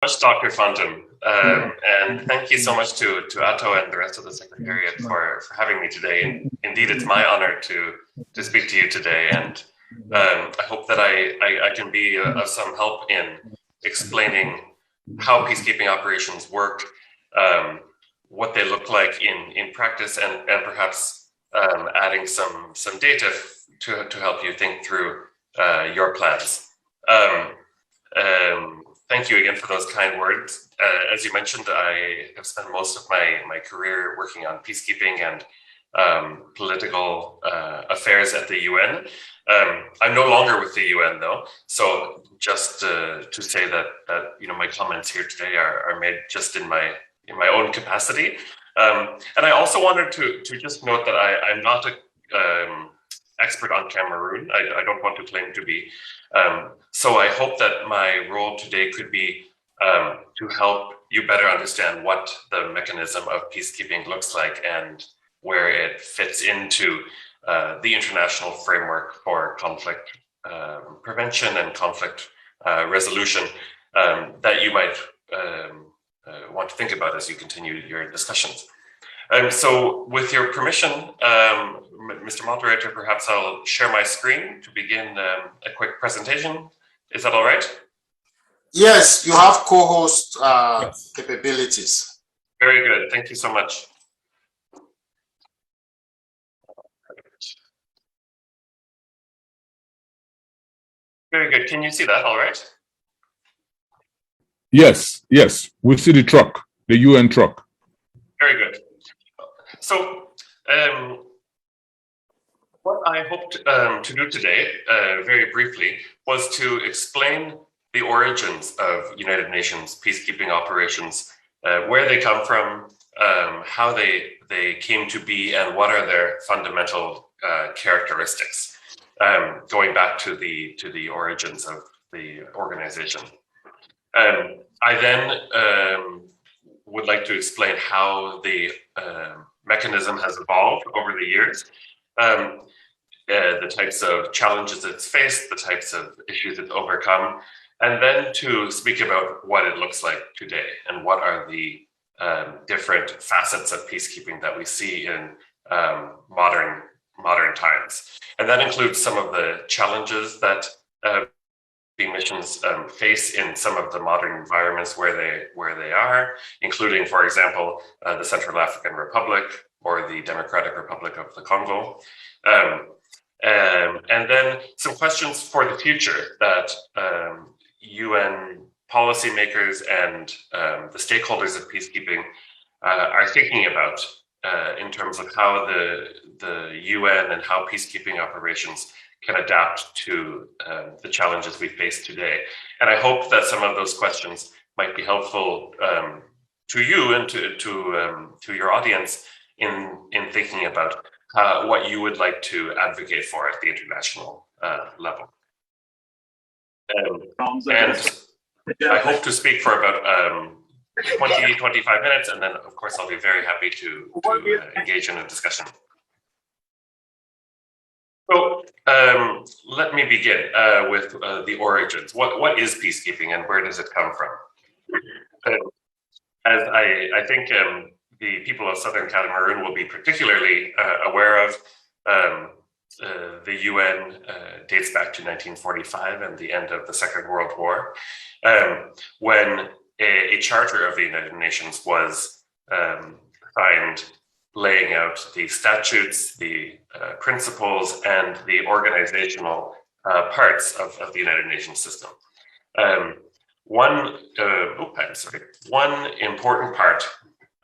Much, Dr. Fontum, and thank you so much to Atto and the rest of the Secretariat for having me today. Indeed, it's my honor to speak to you today, and I hope that I can be of some help in explaining how peacekeeping operations work, what they look like in practice, and perhaps adding some data to help you think through your plans. Thank you again for those kind words. As you mentioned, I have spent most of my career working on peacekeeping and political affairs at the UN. I'm no longer with the UN though, so just to say that my comments here today are made just in my own capacity. And I also wanted to just note that I'm not a expert on Cameroon. I don't want to claim to be. So I hope that my role today could be to help you better understand what the mechanism of peacekeeping looks like and where it fits into the international framework for conflict prevention and conflict resolution that you might want to think about as you continue your discussions. So with your permission, Mr. Moderator, perhaps I'll share my screen to begin a quick presentation. Is that all right? Yes, you have co-host capabilities. Very good. Thank you so much. Very good. Can you see that all right? Yes, we see the truck, the UN truck. Very good. So what I hoped to do today, very briefly, was to explain the origins of United Nations peacekeeping operations, where they come from, how they came to be, and what are their fundamental characteristics, going back to the origins of the organization. I then would like to explain how the mechanism has evolved over the years, the types of challenges it's faced, the types of issues it's overcome, and then to speak about what it looks like today and what are the different facets of peacekeeping that we see in modern times. And that includes some of the challenges that missions face in some of the modern environments where they are, including, for example, the Central African Republic or the Democratic Republic of the Congo. And then some questions for the future that UN policymakers and the stakeholders of peacekeeping are thinking about in terms of how the UN and how peacekeeping operations can adapt to the challenges we face today. And I hope that some of those questions might be helpful to you and to your audience in thinking about what you would like to advocate for at the international level. And I hope to speak for about 20-25 minutes, and then of course I'll be very happy to engage in a discussion. So let me begin with the origins. What is peacekeeping and where does it come from? As I think the people of Southern Cameroon will be particularly aware of, the UN dates back to 1945 and the end of the Second World War, when a charter of the United Nations was signed, laying out the statutes, the principles, and the organizational parts of the United Nations system. One important part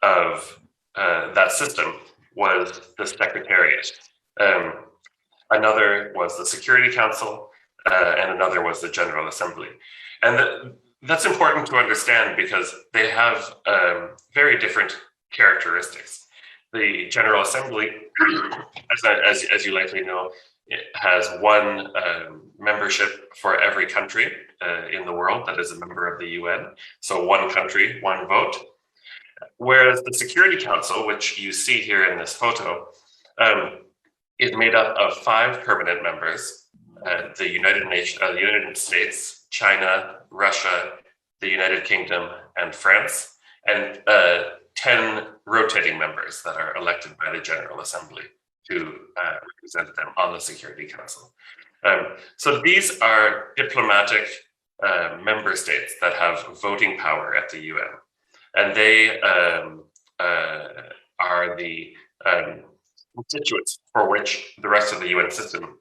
of that system was the Secretariat. Another was the Security Council, and another was the General Assembly. And that's important to understand because they have very different characteristics. The General Assembly, as you likely know, it has one membership for every country in the world that is a member of the UN. So one country, one vote. Whereas the Security Council, which you see here in this photo, is made up of 5 permanent members: the United States, China, Russia, the United Kingdom, and France, and 10 rotating members that are elected by the General Assembly to represent them on the Security Council. So these are diplomatic member states that have voting power at the UN, and they are the constituents for which the rest of the UN system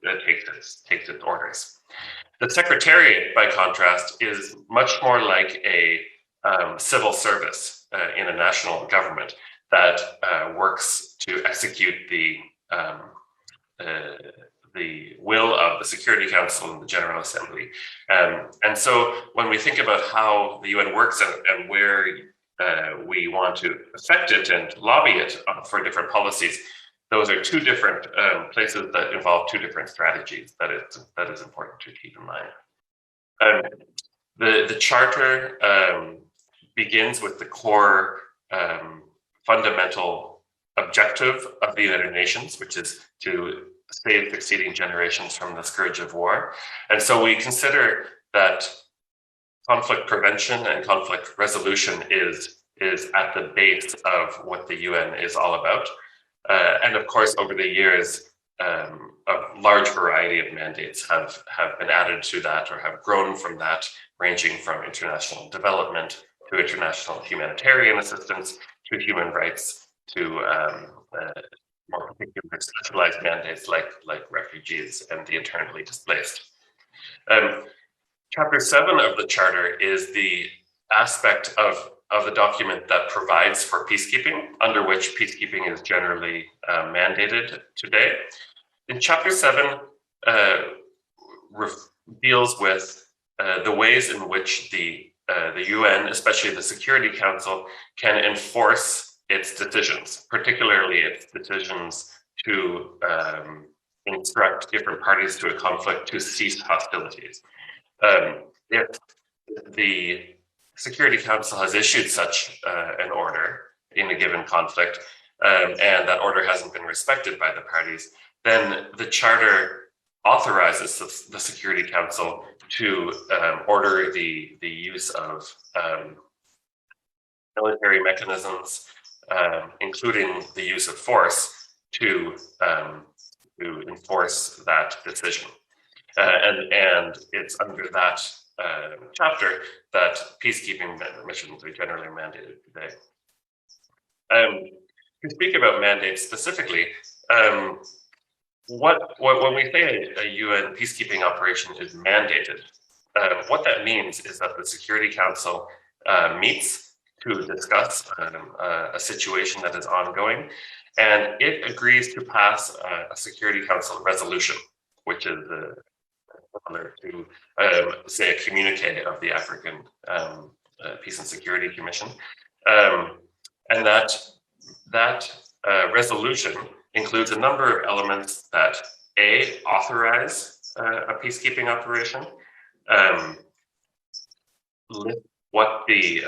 takes its orders. The Secretariat, by contrast, is much more like a civil service in a national government that works to execute the will of the Security Council and the General Assembly. And so when we think about how the UN works and where we want to affect it and lobby it for different policies, those are two different places that involve two different strategies that is important to keep in mind. The Charter begins with the core fundamental objective of the United Nations, which is to save succeeding generations from the scourge of war. And so we consider that conflict prevention and conflict resolution is at the base of what the UN is all about. And of course, over the years, a large variety of mandates have been added to that or have grown from that, ranging from international development to international humanitarian assistance to human rights to more particular specialized mandates like refugees and the internally displaced. Chapter 7 of the Charter is the aspect of the document that provides for peacekeeping, under which peacekeeping is generally mandated today. In Chapter 7 deals with the ways in which the UN, especially the Security Council, can enforce its decisions, particularly its decisions to instruct different parties to a conflict to cease hostilities. If the Security Council has issued such an order in a given conflict, and that order hasn't been respected by the parties, then the Charter authorizes the Security Council to order the use of military mechanisms, including the use of force to enforce that decision. And it's under that chapter that peacekeeping missions are generally mandated today. To speak about mandates specifically, when we say a UN peacekeeping operation is mandated, what that means is that the Security Council meets to discuss a situation that is ongoing, and it agrees to pass a Security Council resolution, which is similar to, say, a communique of the African Peace and Security Commission. And that resolution includes a number of elements that authorize a peacekeeping operation, list what the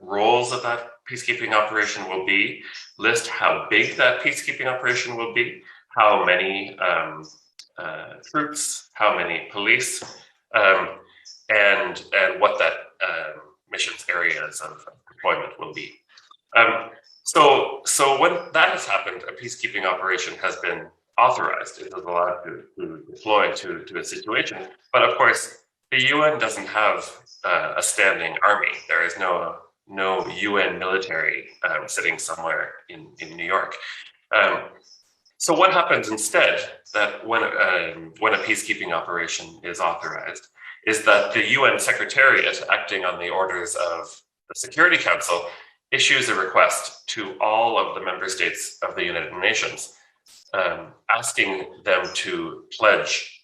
roles of that peacekeeping operation will be, list how big that peacekeeping operation will be, how many troops, how many police, and what that mission's areas of deployment will be. So when that has happened, a peacekeeping operation has been authorized. It is allowed to deploy to a situation. But of course, the UN doesn't have a standing army. There is no UN military sitting somewhere in New York. So what happens instead, that when a peacekeeping operation is authorized, is that the UN Secretariat, acting on the orders of the Security Council, issues a request to all of the member states of the United Nations, asking them to pledge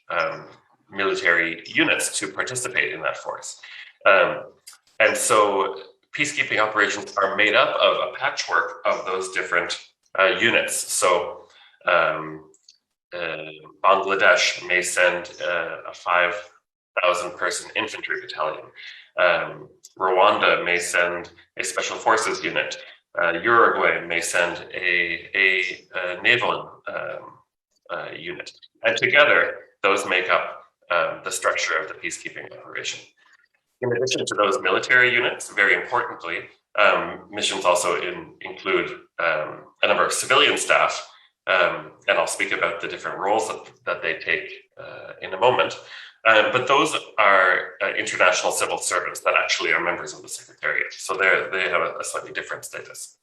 military units to participate in that force. And so peacekeeping operations are made up of a patchwork of those different units. So Bangladesh may send a 5,000 person infantry battalion. Rwanda may send a special forces unit. Uruguay may send a naval unit. And together, those make up the structure of the peacekeeping operation. In addition to those military units, very importantly, missions also include a number of civilian staff, and I'll speak about the different roles that they take in a moment. But those are international civil servants that actually are members of the Secretariat. So they have a slightly different status.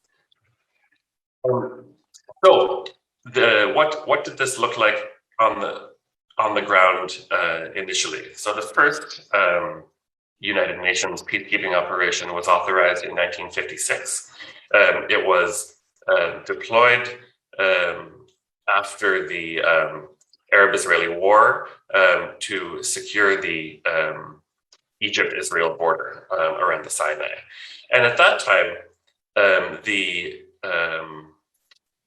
So what did this look like on the ground initially? So the first United Nations peacekeeping operation was authorized in 1956. It was deployed after the Arab-Israeli War to secure the Egypt-Israel border around the Sinai. And at that time, the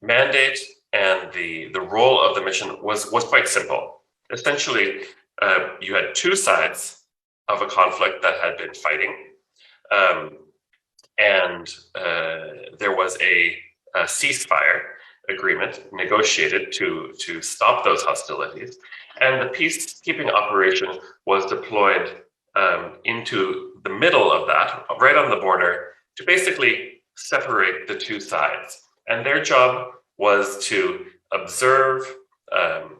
mandate and the role of the mission was quite simple. Essentially, you had two sides of a conflict that had been fighting, and there was a ceasefire agreement negotiated to stop those hostilities, and the peacekeeping operation was deployed into the middle of that, right on the border, to basically separate the two sides. And their job was to observe,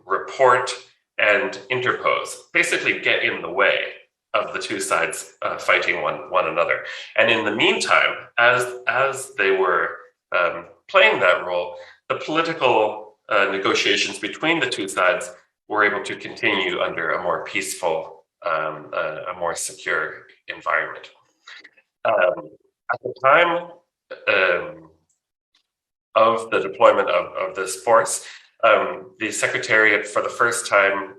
report, and interpose, basically get in the way of the two sides fighting one another. And in the meantime, as they were playing that role, the political negotiations between the two sides were able to continue under a more peaceful, a more secure environment. At the time of the deployment of this force, the Secretariat for the first time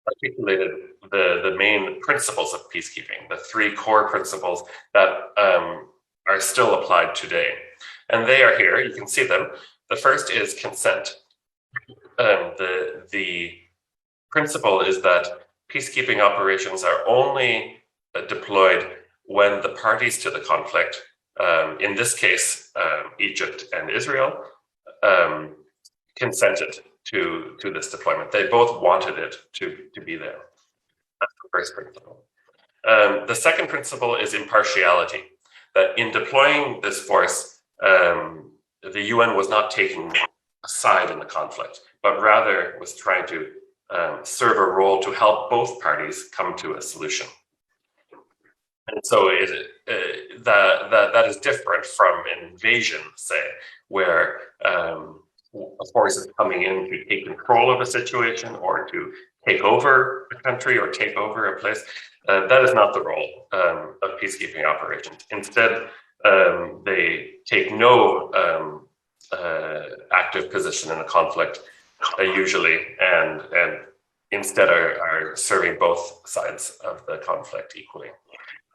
articulated the main principles of peacekeeping, the three core principles that are still applied today. And they are here, you can see them. The first is consent. The principle is that peacekeeping operations are only deployed when the parties to the conflict, in this case, Egypt and Israel, consented to this deployment. They both wanted it to be there. That's the first principle. The second principle is impartiality, that in deploying this force, the UN was not taking a side in the conflict, but rather was trying to serve a role to help both parties come to a solution. And so that is different from an invasion, say, where a force is coming in to take control of a situation or to take over a country or take over a place. That is not the role of peacekeeping operations. Instead, they take no active position in a conflict, usually, and instead are serving both sides of the conflict equally.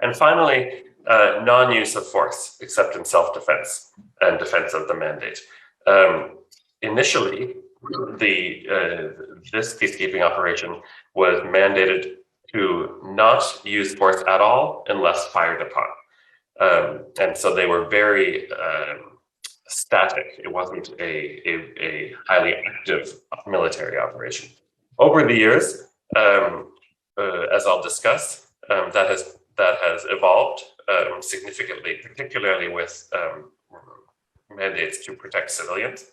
And finally, non-use of force, except in self-defense and defense of the mandate. Initially, this peacekeeping operation was mandated to not use force at all unless fired upon. And so they were very static. It wasn't a highly active military operation. Over the years, as I'll discuss, that has evolved significantly, particularly with mandates to protect civilians.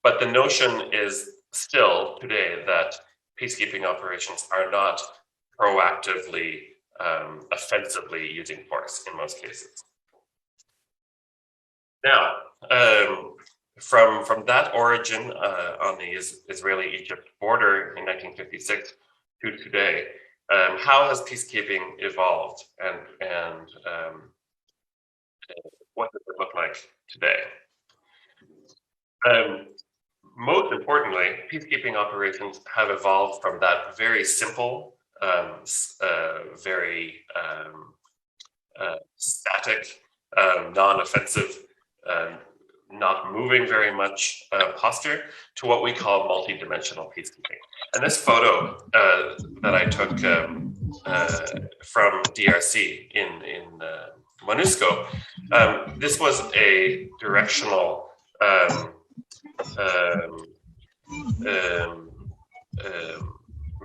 But the notion is still today that peacekeeping operations are not proactively, offensively using force in most cases. Now, from that origin on the Israeli-Egypt border in 1956 to today, how has peacekeeping evolved, and what does it look like today? Most importantly, peacekeeping operations have evolved from that very simple, very static, non-offensive, not moving very much posture to what we call multi-dimensional peacekeeping. And this photo that I took from DRC in MONUSCO, this was a directional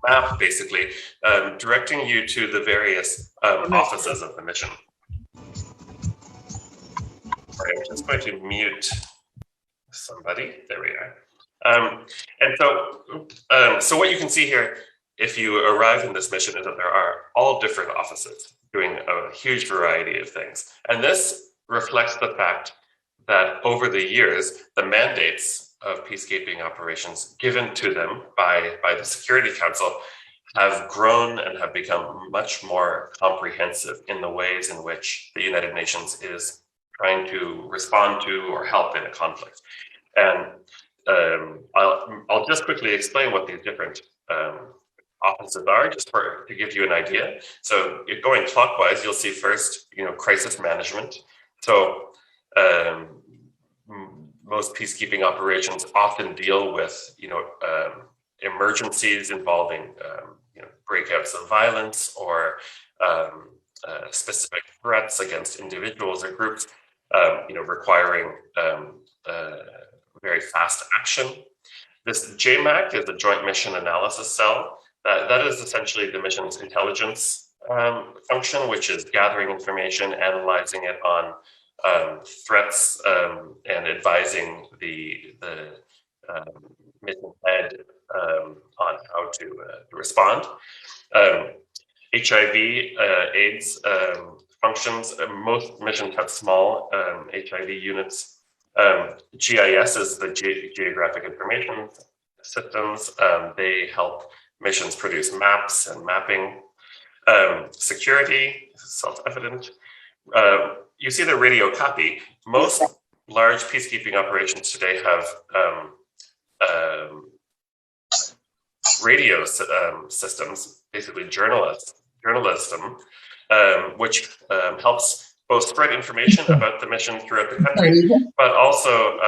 map, basically, directing you to the various offices of the mission. Sorry, I'm just going to mute somebody. There we are. And so what you can see here, if you arrive in this mission, is that there are all different offices doing a huge variety of things. And this reflects the fact that over the years, the mandates of peacekeeping operations given to them by the Security Council have grown and have become much more comprehensive in the ways in which the United Nations is trying to respond to or help in a conflict. And I'll just quickly explain what these different offices are, just to give you an idea. So going clockwise, you'll see first, crisis management. So most peacekeeping operations often deal with, emergencies involving, breakouts of violence or specific threats against individuals or groups, requiring very fast action. This JMAC is the Joint Mission Analysis Cell. That is essentially the mission's intelligence function, which is gathering information, analyzing it on threats, and advising the mission head on how to respond. HIV, AIDS functions. Most missions have small HIV units. GIS is the Geographic Information Systems. They help missions produce maps and mapping. Security, self-evident. You see the radio copy. Most large peacekeeping operations today have radio systems, basically journalism, which helps both spread information about the mission throughout the country, but also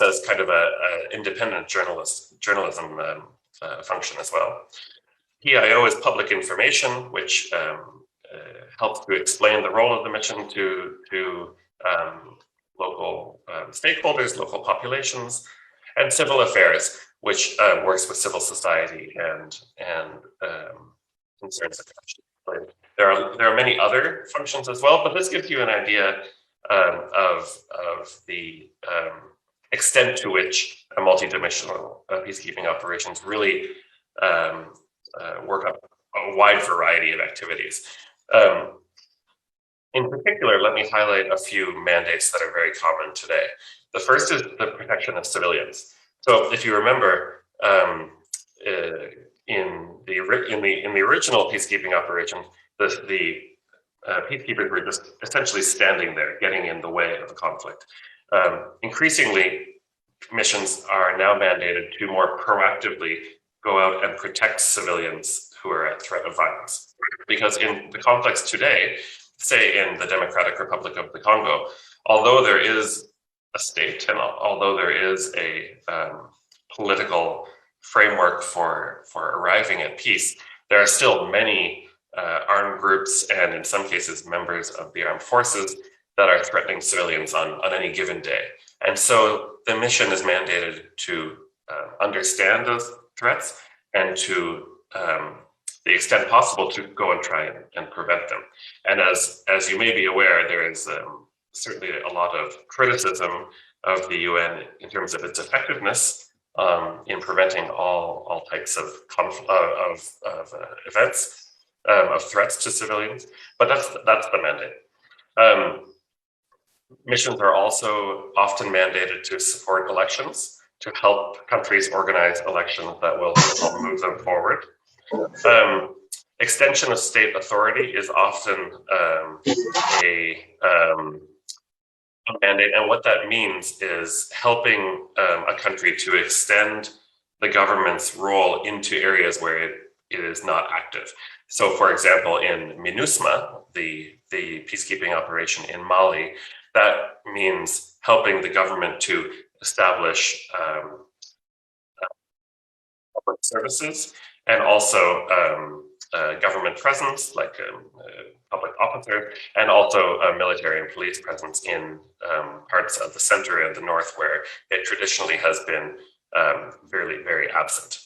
as kind of a independent journalism function as well. PIO is public information, which helps to explain the role of the mission to local stakeholders, local populations, and civil affairs, which works with civil society and concerns of country. There are many other functions as well, but this gives you an idea of the extent to which a multidimensional peacekeeping operations really work on a wide variety of activities. In particular, let me highlight a few mandates that are very common today. The first is the protection of civilians. So, if you remember, in the original peacekeeping operation, the peacekeepers were just essentially standing there, getting in the way of the conflict. Increasingly, missions are now mandated to more proactively go out and protect civilians who are at threat of violence. Because in the conflicts today, say in the Democratic Republic of the Congo, although there is a state and although there is a political framework for arriving at peace, there are still many armed groups and in some cases members of the armed forces that are threatening civilians on any given day. And so the mission is mandated to understand those threats and to the extent possible to go and try and prevent them. And as you may be aware, there is certainly a lot of criticism of the UN in terms of its effectiveness in preventing all types of events, of threats to civilians. But that's the mandate. Missions are also often mandated to support elections, to help countries organize elections that will help move them forward. Extension of state authority is often a mandate, and what that means is helping a country to extend the government's role into areas where it is not active. So, for example, in MINUSMA, the peacekeeping operation in Mali, that means helping the government to establish public services and also government presence, like public officer, and also military and police presence in parts of the center and the north where it traditionally has been very, very absent.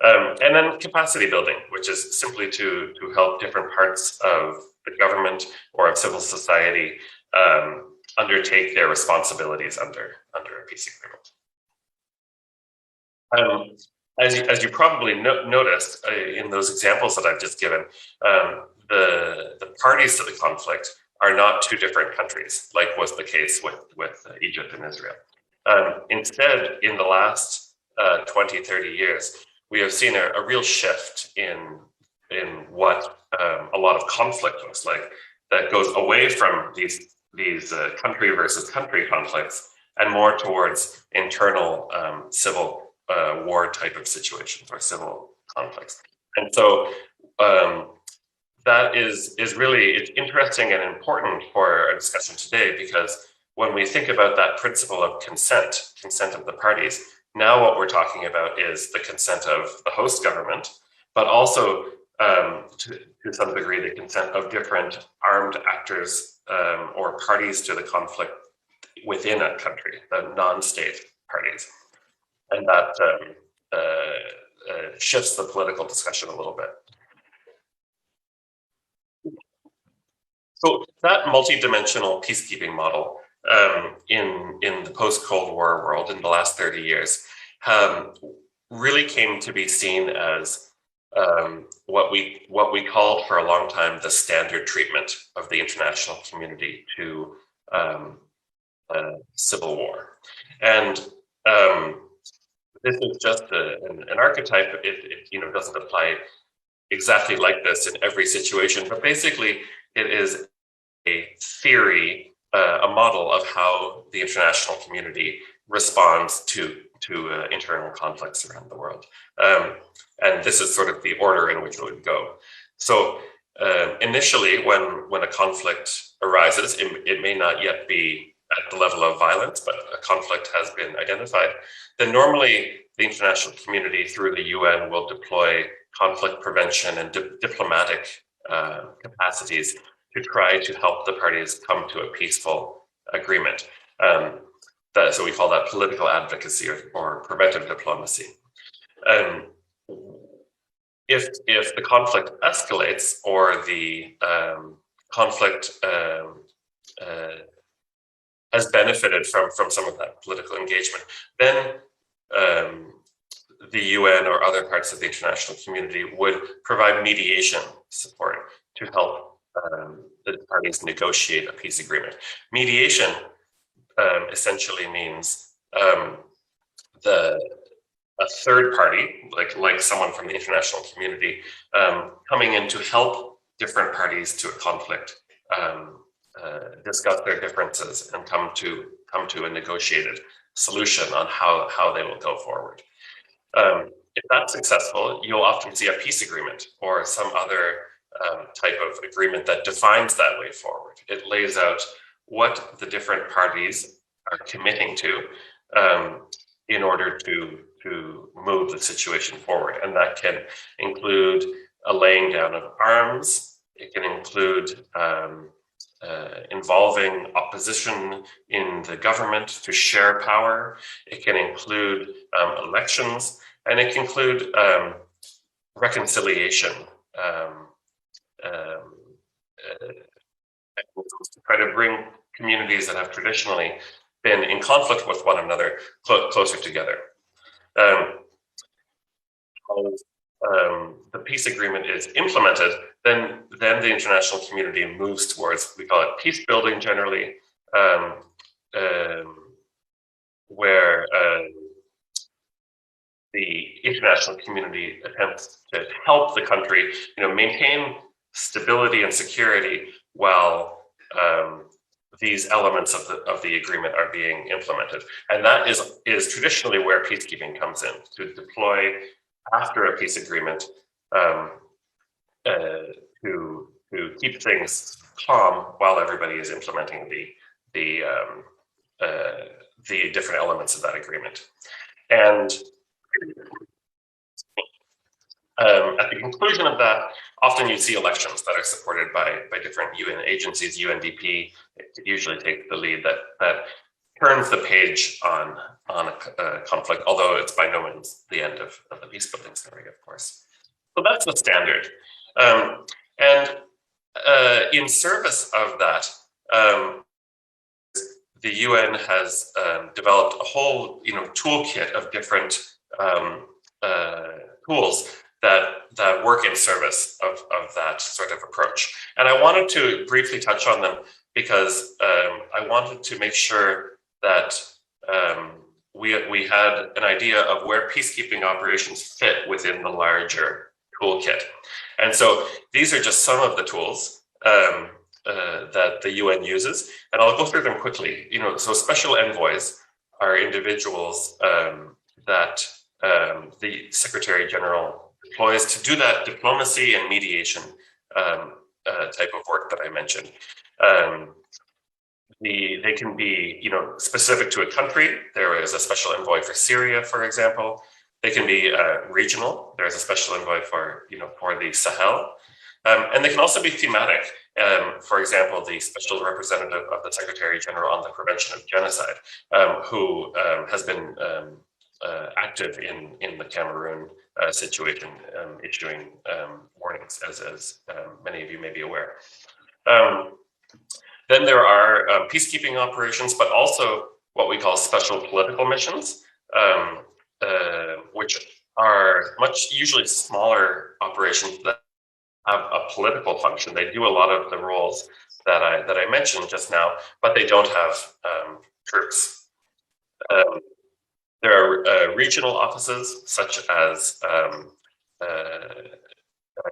And then capacity building, which is simply to help different parts of the government or of civil society undertake their responsibilities under a peace agreement. As you probably noticed in those examples that I've just given, the parties to the conflict are not two different countries, like was the case with Egypt and Israel. Instead, in the last 20, 30 years, we have seen a real shift in what a lot of conflict looks like, that goes away from these country versus country conflicts and more towards internal civil war type of situations or civil conflicts. And so that is really, it's interesting and important for our discussion today, because when we think about that principle of consent of the parties, now what we're talking about is the consent of the host government, but also to some degree the consent of different armed actors or parties to the conflict within a country, the non-state parties. And that shifts the political discussion a little bit. So that multidimensional peacekeeping model in the post-Cold War world in the last 30 years really came to be seen as what we called for a long time the standard treatment of the international community to civil war. And this is just an archetype. It doesn't apply exactly like this in every situation, but basically it is a theory, a model of how the international community responds to internal conflicts around the world. And this is sort of the order in which it would go. So initially, when a conflict arises, it may not yet be at the level of violence, but a conflict has been identified, then normally the international community through the UN will deploy conflict prevention and diplomatic capacities to try to help the parties come to a peaceful agreement. So we call that political advocacy or preventive diplomacy. If the conflict escalates or the conflict has benefited from some of that political engagement, then the UN or other parts of the international community would provide mediation support to help the parties negotiate a peace agreement. Mediation essentially means a third party, like someone from the international community, coming in to help different parties to a conflict discuss their differences and come to a negotiated solution on how they will go forward. If that's successful, you'll often see a peace agreement or some other type of agreement that defines that way forward. It lays out what the different parties are committing to in order to move the situation forward. And that can include a laying down of arms. It can include involving opposition in the government to share power. It can include elections, and it can include reconciliation, to try to bring communities that have traditionally been in conflict with one another closer together. The peace agreement is implemented, then the international community moves towards, we call it peace building generally, where the international community attempts to help the country, maintain stability and security while these elements of the agreement are being implemented. And that is traditionally where peacekeeping comes in, to deploy after a peace agreement to keep things calm while everybody is implementing the different elements of that agreement. And at the conclusion of that, often you see elections that are supported by different UN agencies. UNDP usually take the lead that turns the page on a conflict, although it's by no means the end of the peace building story, of course. So that's the standard. And in service of that, the UN has developed a whole toolkit of different tools that work in service of that sort of approach. And I wanted to briefly touch on them because I wanted to make sure that we had an idea of where peacekeeping operations fit within the larger toolkit. And so these are just some of the tools that the UN uses, and I'll go through them quickly. So special envoys are individuals that the Secretary General deploys to do that diplomacy and mediation type of work that I mentioned. They can be, specific to a country. There is a special envoy for Syria, for example. They can be regional. There's a special envoy for the Sahel. And they can also be thematic. For example, the special representative of the Secretary General on the Prevention of Genocide, who has been active in the Cameroon situation, issuing warnings, as many of you may be aware. Then there are peacekeeping operations, but also what we call special political missions, which are usually smaller operations that have a political function. They do a lot of the roles that I mentioned just now, but they don't have troops. There are regional offices such as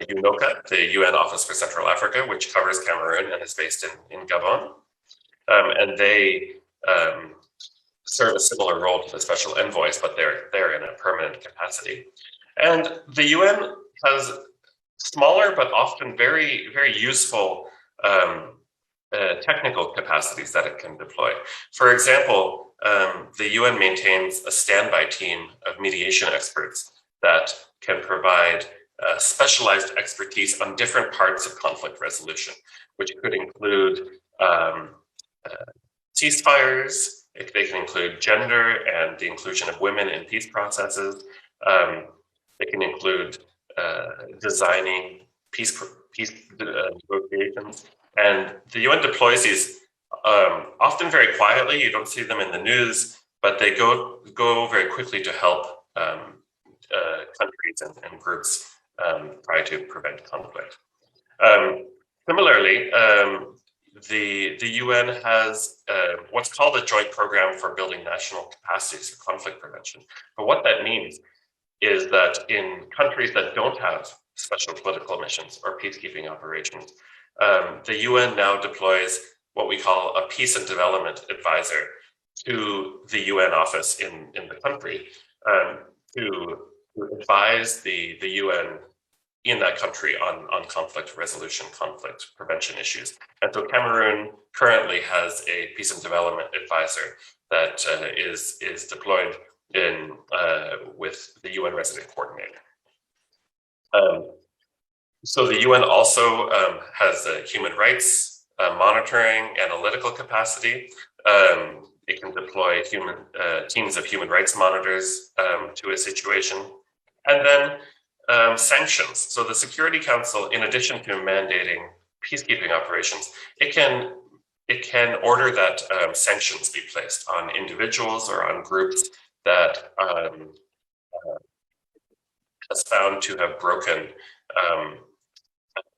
UNOCA, the UN Office for Central Africa, which covers Cameroon and is based in Gabon. And they serve a similar role to the special envoys, but they're in a permanent capacity. And the UN has smaller but often very, very useful technical capacities that it can deploy. For example, the UN maintains a standby team of mediation experts that can provide specialized expertise on different parts of conflict resolution, which could include ceasefires. They can include gender and the inclusion of women in peace processes. They can include designing peace negotiations. And the UN deploys these often very quietly. You don't see them in the news, but they go very quickly to help countries and groups try to prevent conflict. Similarly, the UN has what's called a joint program for building national capacities for conflict prevention. But what that means is that in countries that don't have special political missions or peacekeeping operations, the UN now deploys what we call a peace and development advisor to the UN office in the country to advise the UN in that country on conflict resolution, conflict prevention issues. And so Cameroon currently has a peace and development advisor that is deployed with the UN resident coordinator. So the UN also has a human rights monitoring analytical capacity. It can deploy teams of human rights monitors to a situation. And then sanctions. So the Security Council, in addition to mandating peacekeeping operations, it can order that sanctions be placed on individuals or on groups that has found to have broken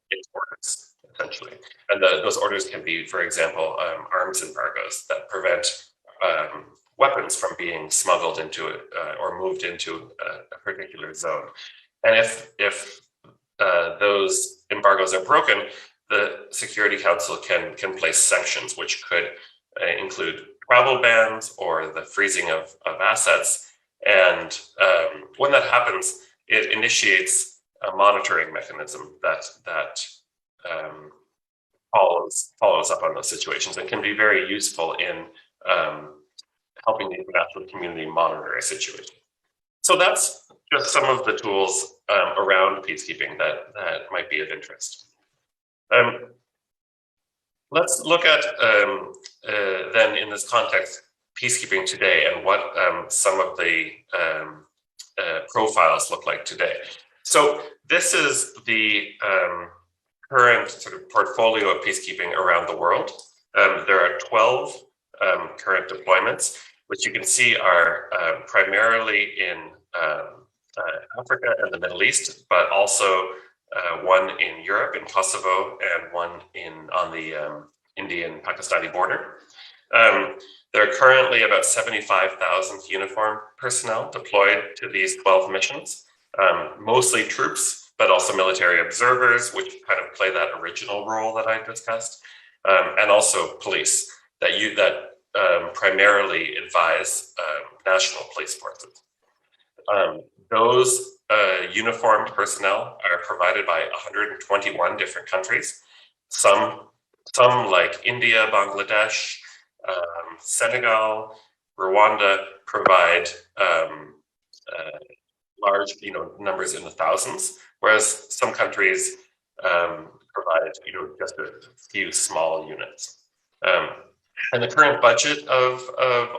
its orders, essentially. And those orders can be, for example, arms embargoes that prevent weapons from being smuggled into or moved into a particular zone. And if those embargoes are broken, the Security Council can place sanctions, which could include travel bans or the freezing of assets. And when that happens, it initiates a monitoring mechanism that follows up on those situations and can be very useful in helping the international community monitor a situation. So that's just some of the tools around peacekeeping that might be of interest. Let's look at then in this context peacekeeping today and what some of the profiles look like today. So this is the current sort of portfolio of peacekeeping around the world. There are 12 current deployments, which you can see are primarily in Africa and the Middle East, but also one in Europe, in Kosovo, and one on the Indian-Pakistani border. There are currently about 75,000 uniformed personnel deployed to these 12 missions, mostly troops, but also military observers, which kind of play that original role that I discussed, and also police that primarily advise national police forces. Those uniformed personnel are provided by 121 different countries. Some like India, Bangladesh, Senegal, Rwanda provide large, numbers in the thousands, whereas some countries provide, just a few small units. And the current budget of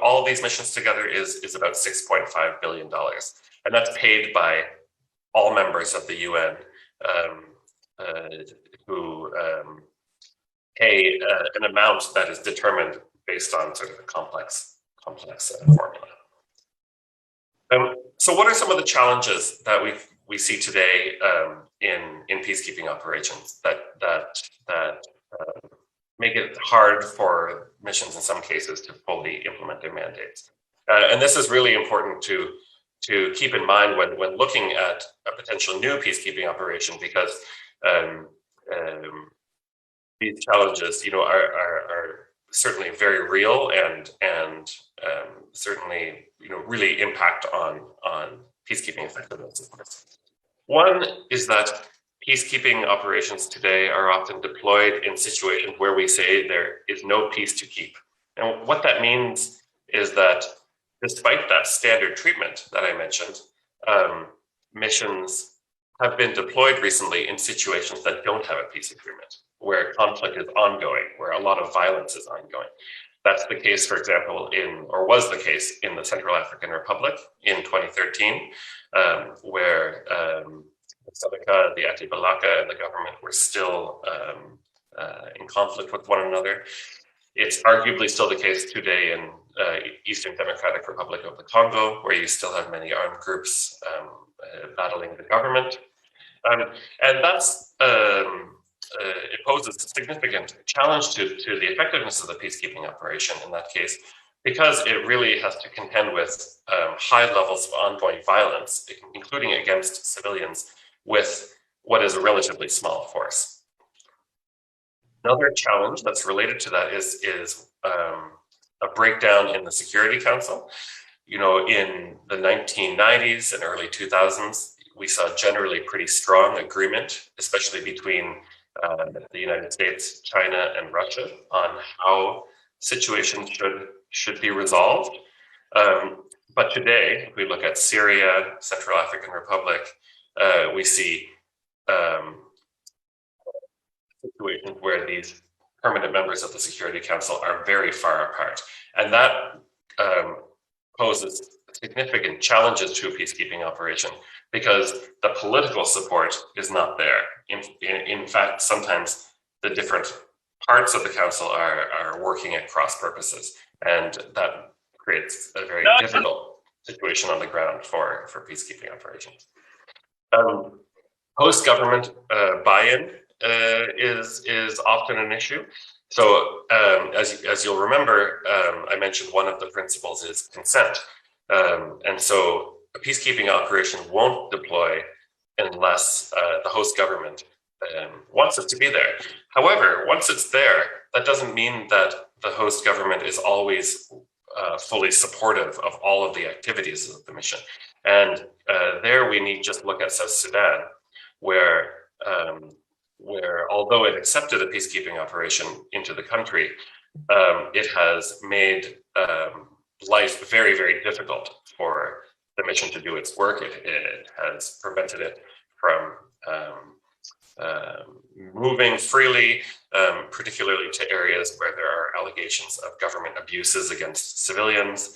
all of these missions together is about $6.5 billion, and that's paid by all members of the UN who pay an amount that is determined based on sort of a complex formula. So what are some of the challenges that we see today in peacekeeping operations that make it hard for missions in some cases to fully implement their mandates? And this is really important to keep in mind when looking at a potential new peacekeeping operation, because these challenges, are certainly very real and certainly, really impact on peacekeeping effectiveness, of course. One is that peacekeeping operations today are often deployed in situations where we say there is no peace to keep. And what that means is that despite that standard treatment that I mentioned, missions have been deployed recently in situations that don't have a peace agreement, where conflict is ongoing, where a lot of violence is ongoing. That's the case, for example, was the case in the Central African Republic in 2013, where the Seleka, the Atibalaka, and the government were still in conflict with one another. It's arguably still the case today in Eastern Democratic Republic of the Congo, where you still have many armed groups battling the government. And that's it poses a significant challenge to the effectiveness of the peacekeeping operation in that case, because it really has to contend with high levels of ongoing violence, including against civilians, with what is a relatively small force. Another challenge that's related to that is a breakdown in the Security Council. In the 1990s and early 2000s, we saw generally pretty strong agreement, especially between the United States, China, and Russia on how situations should be resolved. But today, if we look at Syria, Central African Republic, we see situations where these permanent members of the Security Council are very far apart. And that poses significant challenges to a peacekeeping operation, because the political support is not there. In fact, sometimes the different parts of the council are working at cross purposes, and that creates a very difficult situation on the ground for peacekeeping operations. Post-government buy-in is often an issue. So as you'll remember, I mentioned one of the principles is consent. And so a peacekeeping operation won't deploy unless the host government wants it to be there. However, once it's there, that doesn't mean that the host government is always fully supportive of all of the activities of the mission. And there we need just look at South Sudan, where although it accepted a peacekeeping operation into the country, it has made life very, very difficult for the mission to do its work. It has prevented it from moving freely, particularly to areas where there are allegations of government abuses against civilians.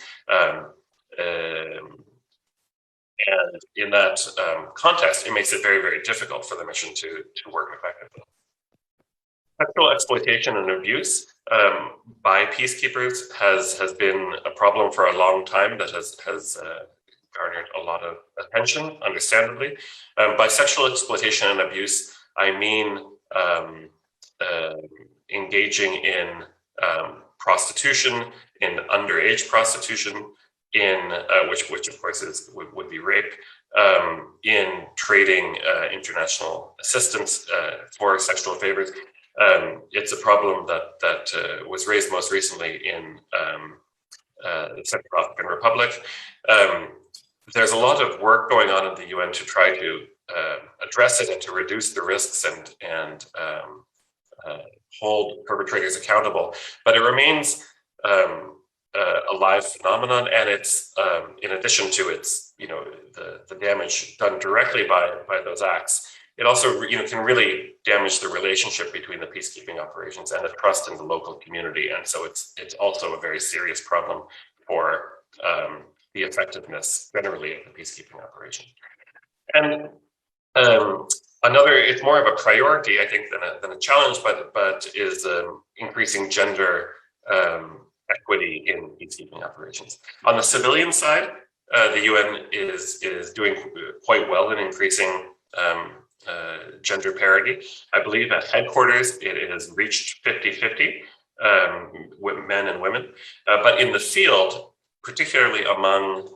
And in that context, it makes it very, very difficult for the mission to work effectively. Sexual exploitation and abuse by peacekeepers has been a problem for a long time that has garnered a lot of attention, understandably. By sexual exploitation and abuse, I mean engaging in prostitution, in underage prostitution, in which of course would be rape, in trading international assistance for sexual favors. It's a problem that was raised most recently in the Central African Republic. There's a lot of work going on in the UN to try to address it and to reduce the risks and hold perpetrators accountable, but it remains a live phenomenon, and it's in addition to its the damage done directly by those acts, it also can really damage the relationship between the peacekeeping operations and the trust in the local community, and so it's also a very serious problem for the effectiveness generally of the peacekeeping operation. And it's more of a priority, I think, than a challenge, but is increasing gender equity in peacekeeping operations. On the civilian side, the UN is doing quite well in increasing gender parity. I believe at headquarters it has reached 50-50 with men and women, but in the field, particularly among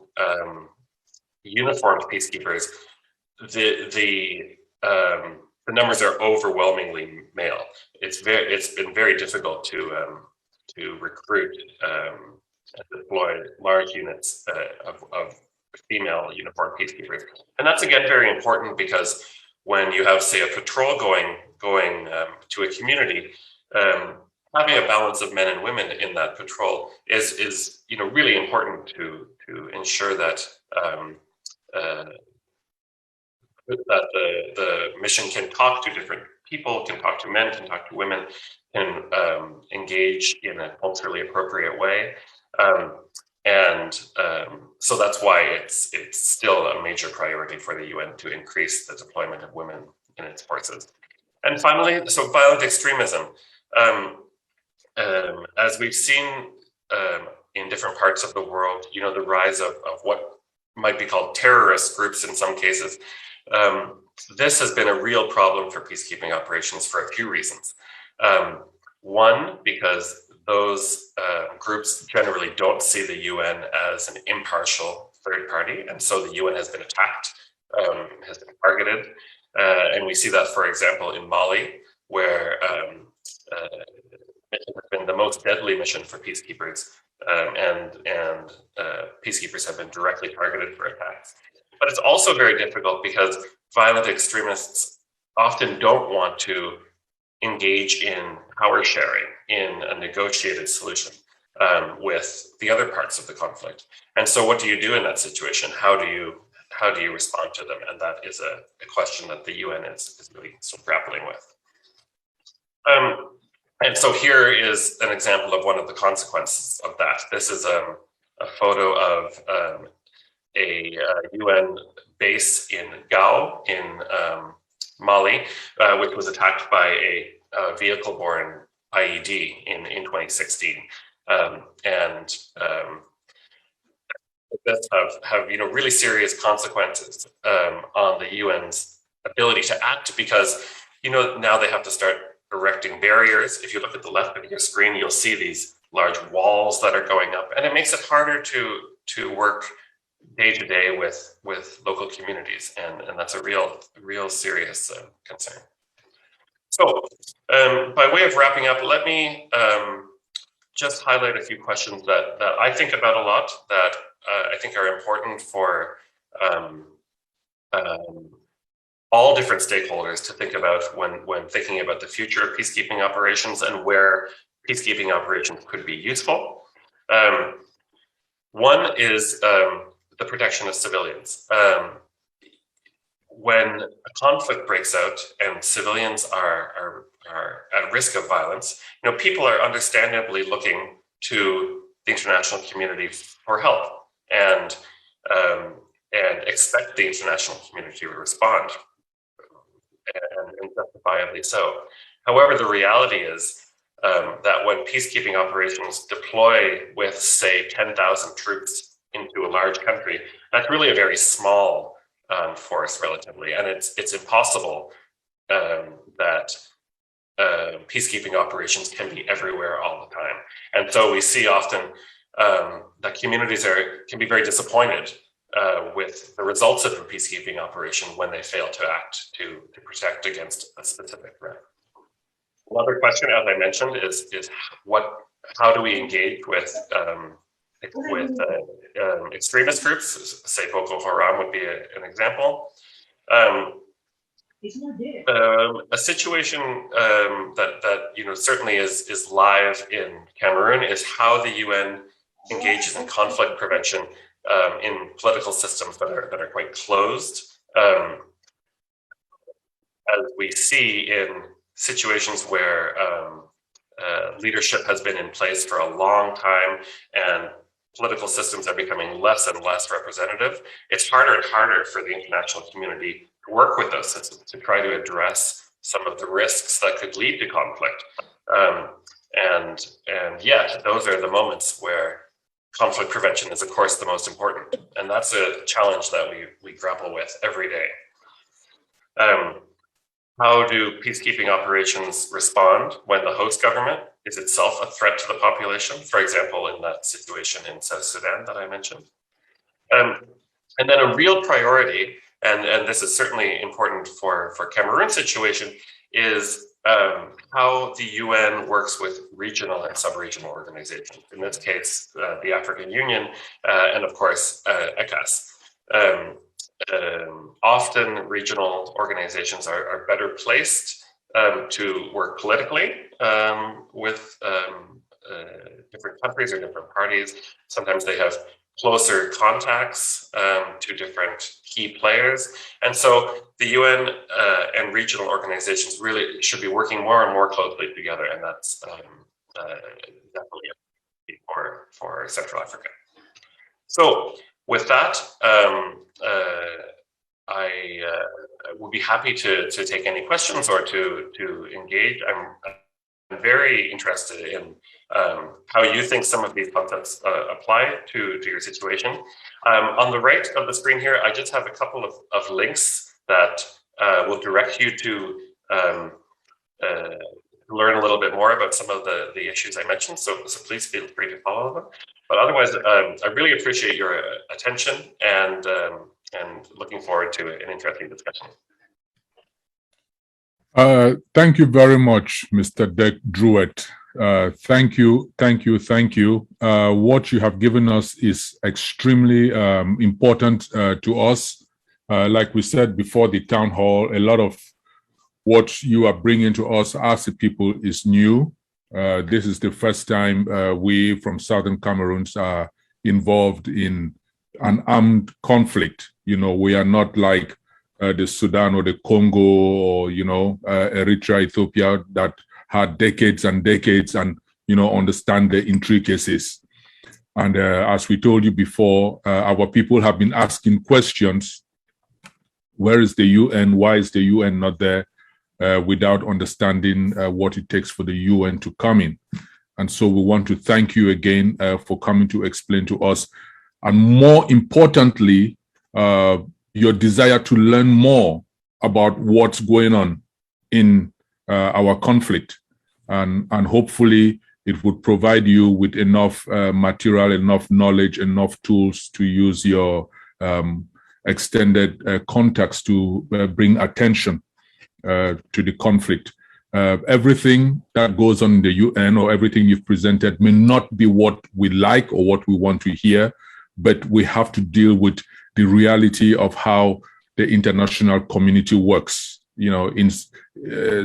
uniformed peacekeepers, the numbers are overwhelmingly male. It's been very difficult to recruit and deploy large units of female uniformed peacekeepers, and that's again very important because when you have, say, a patrol going to a community, having a balance of men and women in that patrol is really important to ensure that that the mission can talk to different people, can talk to men, can talk to women, can engage in a culturally appropriate way. So that's why it's still a major priority for the UN to increase the deployment of women in its forces. And finally, so violent extremism. As we've seen in different parts of the world, the rise of what might be called terrorist groups in some cases. This has been a real problem for peacekeeping operations for a few reasons. One, because those groups generally don't see the UN as an impartial third party, and so the UN has been attacked, has been targeted, and we see that, for example, in Mali, where it has been the most deadly mission for peacekeepers, and peacekeepers have been directly targeted for attacks. But it's also very difficult because violent extremists often don't want to engage in power sharing, in a negotiated solution with the other parts of the conflict. And so what do you do in that situation? How do you respond to them? And that is a question that the UN is really still grappling with. And so here is an example of one of the consequences of that. This is a photo of a UN base in Gao in Mali, which was attacked by a vehicle-borne IED in 2016, and this have really serious consequences on the UN's ability to act, because now they have to start erecting barriers. If you look at the left of your screen, you'll see these large walls that are going up, and it makes it harder to work day to day with local communities, and that's a real serious concern. So by way of wrapping up, let me just highlight a few questions that I think about a lot, that I think are important for all different stakeholders to think about when thinking about the future of peacekeeping operations and where peacekeeping operations could be useful. One is the protection of civilians. When a conflict breaks out and civilians are at at risk of violence, people are understandably looking to the international community for help and expect the international community to respond, and justifiably so. However, the reality is that when peacekeeping operations deploy with, say, 10,000 troops into a large country, that's really a very small force relatively, and it's impossible that peacekeeping operations can be everywhere all the time. And so we see often that communities can be very disappointed with the results of a peacekeeping operation when they fail to act to protect against a specific threat. Another question, as I mentioned, is how do we engage with extremist groups? Say Boko Haram would be an example. A situation that certainly is live in Cameroon is how the UN engages in conflict prevention in political systems that are quite closed. As we see in situations where leadership has been in place for a long time and political systems are becoming less and less representative, it's harder and harder for the international community to work with those systems to try to address some of the risks that could lead to conflict. And yet, those are the moments where conflict prevention is, of course, the most important. And that's a challenge that we grapple with every day. How do peacekeeping operations respond when the host government is itself a threat to the population? For example, in that situation in South Sudan that I mentioned. And then a real priority, and this is certainly important for Cameroon's situation, is how the UN works with regional and sub-regional organizations. In this case, the African Union, and of course, ECAS. Often regional organizations are better placed to work politically with different countries or different parties. Sometimes they have closer contacts to different key players. And so the UN and regional organizations really should be working more and more closely together. And that's definitely for Central Africa. So with that, I would be happy to take any questions or to engage. I'm very interested in how you think some of these concepts apply to your situation. On the right of the screen here, I just have a couple of links that will direct you to learn a little bit more about some of the issues I mentioned. So please feel free to follow them. But otherwise, I really appreciate your attention and looking forward to an interesting discussion. Thank you very much, Mr. Dirk Druet. Thank you. What you have given us is extremely important to us. Like we said before the town hall, a lot of what you are bringing to us as a people is new. This is the first time we from Southern Cameroons are involved in an armed conflict. We are not like the Sudan or the Congo or, Eritrea, Ethiopia that had decades and decades and, understand the intricacies. And as we told you before, our people have been asking questions. Where is the UN? Why is the UN not there? Without understanding what it takes for the UN to come in. And so we want to thank you again for coming to explain to us. And more importantly, your desire to learn more about what's going on in our conflict. And hopefully it would provide you with enough material, enough knowledge, enough tools to use your extended contacts to bring attention to the conflict. Everything that goes on in the UN or everything you've presented may not be what we like or what we want to hear, but we have to deal with the reality of how the international community works, in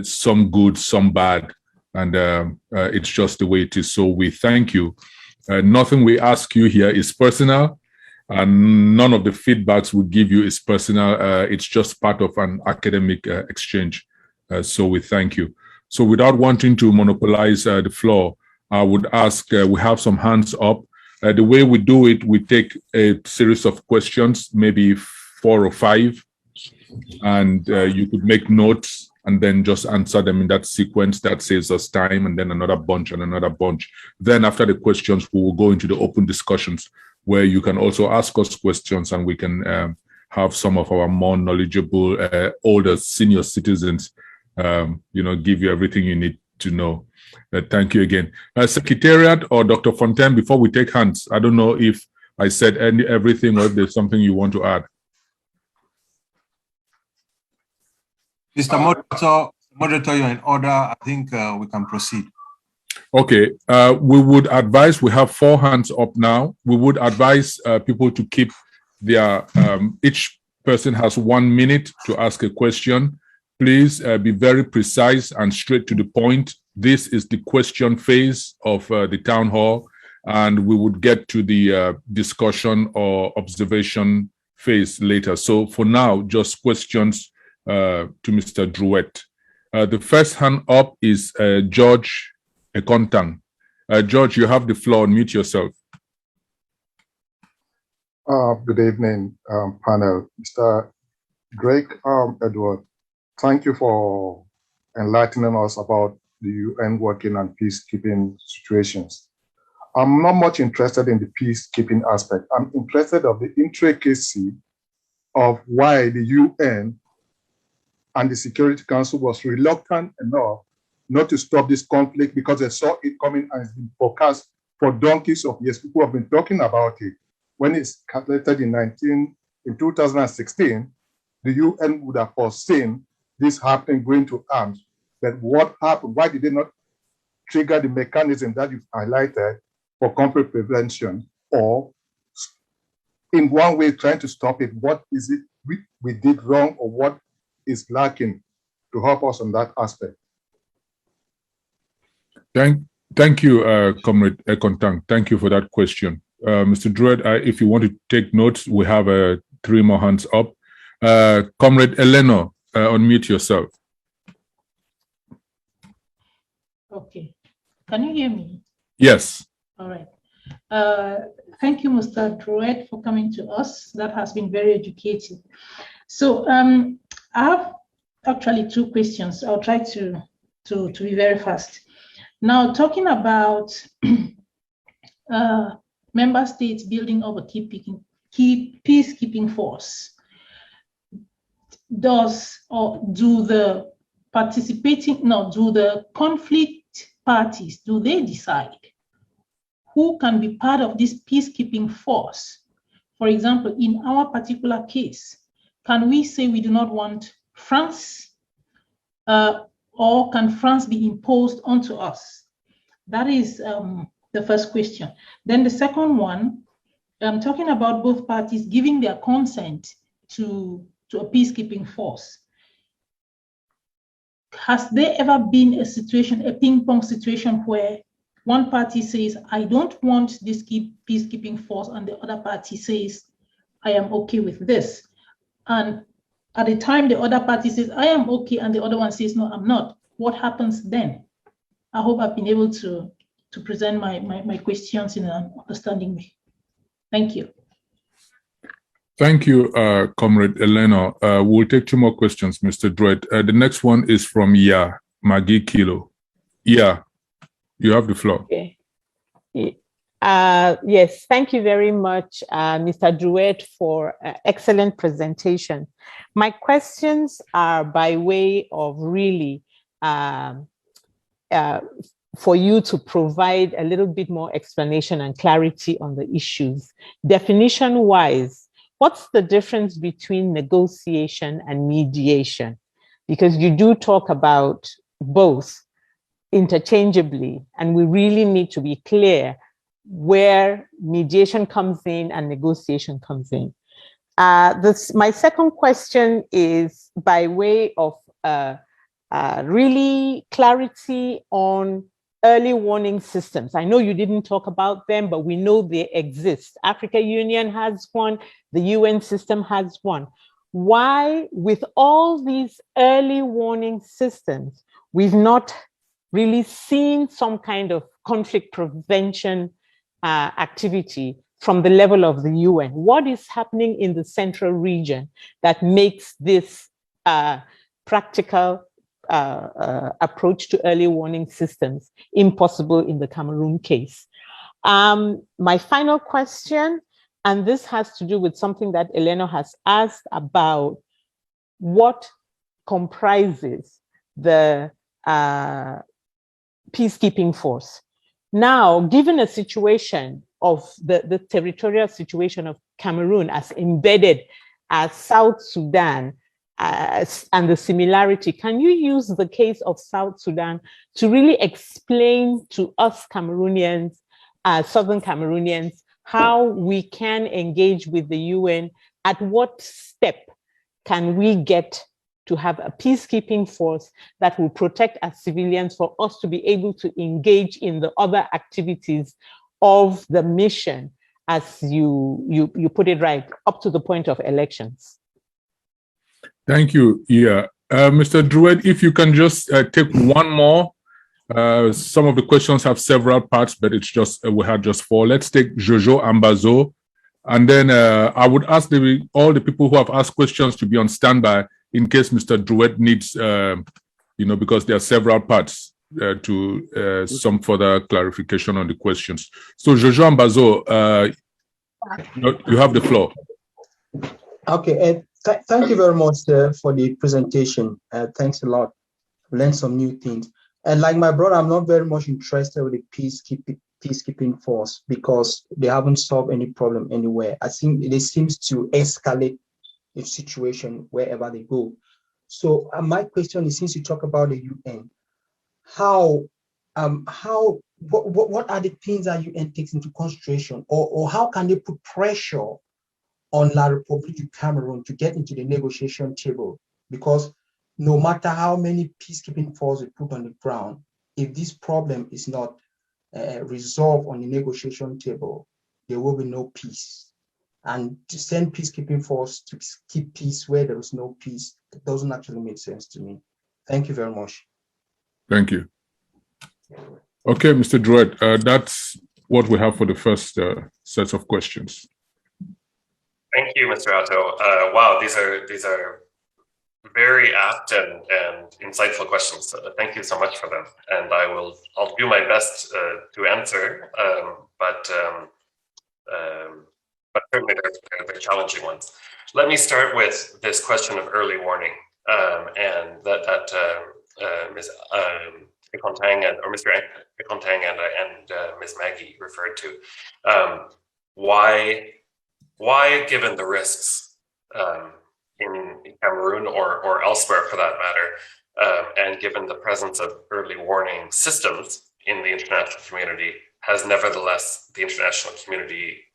some good, some bad, and it's just the way it is. So we thank you. Nothing we ask you here is personal, and none of the feedbacks we give you is personal. It's just part of an academic exchange. So we thank you. So without wanting to monopolize the floor, I would ask, we have some hands up. The way we do it, we take a series of questions, maybe 4 or 5, and you could make notes and then just answer them in that sequence. That saves us time, and then another bunch and another bunch. Then after the questions, we will go into the open discussions where you can also ask us questions, and we can have some of our more knowledgeable, older senior citizens, give you everything you need to know. Thank you again. Secretariat or Dr. Fontaine, before we take hands, I don't know if I said everything or if there's something you want to add. Mr. Moderator, you're in order. I think we can proceed. Okay. We would advise, we have 4 hands up now. We would advise people to keep their, each person has 1 minute to ask a question. Please be very precise and straight to the point. This is the question phase of the town hall, and we would get to the discussion or observation phase later. So for now, just questions to Mr. Druet. The first hand up is George Ekontang. George, you have the floor. Unmute yourself. Good evening, panel. Mr. Drake Edward, thank you for enlightening us about the UN working and peacekeeping situations. I'm not much interested in the peacekeeping aspect. I'm interested of the intricacy of why the UN and the Security Council was reluctant enough not to stop this conflict because they saw it coming and it's been forecast for donkeys of years. People have been talking about it. When it's calculated in 2016, the UN would have foreseen this happening, going to arms. But what happened? Why did they not trigger the mechanism that you've highlighted for conflict prevention, or in one way trying to stop it? What is it we did wrong, or what is lacking to help us on that aspect? Thank you, Comrade Ekontang. Thank you for that question. Mr. Druet, if you want to take notes, we have 3 more hands up. Comrade Elena, unmute yourself. Okay. Can you hear me? Yes. All right. Thank you, Mr. Druet, for coming to us. That has been very educative. So I have actually 2 questions. I'll try to be very fast. Now, talking about member states building up a peacekeeping force, do the conflict parties, do they decide who can be part of this peacekeeping force? For example, in our particular case, can we say we do not want France, or can France be imposed onto us? That is the first question. Then the second one, talking about both parties giving their consent to a peacekeeping force. Has there ever been a situation, a ping-pong situation, where one party says, I don't want this peacekeeping force, and the other party says, I am okay with this? And at the time the other party says, I am okay, and the other one says, no, I'm not. What happens then? I hope I've been able to present my questions in an understanding way. Thank you. Thank you, Comrade Elena. We'll take 2 more questions, Mr. Druet. The next one is from Maggie Kilo. You have the floor. Okay. Yes, thank you very much, Mr. Druet, for excellent presentation. My questions are by way of really for you to provide a little bit more explanation and clarity on the issues. Definition-wise, what's the difference between negotiation and mediation? Because you do talk about both interchangeably, and we really need to be clear where mediation comes in and negotiation comes in. My second question is by way of really clarity on early warning systems. I know you didn't talk about them, but we know they exist. Africa Union has one, the UN system has one. Why, with all these early warning systems, we've not really seen some kind of conflict prevention activity from the level of the UN. What is happening in the central region that makes this practical approach to early warning systems impossible in the Cameroon case? My final question, and this has to do with something that Elena has asked about what comprises the peacekeeping force. Now, given a situation of the territorial situation of Cameroon as embedded as South Sudan and the similarity, can you use the case of South Sudan to really explain to us Cameroonians, Southern Cameroonians, how we can engage with the UN? At what step can we get to have a peacekeeping force that will protect us civilians for us to be able to engage in the other activities of the mission, as you put it right, up to the point of elections? Thank you. Yeah. Mr. Druet, if you can just take one more. Some of the questions have several parts, but it's just, we had just 4. Let's take Jojo Ambazo. And then I would ask all the people who have asked questions to be on standby in case Mr. Druet needs, because there are several parts to some further clarification on the questions. So Jojo Ambazo, you have the floor. Okay, thank you very much for the presentation. Thanks a lot. Learned some new things. And like my brother, I'm not very much interested with the peacekeeping force because they haven't solved any problem anywhere. I think it seems to escalate the situation wherever they go. So my question is, since you talk about the UN, what are the things that UN takes into consideration, or how can they put pressure on La République du Cameroon to get into the negotiation table? Because no matter how many peacekeeping forces we put on the ground, if this problem is not resolved on the negotiation table, there will be no peace. And to send peacekeeping force to keep peace where there is no peace, it doesn't actually make sense to me. Thank you very much. Thank you. Okay, Mr. Druet, that's what we have for the first set of questions. Thank you, Mr. Otto. Wow, these are very apt and insightful questions. Thank you so much for them, and I'll do my best to answer. But certainly they're challenging ones. Let me start with this question of early warning, and that Ms. Ikontang or Mr. Ikontang and Ms. Maggie referred to. Why, given the risks in Cameroon or elsewhere for that matter, and given the presence of early warning systems in the international community, has nevertheless the international community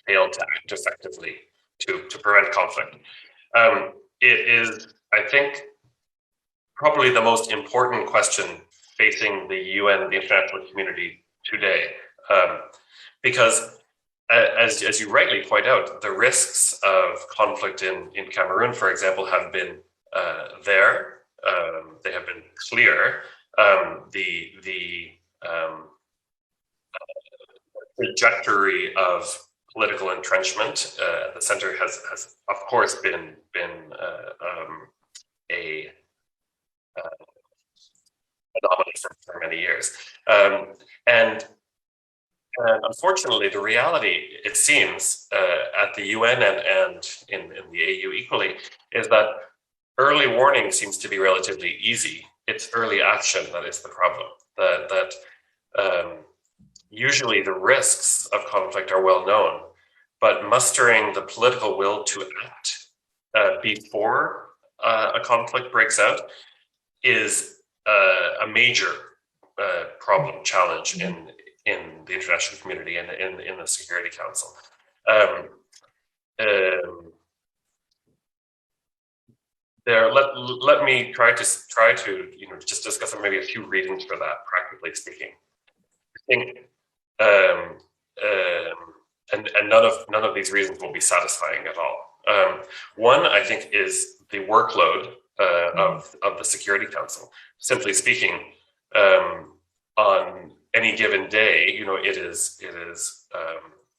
failed to act effectively to prevent conflict? It is, I think, probably the most important question facing the UN, the international community today, because as you rightly point out, the risks of conflict in Cameroon, for example, have been there. They have been clear. The trajectory of political entrenchment at the center has of course been a phenomenon for many years, and unfortunately, the reality, it seems, at the UN and in the AU equally, is that early warning seems to be relatively easy. It's early action that is the problem. That usually the risks of conflict are well known, but mustering the political will to act before a conflict breaks out is a major problem, challenge in the international community and in the Security Council. Let me try to just discuss maybe a few reasons for that, practically speaking. I think, and none of these reasons will be satisfying at all. One, I think, is the workload of the Security Council. Simply speaking, on any given day, it is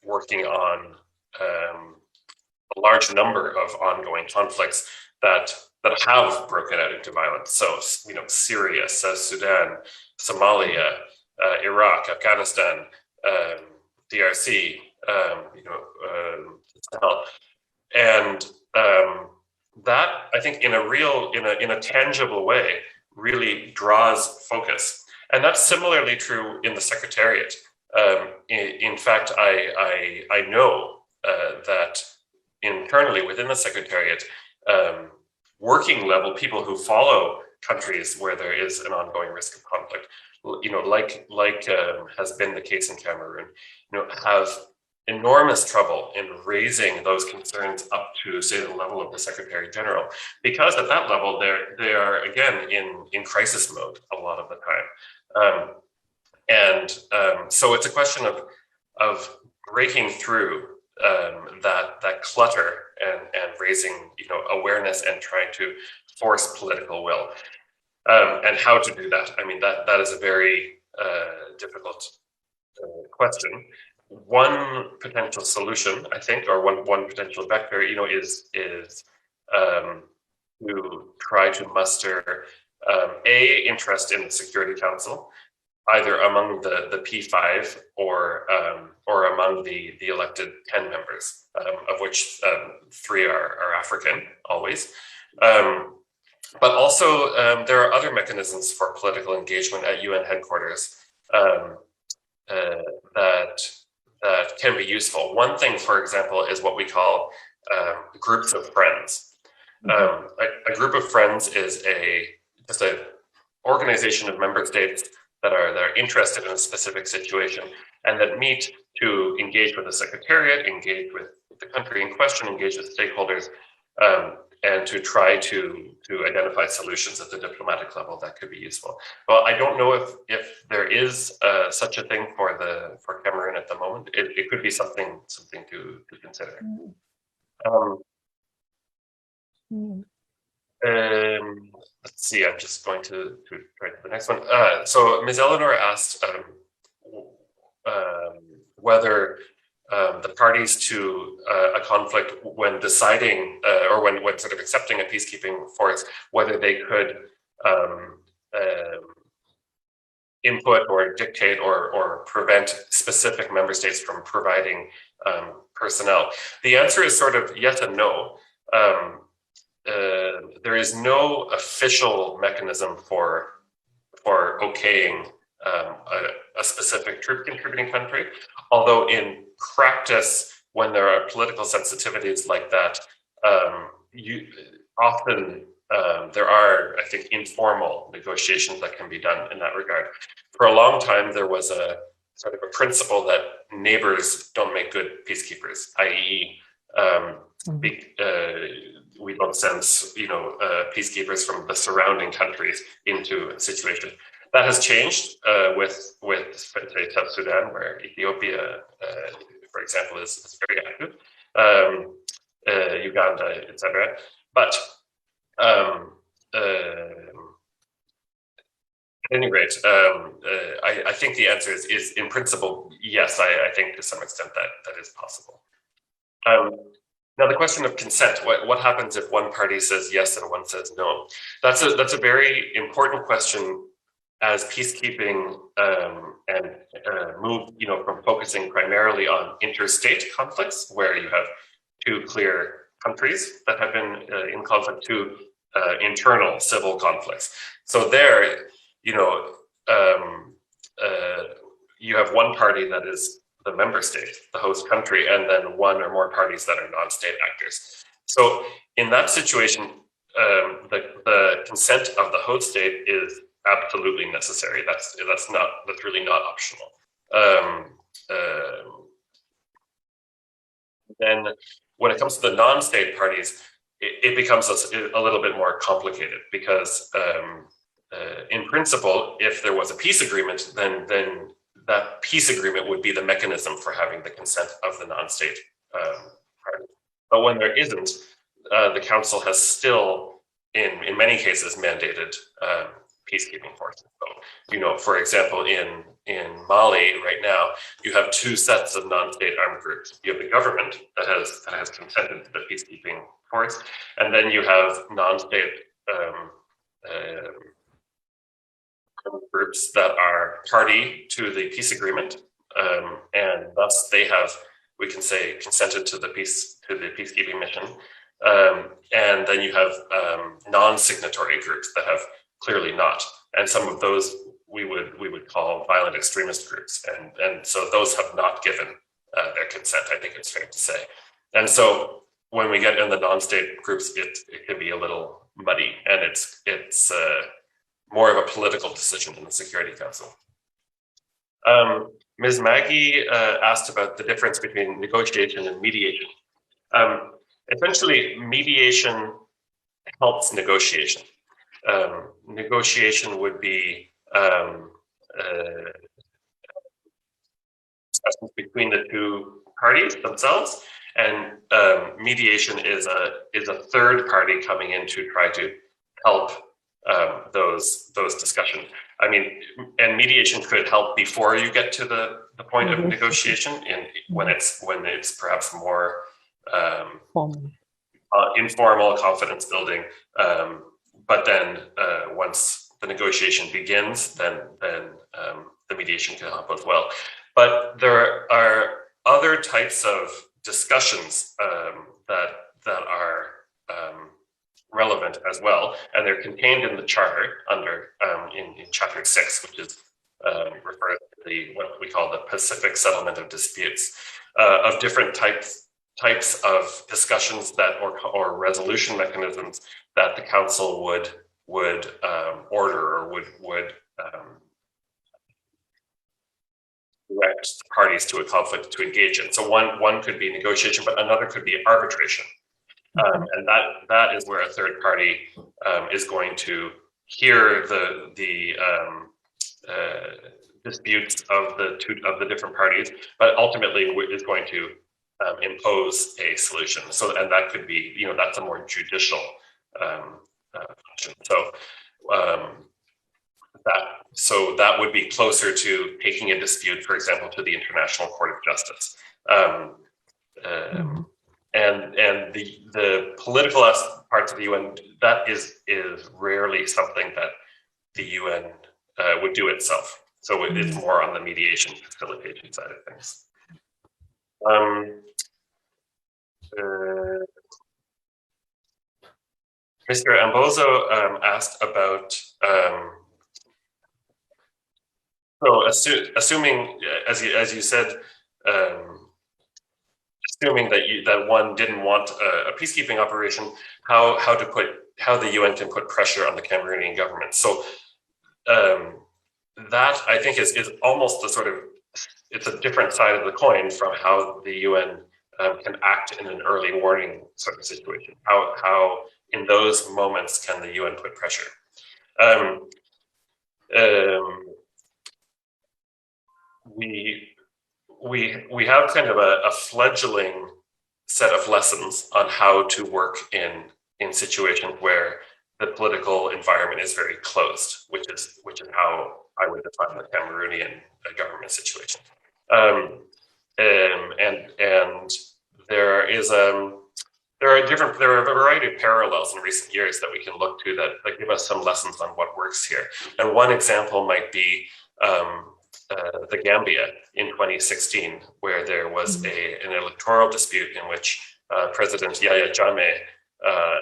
working on a large number of ongoing conflicts that have broken out into violence. So, Syria, South Sudan, Somalia, Iraq, Afghanistan, DRC, and that, I think, in a tangible way, really draws focus. And that's similarly true in the Secretariat. In fact, I know that internally within the Secretariat, working level people who follow countries where there is an ongoing risk of conflict, like has been the case in Cameroon, have enormous trouble in raising those concerns up to, say, the level of the Secretary General, because at that level they are again in crisis mode a lot of the time, so it's a question of breaking through that clutter and raising awareness and trying to force political will, and how to do that. I mean, that is a very difficult question. One potential solution, I think, or one potential vector, is to try to muster interest in the Security Council, either among the P5 or among the elected 10 members, of which 3 are African always. But also there are other mechanisms for political engagement at UN headquarters that can be useful. One thing, for example, is what we call groups of friends. A group of friends is just an organization of member states that are interested in a specific situation and that meet to engage with the Secretariat, engage with the country in question, engage with stakeholders, and to try to identify solutions at the diplomatic level that could be useful. Well, I don't know if there is such a thing for Cameroon at the moment. It could be something to consider. Let's see, I'm just going to try to the next one. So Ms. Eleanor asked whether the parties to a conflict, when deciding or when sort of accepting a peacekeeping force, whether they could input or dictate or prevent specific member states from providing personnel. The answer is sort of yes and no. There is no official mechanism for okaying a specific troop contributing country, although in practice, when there are political sensitivities like that, often there are, I think, informal negotiations that can be done in that regard. For a long time, there was a sort of a principle that neighbors don't make good peacekeepers, i.e., we don't send peacekeepers from the surrounding countries into a situation. That has changed with say, South Sudan, where Ethiopia, for example, is very active, Uganda, etc. But at any rate, I think the answer is in principle, yes, I think to some extent that is possible. Now, the question of consent, what happens if one party says yes and one says no? That's a very important question as peacekeeping and moved from focusing primarily on interstate conflicts, where you have 2 clear countries that have been in conflict, to internal civil conflicts. So there, you have one party that is the member state, the host country, and then 1 or more parties that are non-state actors. So in that situation, the consent of the host state is absolutely necessary. That's really not optional. Then when it comes to the non-state parties, it becomes a little bit more complicated, because in principle, if there was a peace agreement, then that peace agreement would be the mechanism for having the consent of the non-state party. But when there isn't, the council has still in many cases, mandated peacekeeping forces. So, for example, in Mali right now, you have two sets of non-state armed groups. You have the government that has consented to the peacekeeping force, and then you have non-state groups that are party to the peace agreement, and thus they have, we can say, consented to the peacekeeping mission. And then you have non-signatory groups that have clearly not, and some of those we would call violent extremist groups, and so those have not given their consent. I think it's fair to say, and so when we get in the non-state groups, it can be a little muddy, and it's more of a political decision in the Security Council. Ms. Maggie asked about the difference between negotiation and mediation. Essentially, mediation helps negotiation. Negotiation would be discussions between the two parties themselves, and mediation is a third party coming in to try to help those discussions. I mean, and mediation could help before you get to the point of negotiation, and when it's perhaps more informal, confidence building. But then once the negotiation begins, then the mediation can help as well. But there are other types of discussions that are relevant as well, and they're contained in the charter under in chapter 6, which is refers to what we call the Pacific Settlement of Disputes, of different types of discussions that or resolution mechanisms that the council would order or would direct parties to a conflict to engage in. So one could be negotiation, but another could be arbitration. And that is where a third party is going to hear the disputes of the different parties, but ultimately is going to impose a solution. So, and that could be, that's a more judicial function. So that would be closer to taking a dispute, for example, to the International Court of Justice. And the political parts of the UN, that is rarely something that the UN would do itself. So it's more on the mediation facilitation side of things. Mr. Ambozo asked about assuming, as you said, assuming that one didn't want a peacekeeping operation, how the UN can put pressure on the Cameroonian government. So that I think is almost it's a different side of the coin from how the UN can act in an early warning sort of situation. How in those moments can the UN put pressure? We have kind of a fledgling set of lessons on how to work in situations where the political environment is very closed, which is how I would define the Cameroonian government situation. And there are a variety of parallels in recent years that we can look to that give us some lessons on what works here. And one example might be the Gambia in 2016, where there was an electoral dispute in which President Yahya Jammeh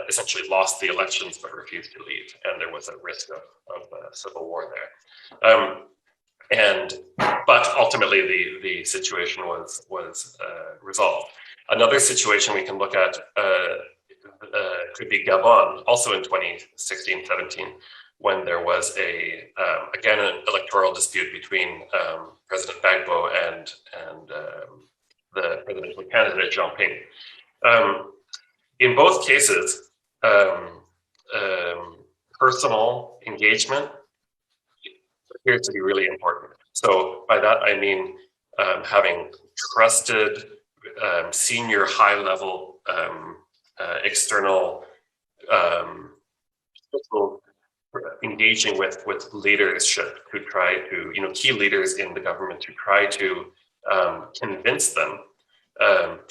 essentially lost the elections but refused to leave, and there was a risk of civil war there. But ultimately, the situation was resolved. Another situation we can look at could be Gabon, also in 2016-17, when there was again an electoral dispute between President Gbagbo and the presidential candidate Jean Ping. In both cases, personal engagement appears to be really important. So by that I mean having trusted senior high-level external engaging with leadership to try to, key leaders in the government to try to convince them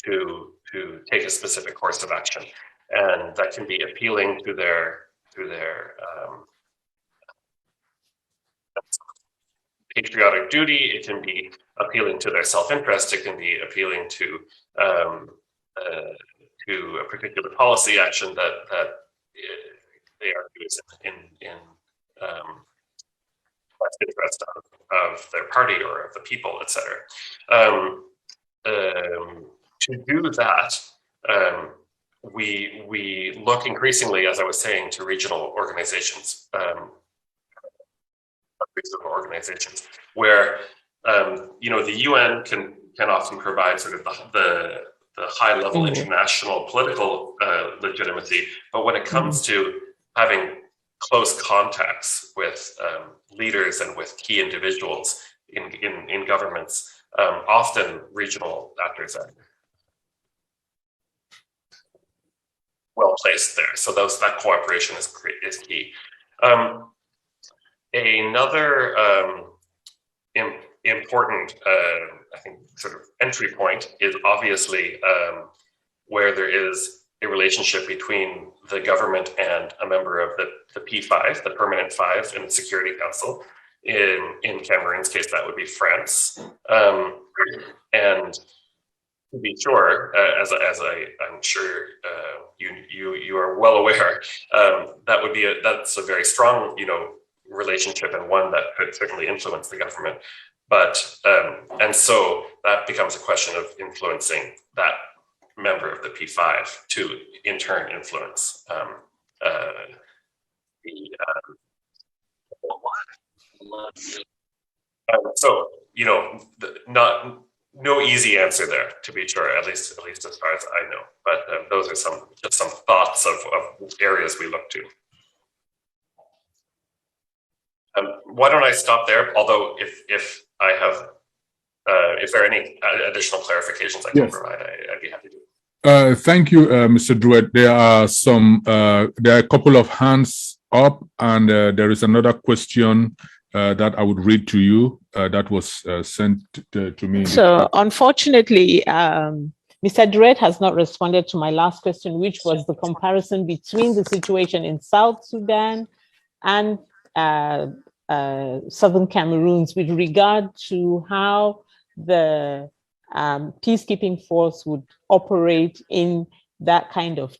to take a specific course of action, and that can be appealing to their patriotic duty. It can be appealing to their self-interest. It can be appealing to a particular policy action that they argue is in best interest of their party or of the people, etc. To do that, we look increasingly, as I was saying, to regional organizations. Where the UN can often provide sort of the high level international political legitimacy, but when it comes to having close contacts with leaders and with key individuals in governments, often regional actors are well placed there. So that cooperation is key. Another important, I think, sort of entry point is obviously where there is a relationship between the government and a member of the P5, the Permanent Five in the Security Council. In Cameroon's case, that would be France. And to be sure, as I'm sure you are well aware, that's a very strong, relationship, and one that could certainly influence the government. But and so that becomes a question of influencing that member of the P5 to in turn influence so no easy answer there, to be sure, at least as far as I know. But those are some thoughts of areas we look to. Why don't I stop there? Although if I have, if there are any additional clarifications I can provide, I'd be happy to. Thank you, Mr. Druet. There are a couple of hands up, and there is another question that I would read to you that was sent to me. So unfortunately, Mr. Druet has not responded to my last question, which was the comparison between the situation in South Sudan and Southern Cameroons with regard to how the peacekeeping force would operate in that kind of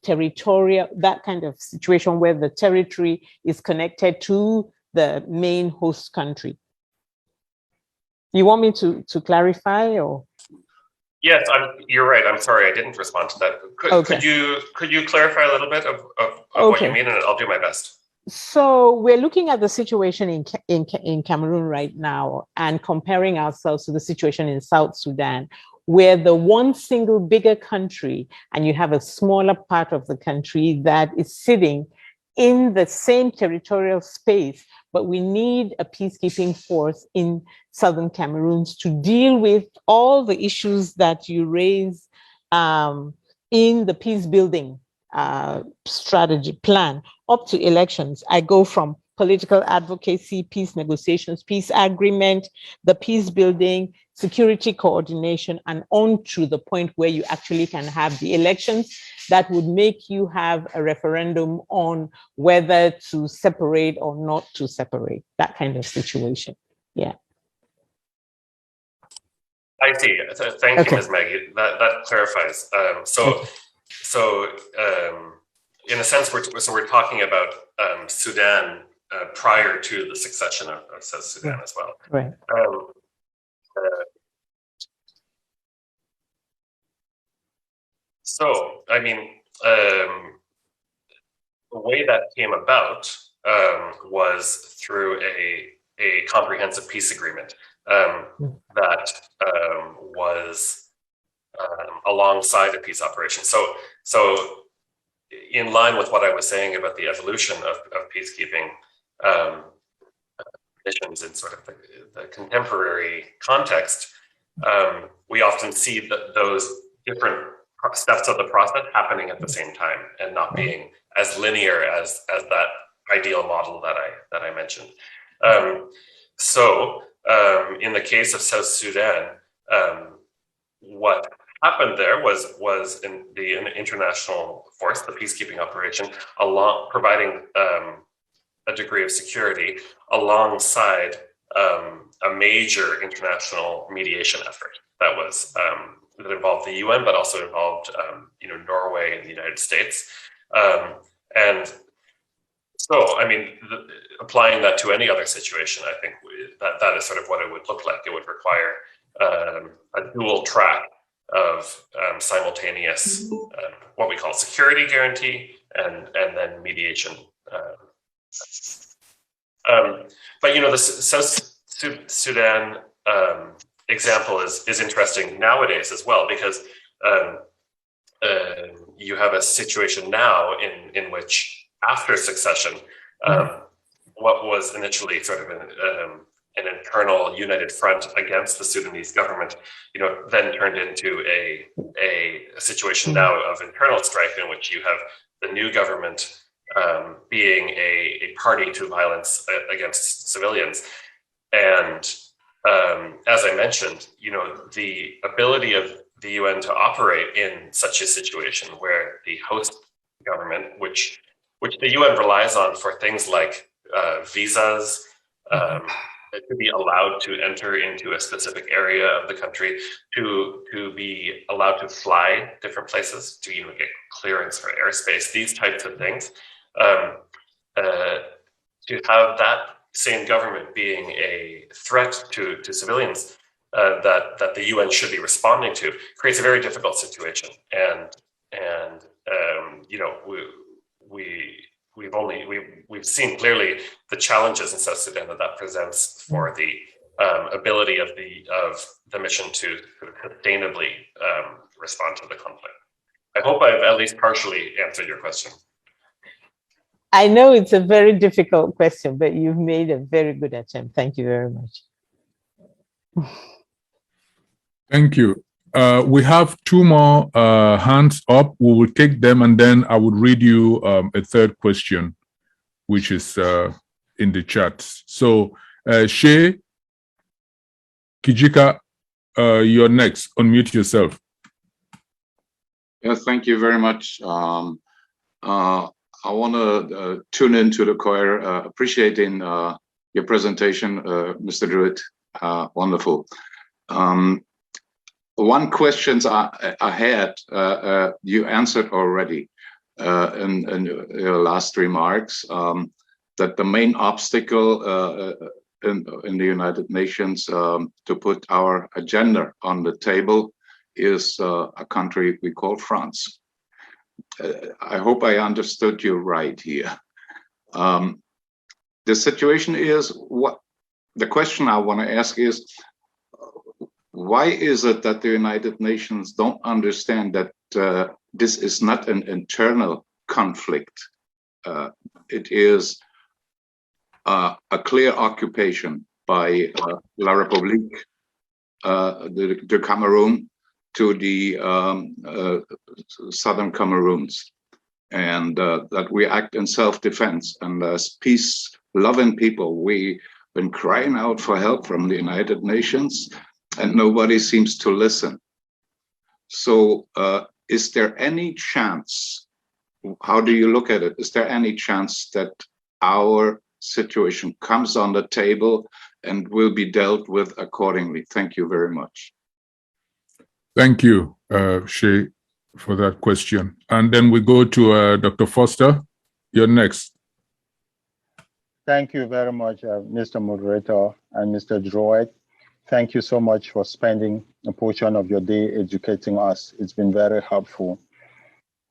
situation where the territory is connected to the main host country. You want me to clarify, or? Yes, you're right. I'm sorry, I didn't respond to that. Could you clarify a little bit of what you mean, and I'll do my best. So we're looking at the situation in Cameroon right now and comparing ourselves to the situation in South Sudan, where the one single bigger country and you have a smaller part of the country that is sitting in the same territorial space, but we need a peacekeeping force in Southern Cameroons to deal with all the issues that you raise in the peace building strategy plan up to elections. I go from political advocacy, peace negotiations, peace agreement, the peace building, security coordination, and on to the point where you actually can have the elections that would make you have a referendum on whether to separate or not to separate, that kind of situation. Yeah. I see. Thank you, Ms. Maggie. That clarifies. So in a sense, we're talking about Sudan prior to the succession of South Sudan as well. Right. So, I mean, the way that came about was through a comprehensive peace agreement that was alongside a peace operation. So in line with what I was saying about the evolution of peacekeeping missions in sort of the contemporary context, we often see that those different steps of the process happening at the same time and not being as linear as that ideal model that I mentioned. In the case of South Sudan, what happened there was in the international force, the peacekeeping operation, providing a degree of security alongside a major international mediation effort that was that involved the UN, but also involved Norway and the United States. And so, I mean, applying that to any other situation, I think that is sort of what it would look like. It would require a dual track of simultaneous, what we call security guarantee and then mediation. But the South Sudan example is interesting nowadays as well, because you have a situation now in which, after succession, what was initially sort of an internal united front against the Sudanese government, then turned into a situation now of internal strife, in which you have the new government being a party to violence against civilians. And as I mentioned, the ability of the UN to operate in such a situation where the host government, which the UN relies on for things like visas, to be allowed to enter into a specific area of the country, to be allowed to fly different places, to even get clearance for airspace, these types of things. To have that same government being a threat to civilians that the UN should be responding to creates a very difficult situation. And we've seen clearly the challenges in South Sudan that presents for the ability of the mission to sustainably respond to the conflict. I hope I've at least partially answered your question. I know it's a very difficult question, but you've made a very good attempt. Thank you very much. Thank you. We have two more hands up. We will take them, and then I would read you a third question, which is in the chat. So, Shea Kijika, you're next. Unmute yourself. Yes, thank you very much. I want to tune into the choir, appreciating your presentation, Mr. Druet. Wonderful. One question I had, you answered already in your last remarks, that the main obstacle in the United Nations to put our agenda on the table is a country we call France. I hope I understood you right here. The situation is, the question I want to ask is, why is it that the United Nations don't understand that this is not an internal conflict? It is a clear occupation by La République de Cameroon to the Southern Cameroons, and that we act in self-defense. And as peace-loving people, we've been crying out for help from the United Nations, and nobody seems to listen. So is there any chance, how do you look at it? Is there any chance that our situation comes on the table and will be dealt with accordingly? Thank you very much. Thank you, Shea, for that question. And then we go to Dr. Foster. You're next. Thank you very much, Mr. Moderator and Mr. Druet. Thank you so much for spending a portion of your day educating us. It's been very helpful.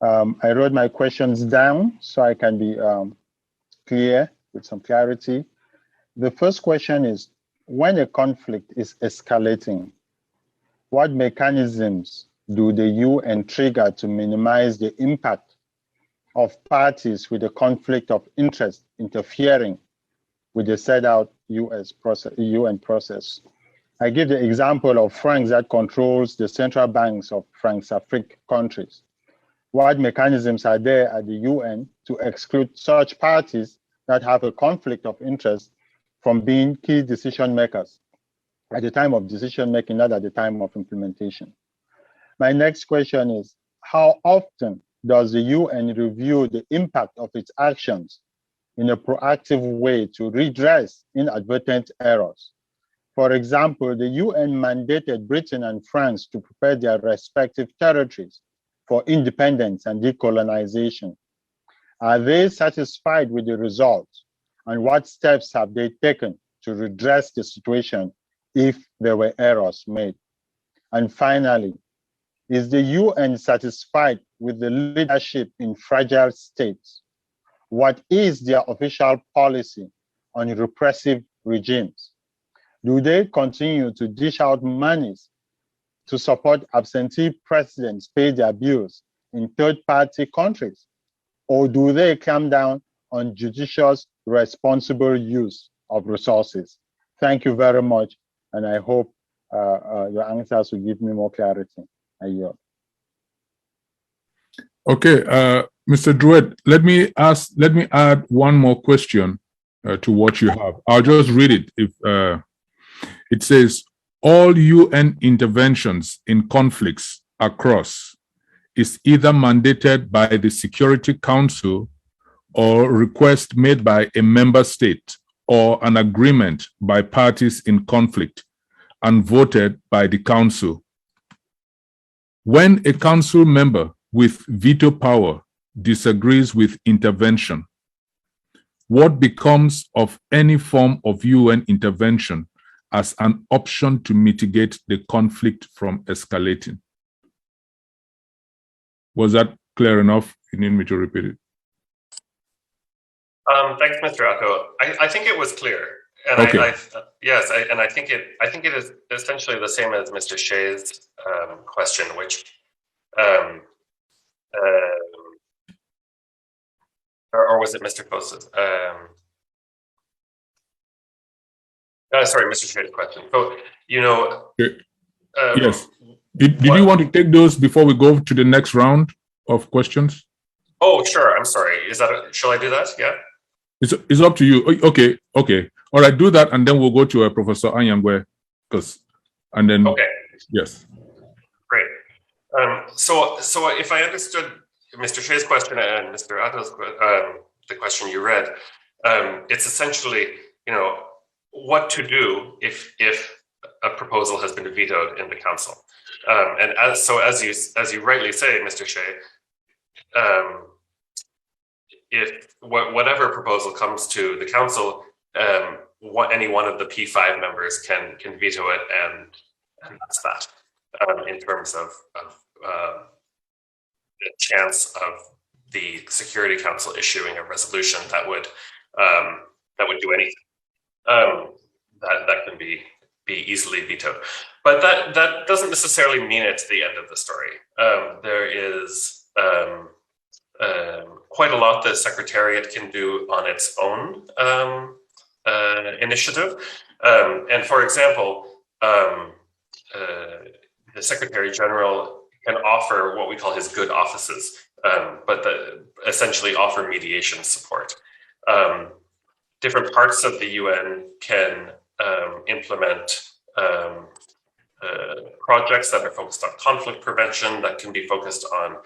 I wrote my questions down so I can be clear with some clarity. The first question is, when a conflict is escalating, what mechanisms do the UN trigger to minimize the impact of parties with a conflict of interest interfering with the set out UN process? I give the example of France that controls the central banks of Francophone countries. What mechanisms are there at the UN to exclude such parties that have a conflict of interest from being key decision makers at the time of decision making, not at the time of implementation. My next question is, how often does the UN review the impact of its actions in a proactive way to redress inadvertent errors? For example, the UN mandated Britain and France to prepare their respective territories for independence and decolonization. Are they satisfied with the results? And what steps have they taken to redress the situation if there were errors made? And finally, is the UN satisfied with the leadership in fragile states? What is their official policy on repressive regimes? Do they continue to dish out monies to support absentee presidents pay their bills in third-party countries? Or do they come down on judicious, responsible use of resources? Thank you very much, and I hope your answers will give me more clarity. Okay, Mr. Druet, let me add one more question to what you have. I'll just read it. If it says, all UN interventions in conflicts across is either mandated by the Security Council or request made by a member state or an agreement by parties in conflict and voted by the Council. When a Council member with veto power disagrees with intervention, what becomes of any form of UN intervention as an option to mitigate the conflict from escalating? Was that clear enough? You need me to repeat it? Thanks, Mr. Akko. I think it was clear. And okay. I think it is essentially the same as Mr. Shea's question, which or was it Mr. Fosa's? Sorry, Mr. Shea's question. So, you know, yes. Did you want to take those before we go to the next round of questions? Oh, sure. I'm sorry. Shall I do that? Yeah. It's up to you. Okay. All right, do that, and then we'll go to Professor Anyangwe, and then. Okay. Yes. Great. So if I understood Mr. Shea's question and Mr. Atto's the question you read, it's essentially, you know, what to do if a proposal has been vetoed in the council, and as you rightly say, Mr. Shea, if whatever proposal comes to the council, any one of the P5 members can veto it, and that's that. In terms of the chance of the Security Council issuing a resolution that would do anything, that can be easily vetoed. But that doesn't necessarily mean it's the end of the story. There is quite a lot the Secretariat can do on its own initiative. And for example, the Secretary General can offer what we call his good offices, but essentially offer mediation support. Different parts of the UN can implement projects that are focused on conflict prevention, that can be focused on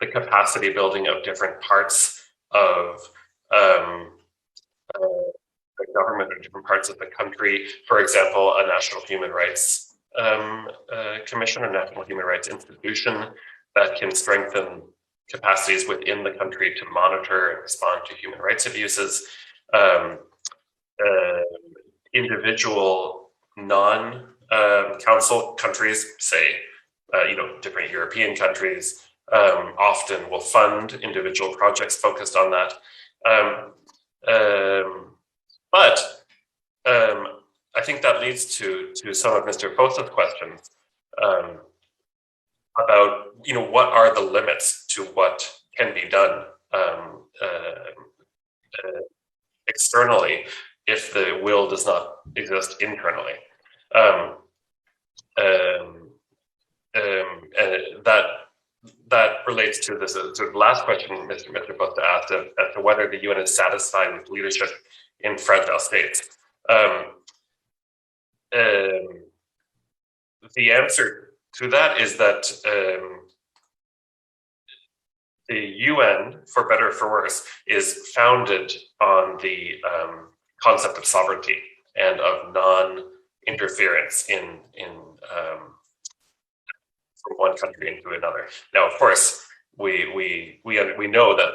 the capacity building of different parts of the government or different parts of the country. For example, a national human rights commission or national human rights institution that can strengthen capacities within the country to monitor and respond to human rights abuses. Individual non-council countries, say, different European countries, often will fund individual projects focused on that. But I think that leads to some of Mr. Fosa's questions about, what are the limits to what can be done externally if the will does not exist internally. And that relates to this sort of last question Mr. Costa asked as to whether the UN is satisfied with leadership in fragile states. The answer to that is that the UN, for better or for worse, is founded on the concept of sovereignty and of non-interference in from one country into another. Now, of course, we know that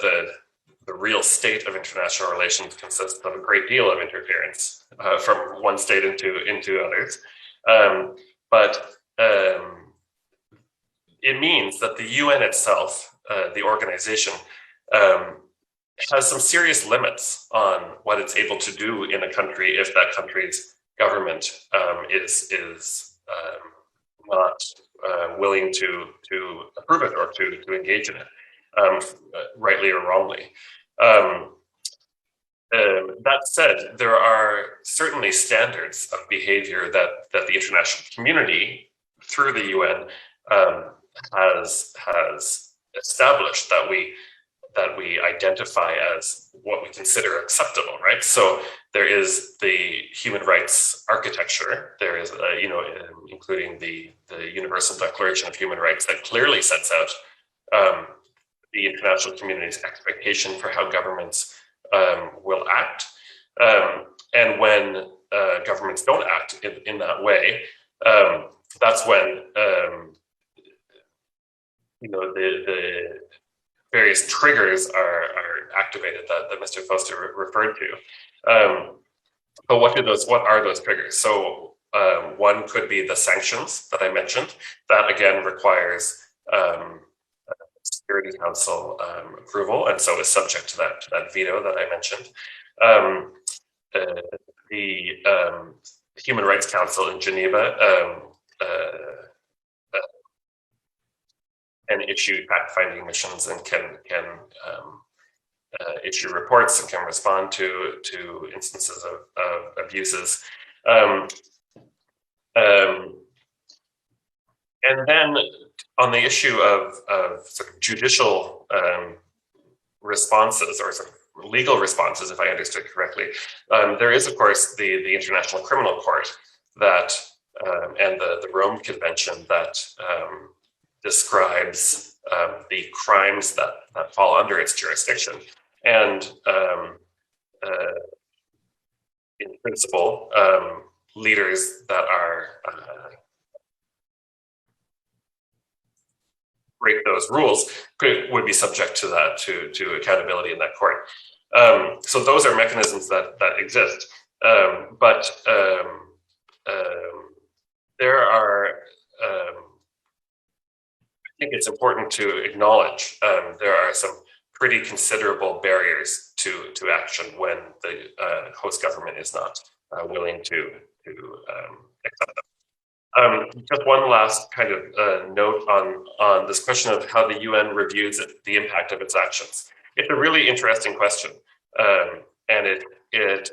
the real state of international relations consists of a great deal of interference from one state into others. But it means that the UN itself, the organization, has some serious limits on what it's able to do in a country if that country's government is not willing to approve it or to engage in it, rightly or wrongly. That said, there are certainly standards of behavior that the international community, through the UN, has established that we identify as what we consider acceptable, right? So there is the human rights architecture. There is, including the Universal Declaration of Human Rights that clearly sets out the international community's expectation for how governments will act. And when governments don't act in that way, that's when the various triggers are activated that Mr. Foster referred to. But what are those triggers? So one could be the sanctions that I mentioned. That again requires Security Council approval, and so is subject to that veto that I mentioned. The Human Rights Council in Geneva can issue fact-finding missions and can issue reports and can respond to instances of abuses. And then on the issue of sort of judicial responses or sort of legal responses, if I understood correctly, there is, of course, the International Criminal Court that and the Rome Convention that describes the crimes that fall under its jurisdiction. And in principle, leaders that are break those rules would be subject to that, to accountability in that court. So those are mechanisms that exist. But there are, I think it's important to acknowledge there are some pretty considerable barriers to action when the host government is not willing to accept them. Just one last kind of note on this question of how the UN reviews the impact of its actions. It's a really interesting question, and it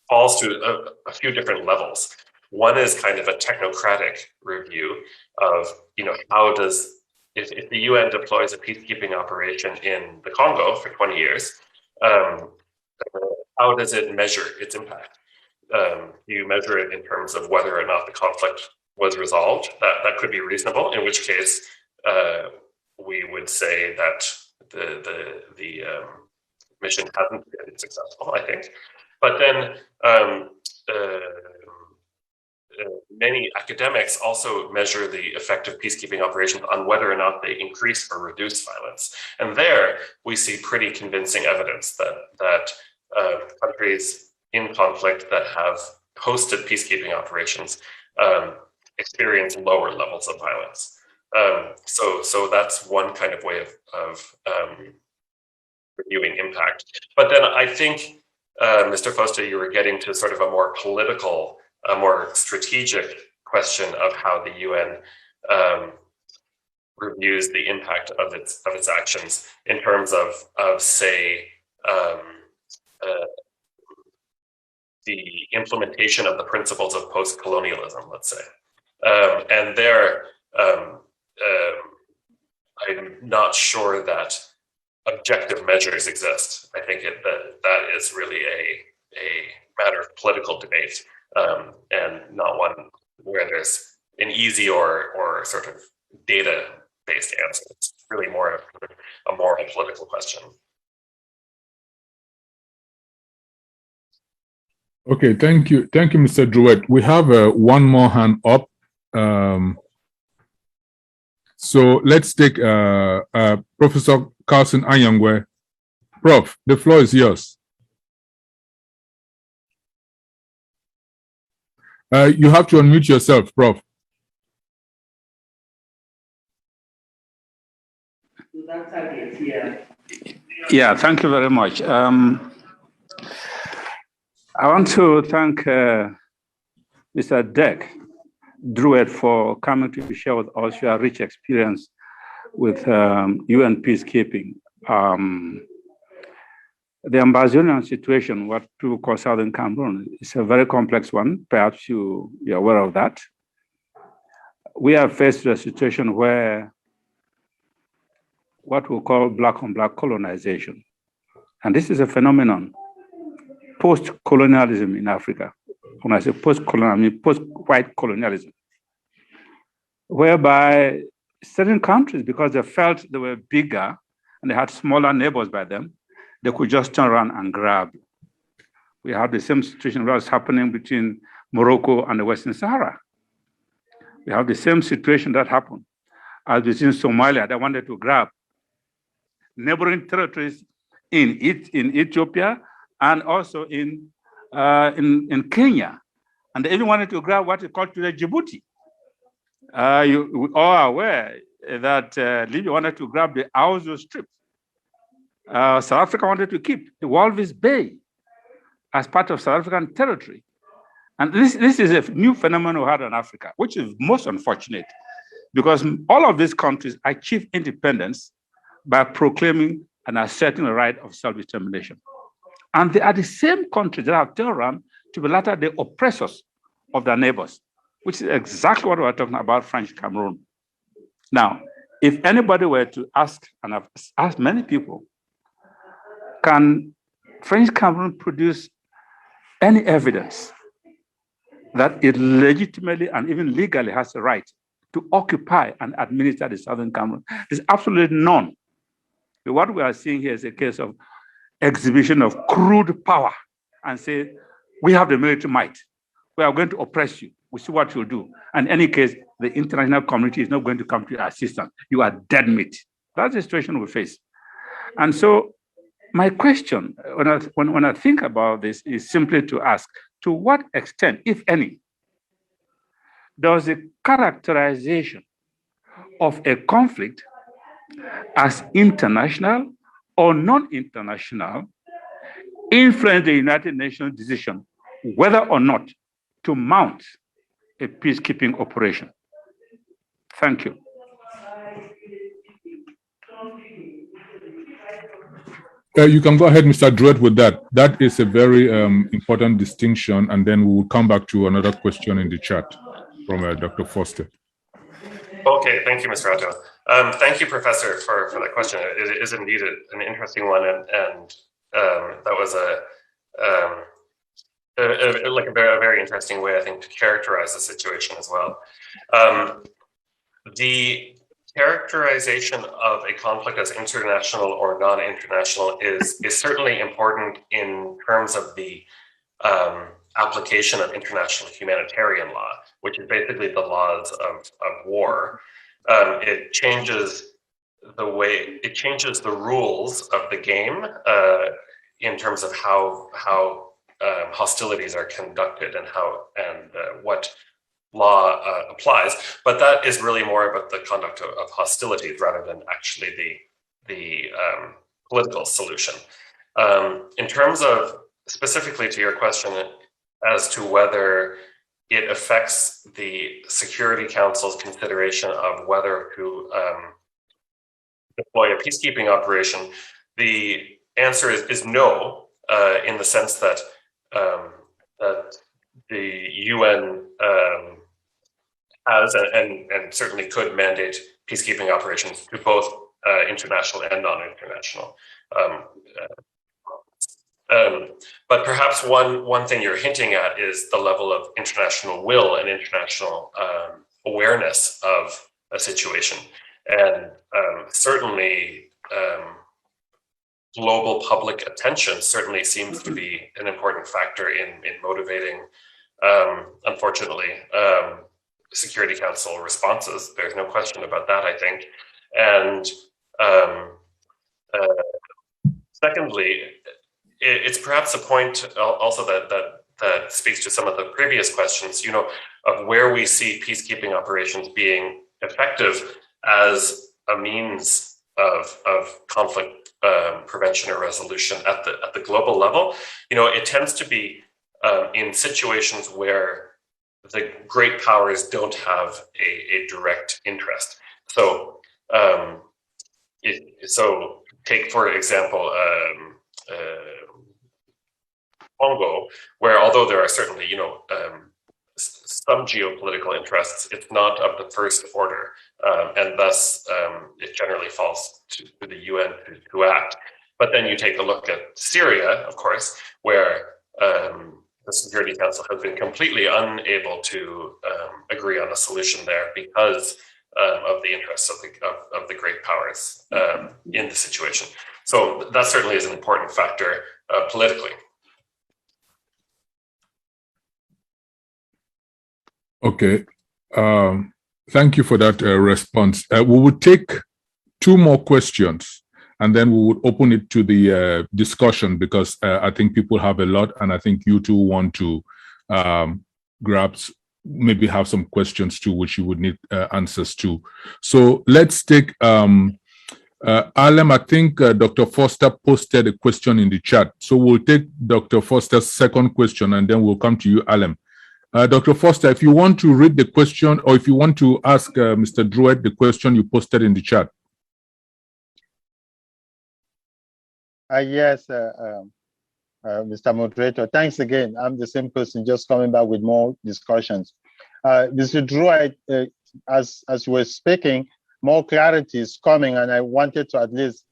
falls to a few different levels. One is kind of a technocratic review of, how does, if the UN deploys a peacekeeping operation in the Congo for 20 years, how does it measure its impact? You measure it in terms of whether or not the conflict was resolved. That could be reasonable, in which case we would say that the mission hasn't been successful, I think. But then many academics also measure the effect of peacekeeping operations on whether or not they increase or reduce violence. And there we see pretty convincing evidence that countries in conflict that have hosted peacekeeping operations experience lower levels of violence. So that's one kind of way of reviewing impact. But then I think, Mr. Foster, you were getting to sort of a more political, a more strategic question of how the UN reviews the impact of its actions in terms of say the implementation of the principles of post-colonialism, let's say. And there, I'm not sure that objective measures exist. I think that is really a matter of political debate, and not one where there's an easy or sort of data-based answer. It's really more of a moral political question. Okay, thank you, Mr. Druet. We have one more hand up. So let's take Professor Carlson Anyangwe. Prof, the floor is yours. You have to unmute yourself, Prof. Yeah, thank you very much. I want to thank Mr. Dirk Druet for coming to share with us your rich experience with UN peacekeeping. The Ambazonian situation, what people call Southern Cameroon, is a very complex one. Perhaps you're aware of that. We are faced with a situation where what we call black-on-black colonization. And this is a phenomenon, post-colonialism in Africa. When I say post-colonial, I mean post-white colonialism, whereby certain countries, because they felt they were bigger and they had smaller neighbors by them, they could just turn around and grab. We have the same situation that was happening between Morocco and the Western Sahara. We have the same situation that happened as between Somalia that wanted to grab neighboring territories in Ethiopia and also in Kenya. And they even wanted to grab what is called today Djibouti. We all are aware that Libya wanted to grab the Aouzou Strip. South Africa wanted to keep the Walvis Bay as part of South African territory. And this is a new phenomenon we had in Africa, which is most unfortunate because all of these countries achieve independence by proclaiming and asserting the right of self-determination. And they are the same countries that have turned around to be later the oppressors of their neighbors, which is exactly what we're talking about French Cameroon. Now, if anybody were to ask, and I've asked many people, can French Cameroon produce any evidence that it legitimately and even legally has the right to occupy and administer the Southern Cameroon? There's absolutely none. But what we are seeing here is a case of exhibition of crude power and say, we have the military might. We are going to oppress you. We see what you'll do. And in any case, the international community is not going to come to your assistance. You are dead meat. That's the situation we face. And so my question, when I think about this, is simply to ask, to what extent, if any, does the characterization of a conflict as international or non-international influence the United Nations decision whether or not to mount a peacekeeping operation? Thank you. You can go ahead, Mr. Druet, with that. That is a very important distinction, and then we will come back to another question in the chat from Dr. Foster. Okay, thank you, Mr. Otto. Thank you, Professor, for that question. It is indeed an interesting one, and that was a very interesting way, I think, to characterize the situation as well. The characterization of a conflict as international or non-international is certainly important in terms of the application of international humanitarian law, which is basically the laws of war. It changes the rules of the game in terms of how hostilities are conducted and what law applies, but that is really more about the conduct of hostilities rather than actually the political solution. In terms of specifically to your question as to whether it affects the Security Council's consideration of whether to deploy a peacekeeping operation, the answer is no, in the sense that that the UN has and certainly could mandate peacekeeping operations to both international and non-international. But perhaps one thing you're hinting at is the level of international will and international awareness of a situation. And certainly global public attention certainly seems to be an important factor in motivating, unfortunately, Security Council responses. There's no question about that, I think. And secondly, it's perhaps a point also that speaks to some of the previous questions, of where we see peacekeeping operations being effective as a means of conflict prevention or resolution at the global level. It tends to be in situations where the great powers don't have a direct interest. So, take for example Congo, where although there are certainly some geopolitical interests, it's not of the first order, and thus it generally falls to the UN to act. But then you take a look at Syria, of course, where the Security Council has been completely unable to agree on a solution there because of the interests of the great powers in the situation. So that certainly is an important factor politically. Okay, thank you for that response. We will take two more questions, and then we would open it to the discussion, because I think people have a lot, and I think you two want to maybe have some questions too, which you would need answers to. So let's take Alem. I think Dr. Foster posted a question in the chat. So we'll take Dr. Foster's second question, and then we'll come to you, Alem. Dr. Foster, if you want to read the question, or if you want to ask Mr. Druet the question you posted in the chat. Yes, Mr. Moderator, thanks again. I'm the same person, just coming back with more discussions. Mr. Druet, as you were speaking, more clarity is coming, and I wanted to at least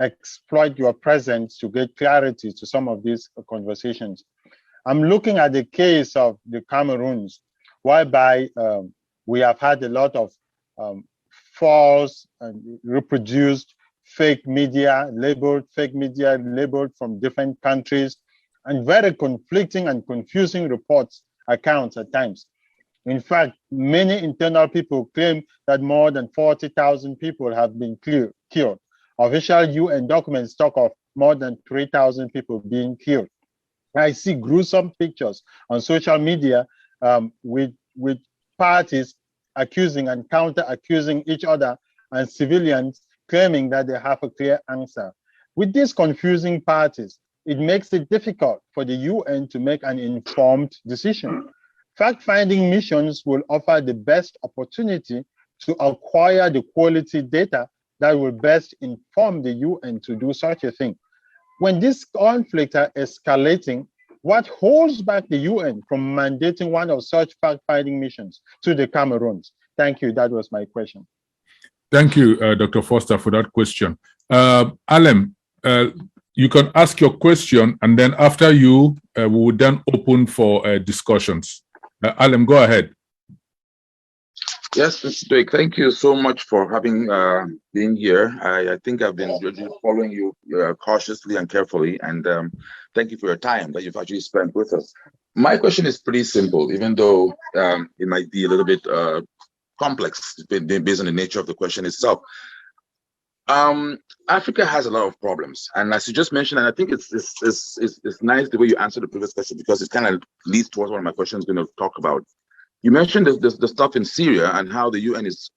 exploit your presence to get clarity to some of these conversations. I'm looking at the case of the Cameroons, whereby we have had a lot of false and reproduced fake media labeled from different countries, and very conflicting and confusing accounts at times. In fact, many internal people claim that more than 40,000 people have been killed. Official UN documents talk of more than 3,000 people being killed. I see gruesome pictures on social media with parties accusing and counter-accusing each other, and civilians claiming that they have a clear answer. With these confusing parties, it makes it difficult for the UN to make an informed decision. Fact-finding missions will offer the best opportunity to acquire the quality data that will best inform the UN to do such a thing. When these conflicts are escalating, what holds back the UN from mandating one of such fact-finding missions to the Cameroons? Thank you. That was my question. Thank you, Dr. Foster, for that question. Alem, you can ask your question, and then after you, we will then open for discussions. Alem, go ahead. Yes, Mr. Dirk, thank you so much for having been here. I think I've been following you cautiously and carefully, and thank you for your time that you've actually spent with us. My question is pretty simple, even though it might be a little bit complex based on the nature of the question itself. Africa has a lot of problems, and as you just mentioned, and I think it's nice the way you answered the previous question, because it kind of leads towards one of my questions I'm going to talk about. You mentioned the stuff in Syria and how the UN is,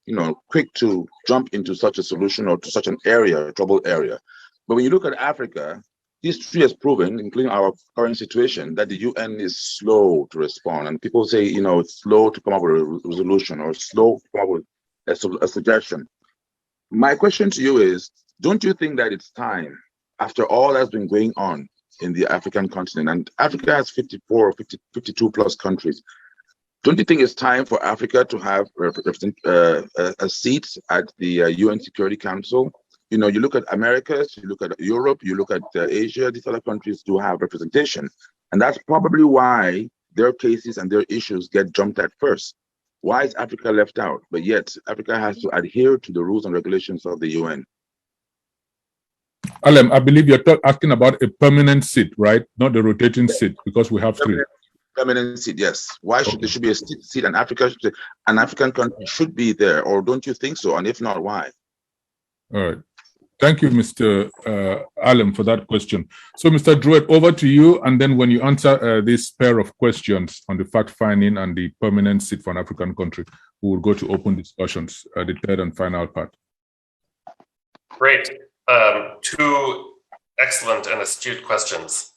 quick to jump into such a solution or to such an area, a troubled area. But when you look at Africa, history has proven, including our current situation, that the UN is slow to respond. And people say, it's slow to come up with a resolution or slow to come up with a suggestion. My question to you is, don't you think that it's time, after all that's been going on in the African continent, and Africa has 52 plus countries, Don't you think it's time for Africa to have a seat at the UN Security Council? You know, you look at Americas, you look at Europe, you look at Asia, these other countries do have representation. And that's probably why their cases and their issues get jumped at first. Why is Africa left out? But yet Africa has to adhere to the rules and regulations of the UN. Alem, I believe you're asking about a permanent seat, right? Not the rotating seat, because we have three. Permanent seat, yes. Why should there should be a seat and an African country should be there, or don't you think so? And if not, why? All right. Thank you, Mr. Alem, for that question. So, Mr. Druet, over to you. And then when you answer this pair of questions on the fact-finding and the permanent seat for an African country, we will go to open discussions, the third and final part. Great. Two excellent and astute questions.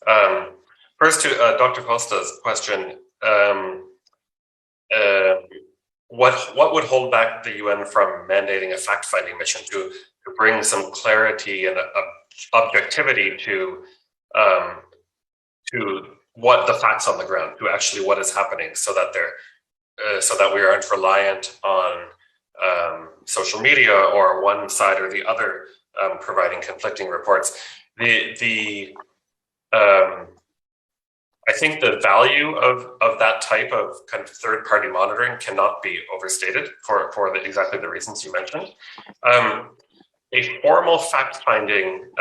First, to Dr. Costa's question, what would hold back the UN from mandating a fact-finding mission to bring some clarity and objectivity to what the facts on the ground, to actually what is happening, so that we aren't reliant on social media or one side or the other providing conflicting reports. I think the value of that type of kind of third-party monitoring cannot be overstated for exactly the reasons you mentioned. A formal fact-finding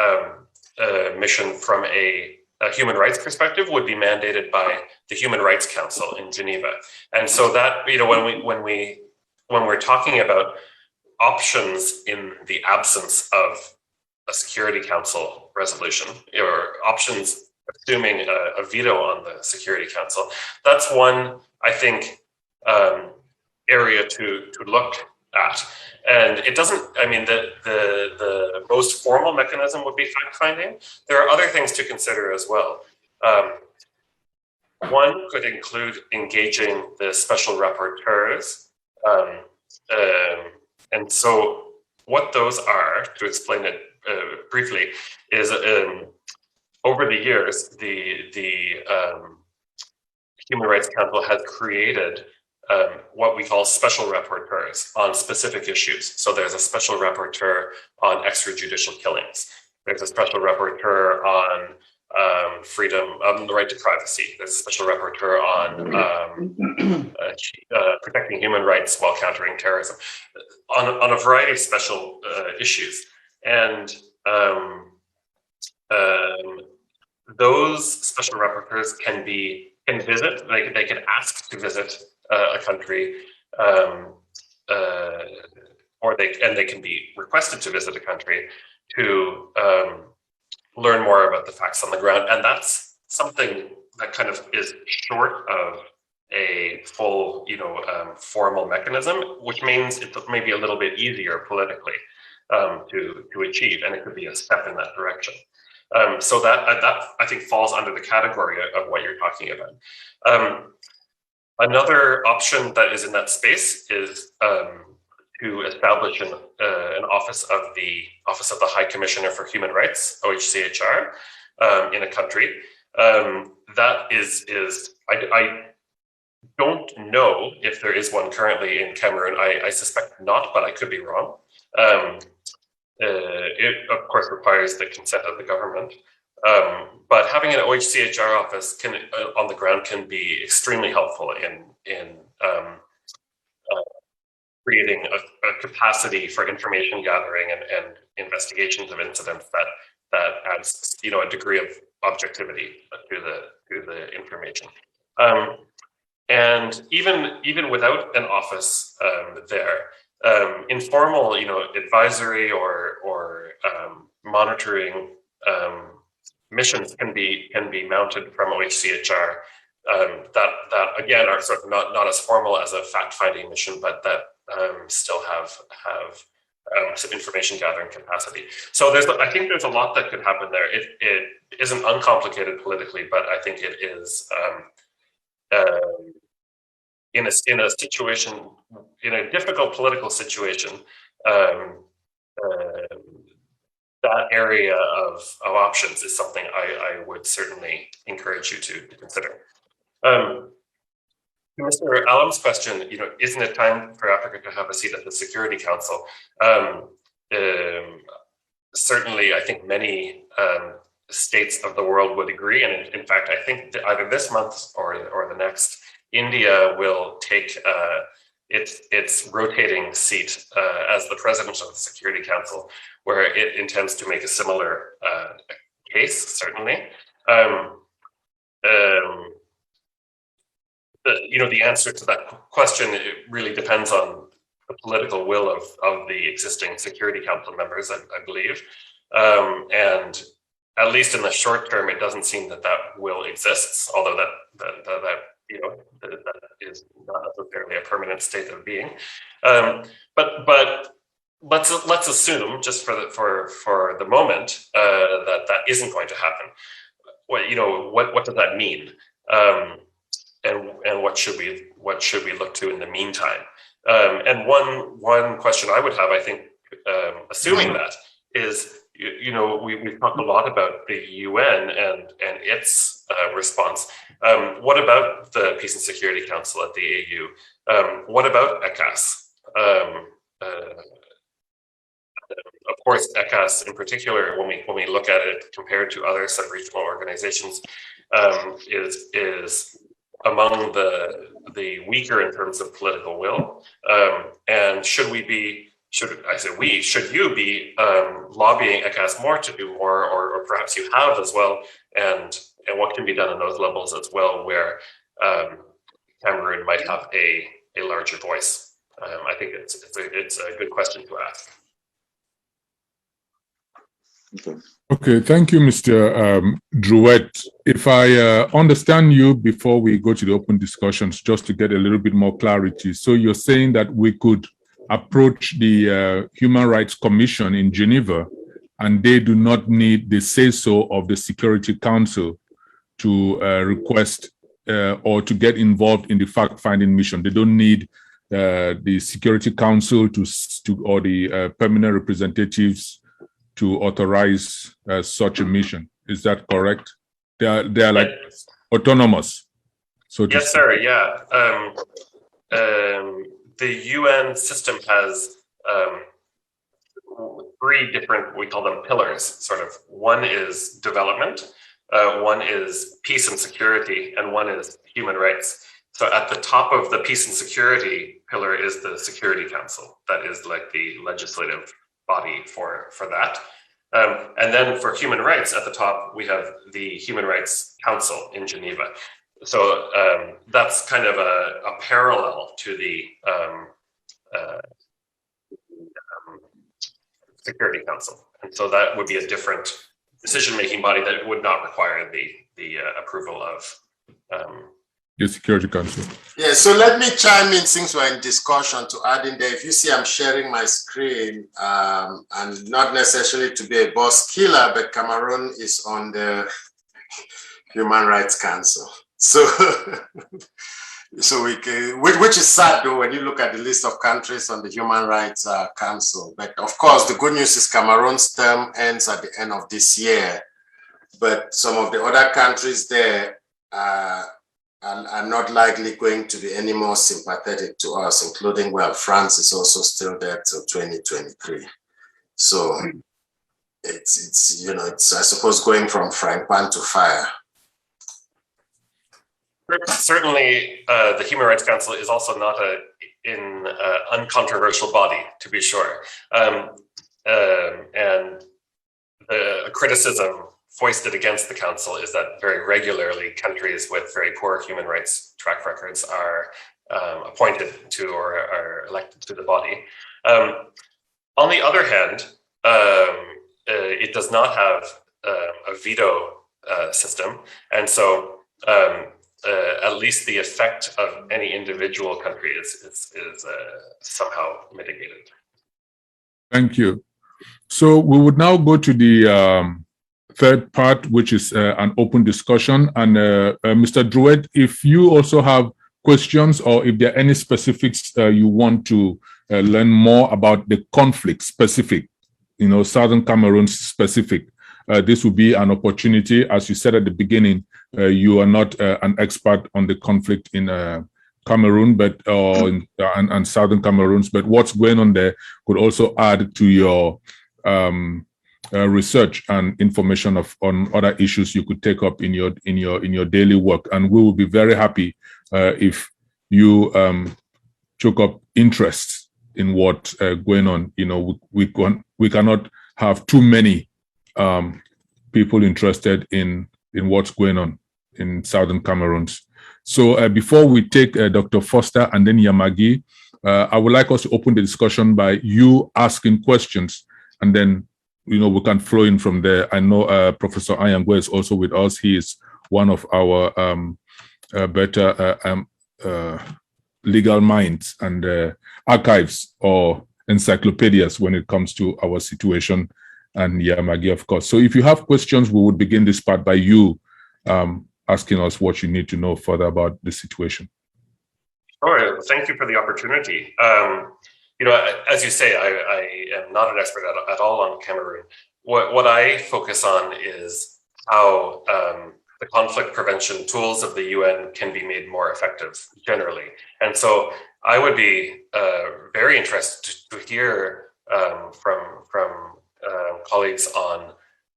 mission from a human rights perspective would be mandated by the Human Rights Council in Geneva, and so that, you know, when we're talking about options in the absence of a Security Council resolution, or options assuming a veto on the Security Council, that's one, I think, area to look at. And it doesn't, I mean, the most formal mechanism would be fact-finding. There are other things to consider as well. One could include engaging the special rapporteurs. And so what those are, to explain it briefly, is over the years, the Human Rights Council has created what we call special rapporteurs on specific issues. So there's a special rapporteur on extrajudicial killings. There's a special rapporteur on freedom, the right to privacy. There's a special rapporteur on protecting human rights while countering terrorism, on a variety of special issues. And those special rapporteurs can visit, they can ask to visit a country, or they can be requested to visit a country to learn more about the facts on the ground. And that's something that kind of is short of a full, formal mechanism, which means it may be a little bit easier politically to achieve, and it could be a step in that direction. So that I think falls under the category of what you're talking about. Another option that is in that space is to establish an office of the High Commissioner for Human Rights, OHCHR, in a country. That is I don't know if there is one currently in Cameroon. I suspect not, but I could be wrong. It of course requires the consent of the government, but having an OHCHR office on the ground can be extremely helpful in creating a capacity for information gathering and investigations of incidents that adds a degree of objectivity to the information. And even without an office there, informal advisory or monitoring missions can be mounted from OHCHR that again are sort of not as formal as a fact-finding mission, but that still have some information gathering capacity. So I think there's a lot that could happen there. It isn't uncomplicated politically, but I think it is in a situation, in a difficult political situation, that area of options is something I would certainly encourage you to consider. Mr. Alam's question, isn't it time for Africa to have a seat at the Security Council? Certainly, I think many states of the world would agree, and in fact, I think that either this month or the next, India will take its rotating seat as the president of the Security Council, where it intends to make a similar case, certainly. The answer to that question, it really depends on the political will of the existing Security Council members, I believe. And at least in the short term, it doesn't seem that will exists, although that is not necessarily a permanent state of being. But let's assume, just for the moment, that isn't going to happen. What does that mean? And what should we look to in the meantime? And one question I would have, I think, assuming that, is we've talked a lot about the UN and its response. What about the Peace and Security Council at the AU? What about ECAS? Of course, ECAS in particular, when we look at it compared to other sub-regional organizations, is among the weaker in terms of political will. And should you be lobbying ECAS more to do more, or perhaps you have as well, and what can be done on those levels as well, where Cameroon might have a larger voice? I think it's a good question to ask. Okay, thank you, Mr. Druet. If I understand you before we go to the open discussions, just to get a little bit more clarity. So you're saying that we could approach the Human Rights Commission in Geneva, and they do not need the say-so of the Security Council to request or to get involved in the fact-finding mission. They don't need the Security Council or the permanent representatives to authorize such a mission. Is that correct? They are like autonomous. So yes, sir. Yeah. The UN system has three different, we call them pillars, sort of. One is development, one is peace and security, and one is human rights. So at the top of the peace and security pillar is the Security Council. That is like the legislative body for that. And then for human rights at the top, we have the Human Rights Council in Geneva. So that's kind of a parallel to the Security Council. And so that would be a different decision-making body that would not require the approval of the Security Council. Yeah, so let me chime in since we're in discussion to add in there. If you see, I'm sharing my screen, and not necessarily to be a boss killer, but Cameroon is on the Human Rights Council. So, we can, which is sad though when you look at the list of countries on the Human Rights Council. But of course, the good news is Cameroon's term ends at the end of this year. But some of the other countries there are not likely going to be any more sympathetic to us, including, well, France is also still there till 2023. So it's I suppose going from frying pan to fire. Certainly, the Human Rights Council is also not an uncontroversial body, to be sure. And the criticism foisted against the council is that very regularly countries with very poor human rights track records are appointed to or are elected to the body. On the other hand, it does not have a veto system, and so at least the effect of any individual country is somehow mitigated. Thank you. So we would now go to the third part, which is an open discussion. And Mr. Druet, if you also have questions or if there are any specifics you want to learn more about the conflict specific, Southern Cameroon specific, this will be an opportunity. As you said at the beginning, you are not an expert on the conflict in Cameroon, but and Southern Cameroons, but what's going on there could also add to your research and information on other issues you could take up in your daily work. And we will be very happy if you took up interest in what's going on. You know, we cannot have too many people interested in what's going on in Southern Cameroons. So before we take Dr. Foster and then Yamagi, I would like us to open the discussion by you asking questions, and then, you know, we can flow in from there. I know Professor Anyangwe is also with us. He is one of our better legal minds and archives or encyclopedias when it comes to our situation, and Yamagi, of course. So if you have questions, we would begin this part by you asking us what you need to know further about the situation. Sure, thank you for the opportunity. You know, as you say, I am not an expert at all on Cameroon. What I focus on is how the conflict prevention tools of the UN can be made more effective generally. And so I would be very interested to hear from colleagues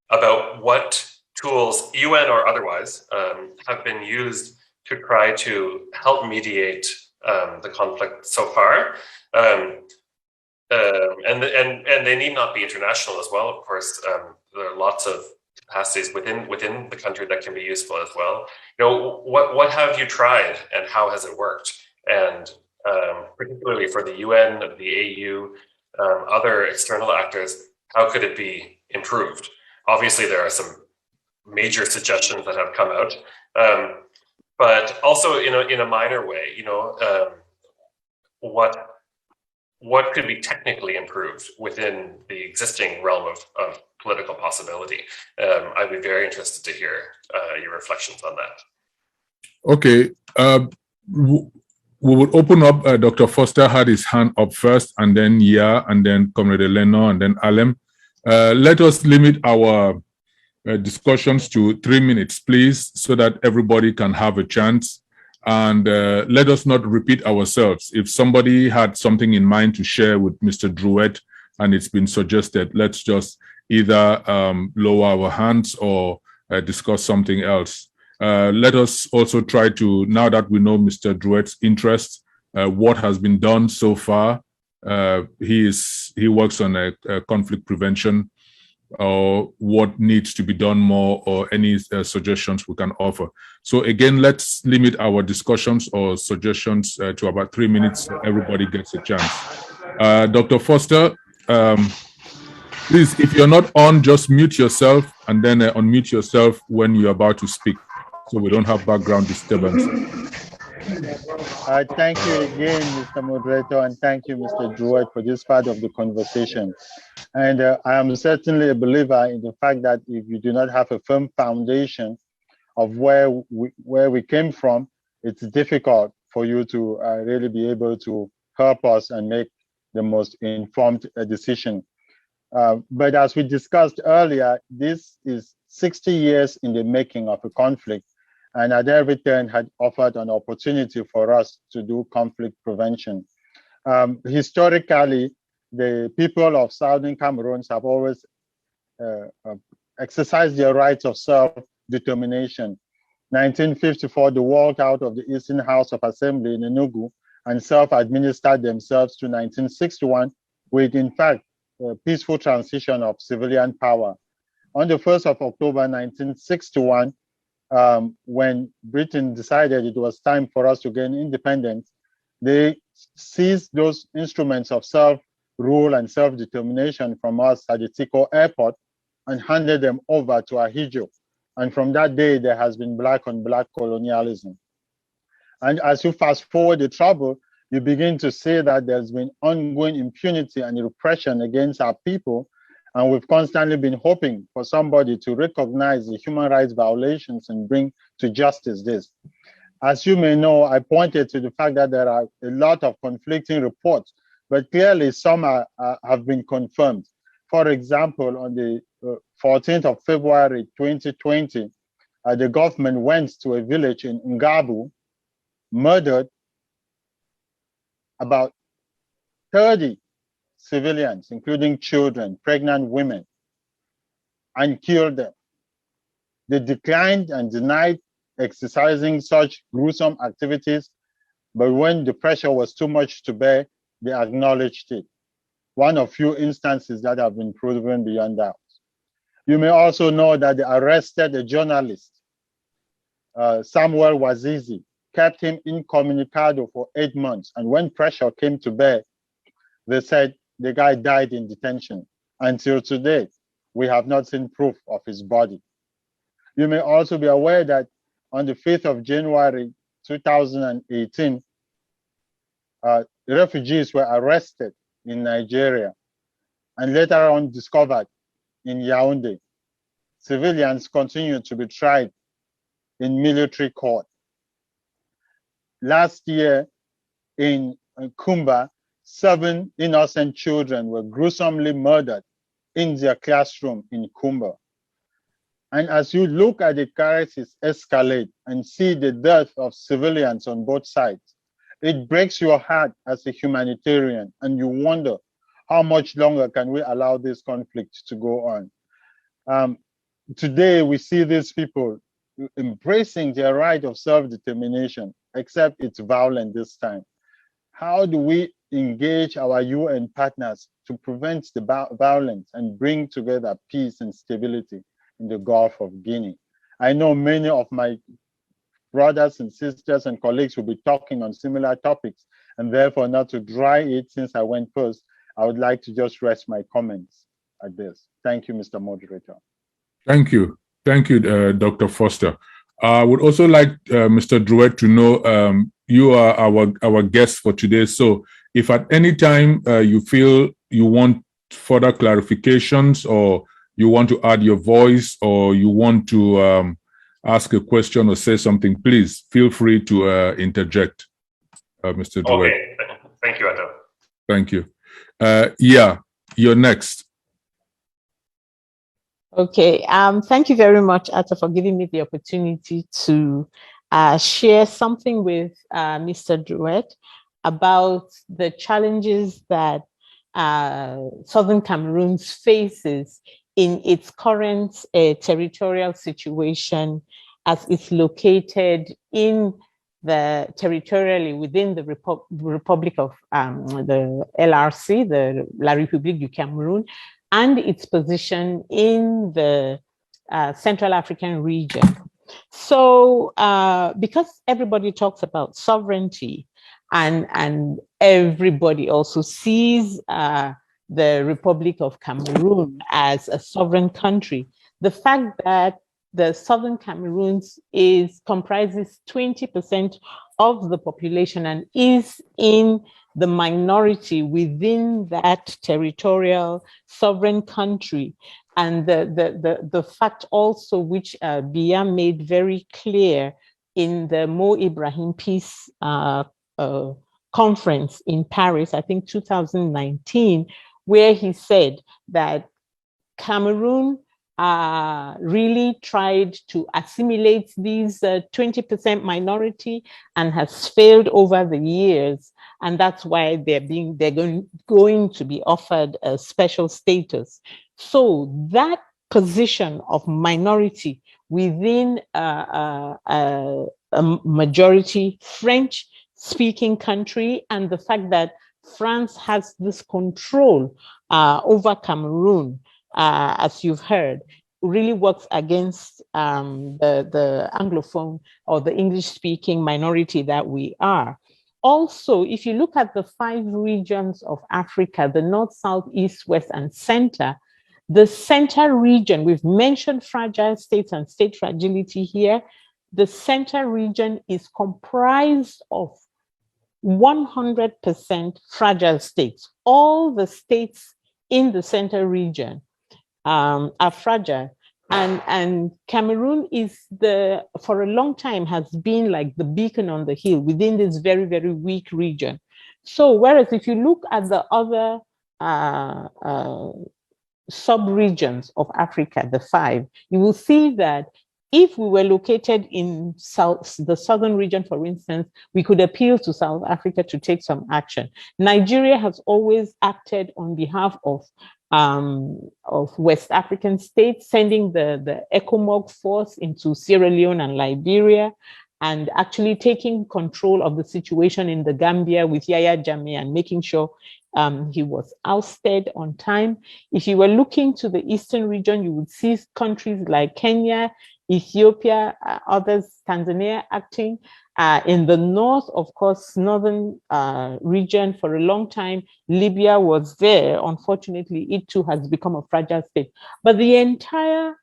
about what tools, UN or otherwise, have been used to try to help mediate the conflict so far. And they need not be international as well. Of course, there are lots of capacities within the country that can be useful as well. You know, what have you tried and how has it worked? And particularly for the UN, the AU, other external actors, how could it be improved? Obviously, there are some major suggestions that have come out, but also in a minor way. You know, what could be technically improved within the existing realm of political possibility? I'd be very interested to hear your reflections on that. Okay. We would open up. Dr. Foster had his hand up first, and then and then Comrade Leno, and then Alem. Let us limit our discussions to 3 minutes, please, so that everybody can have a chance. And let us not repeat ourselves. If somebody had something in mind to share with Mr. Druet and it's been suggested, let's just either lower our hands or discuss something else. Let us also try to, now that we know Mr. Druet's interest, what has been done so far. He works on a conflict prevention, or what needs to be done more, or any suggestions we can offer. So again, let's limit our discussions or suggestions to about 3 minutes so everybody gets a chance. Dr. Foster, please, if you're not on, just mute yourself and then unmute yourself when you're about to speak, so we don't have background disturbance. Thank you again, Mr. Moderator, and thank you, Mr. Druet, for this part of the conversation. And I am certainly a believer in the fact that if you do not have a firm foundation of where we came from, it's difficult for you to really be able to help us and make the most informed decision. But as we discussed earlier, this is 60 years in the making of a conflict, and at every turn had offered an opportunity for us to do conflict prevention. Historically, the people of Southern Cameroons have always exercised their rights of self-determination. 1954, they walked out of the Eastern House of Assembly in Enugu and self-administered themselves to 1961, with, in fact, a peaceful transition of civilian power. On the 1st of October, 1961, when Britain decided it was time for us to gain independence, they seized those instruments of self-rule and self-determination from us at the Tico airport and handed them over to Ahidjo. And from that day, there has been black on black colonialism. And as you fast forward the trouble, you begin to see that there's been ongoing impunity and repression against our people. And we've constantly been hoping for somebody to recognize the human rights violations and bring to justice this. As you may know, I pointed to the fact that there are a lot of conflicting reports, but clearly some have been confirmed. For example, on the 14th of February, 2020, the government went to a village in Ngabu, murdered about 30 civilians, including children, pregnant women, and killed them. They declined and denied exercising such gruesome activities, but when the pressure was too much to bear, they acknowledged it. One of few instances that have been proven beyond doubt. You may also know that they arrested a journalist, Samuel Wazizi, kept him incommunicado for 8 months, and when pressure came to bear, they said the guy died in detention. Until today, we have not seen proof of his body. You may also be aware that on the 5th of January 2018, refugees were arrested in Nigeria and later on discovered in Yaoundé. Civilians continue to be tried in military court. Last year in Kumba, 7 innocent children were gruesomely murdered in their classroom in Kumba. And as you look at the crisis escalate and see the death of civilians on both sides, it breaks your heart as a humanitarian, and you wonder how much longer can we allow this conflict to go on. Today, we see these people embracing their right of self-determination, except it's violent this time. How do we engage our UN partners to prevent the violence and bring together peace and stability in the Gulf of Guinea? I know many of my brothers and sisters and colleagues will be talking on similar topics, and therefore not to dry it since I went first, I would like to just rest my comments at this. Thank you, Mr. Moderator. Thank you. Thank you, Dr. Foster. I would also like Mr. Druet to know you are our guest for today. So if at any time you feel you want further clarifications, or you want to add your voice, or you want to ask a question or say something, please feel free to interject, Mr. Druet. Okay, thank you, Adam. Thank you. Yeah, you're next. Okay, thank you very much, Atta, for giving me the opportunity to share something with Mr. Druet about the challenges that Southern Cameroons faces in its current territorial situation as it's located in the territorially within the Republic of the LRC, the La République du Cameroun, and its position in the Central African region. So because everybody talks about sovereignty, and everybody also sees the Republic of Cameroon as a sovereign country, the fact that the Southern Cameroons comprises 20% of the population and is in the minority within that territorial sovereign country. And the fact also, which Bia made very clear in the Mo Ibrahim Peace Conference in Paris, I think 2019, where he said that Cameroon really tried to assimilate these 20% minority and has failed over the years. And that's why they're going to be offered a special status. So that position of minority within a majority French-speaking country, and the fact that France has this control over Cameroon, as you've heard, really works against the Anglophone or the English-speaking minority that we are. Also, if you look at the 5 regions of Africa, the North, South, East, West, and Center, the Center region, we've mentioned fragile states and state fragility here. The Center region is comprised of 100% fragile states. All the states in the Center region are fragile. And Cameroon is for a long time has been like the beacon on the hill within this very, very weak region. So whereas if you look at the other sub-regions of Africa, the 5, you will see that if we were located in the southern region, for instance, we could appeal to South Africa to take some action. Nigeria has always acted on behalf of West African states, sending the ECOMOG force into Sierra Leone and Liberia, and actually taking control of the situation in the Gambia with Yahya Jammeh and making sure he was ousted on time. If you were looking to the eastern region, you would see countries like Kenya, Ethiopia, others, Tanzania acting. In the north, of course, northern region for a long time, Libya was there. Unfortunately, it too has become a fragile state. But the entire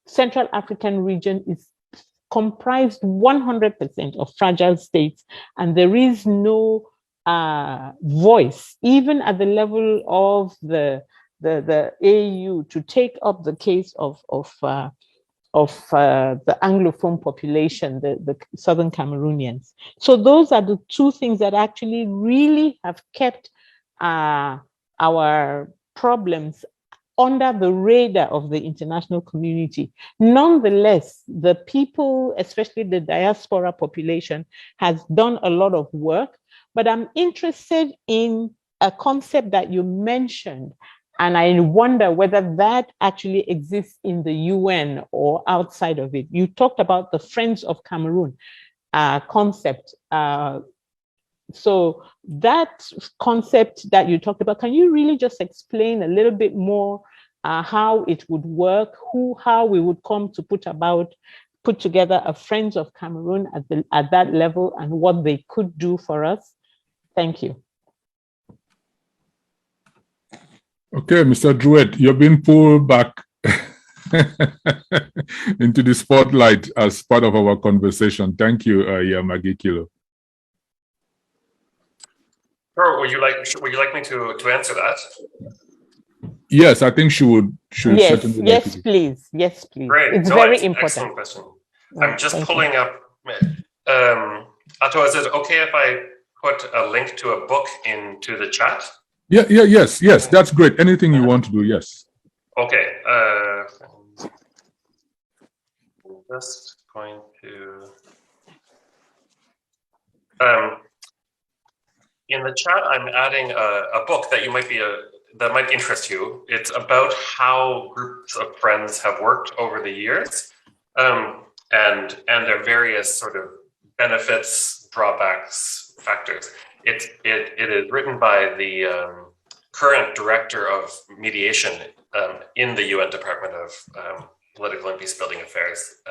Central African region is comprised 100% of fragile states, and there is no voice, even at the level of the AU, to take up the case of the Anglophone population, the Southern Cameroonians. So those are the two things that actually really have kept our problems under the radar of the international community. Nonetheless, the people, especially the diaspora population, has done a lot of work, but I'm interested in a concept that you mentioned, and I wonder whether that actually exists in the UN or outside of it. You talked about the Friends of Cameroon concept. So that concept that you talked about, can you really just explain a little bit more how it would work, how we would come to put together a Friends of Cameroon at that level, and what they could do for us? Thank you. Okay, Mr. Druet, you're being pulled back into the spotlight as part of our conversation. Thank you, Yamagi Kilo. Sure. Would you like me to answer that? Yes, I think she would. Yes, please. Yes, please. Great. It's very important. Excellent question. I'm just pulling up. Ato, is it okay if I put a link to a book into the chat? Yes. That's great. Anything you want to do, yes. Okay. I'm just going to. In the chat, I'm adding a book that that might interest you. It's about how groups of friends have worked over the years, and their various sort of benefits, drawbacks, factors. It is written by the current director of mediation in the UN Department of Political and Peacebuilding Affairs,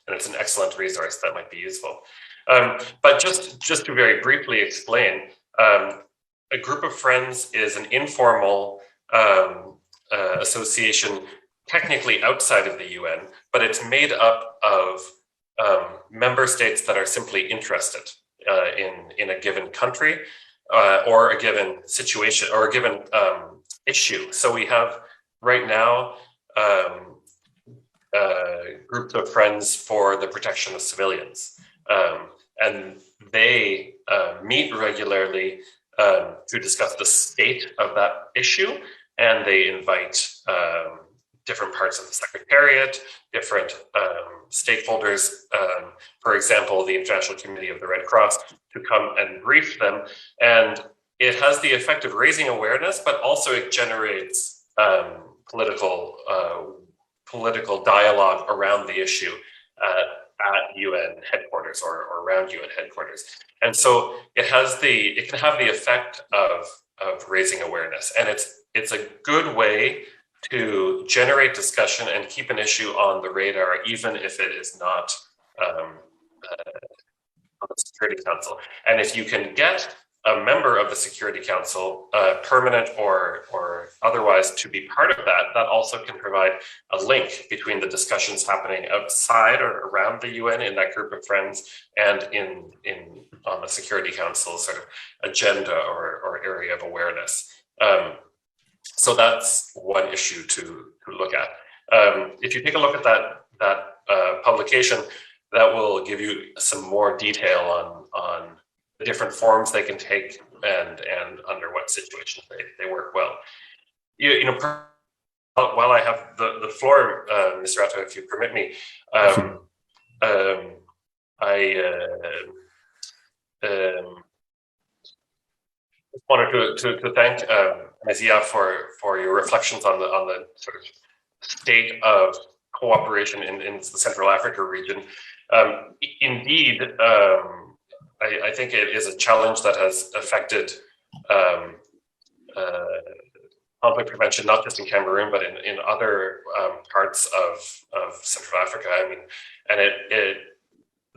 and it's an excellent resource that might be useful. But just to very briefly explain, a group of friends is an informal association, technically outside of the UN, but it's made up of member states that are simply interested in a given country or a given situation or a given issue. So we have right now groups of friends for the protection of civilians, and they meet regularly to discuss the state of that issue, and they invite different parts of the Secretariat, different stakeholders, for example, the International Committee of the Red Cross, to come and brief them. And it has the effect of raising awareness, but also it generates political dialogue around the issue at UN headquarters or around UN headquarters. And so it can have the effect of raising awareness. And it's a good way to generate discussion and keep an issue on the radar, even if it is not on the Security Council. And if you can get a member of the Security Council, permanent or otherwise, to be part of that, that also can provide a link between the discussions happening outside or around the UN in that group of friends and on the Security Council sort of agenda or area of awareness. So that's one issue to look at. If you take a look at that publication, that will give you some more detail on the different forms they can take and under what situations they work well. while I have the floor, Mr. Ratto, if you permit me, I wanted to thank Ms. Ia for your reflections on the sort of state of cooperation in the Central Africa region. Indeed, I think it is a challenge that has affected conflict prevention, not just in Cameroon, but in other parts of Central Africa. I mean, and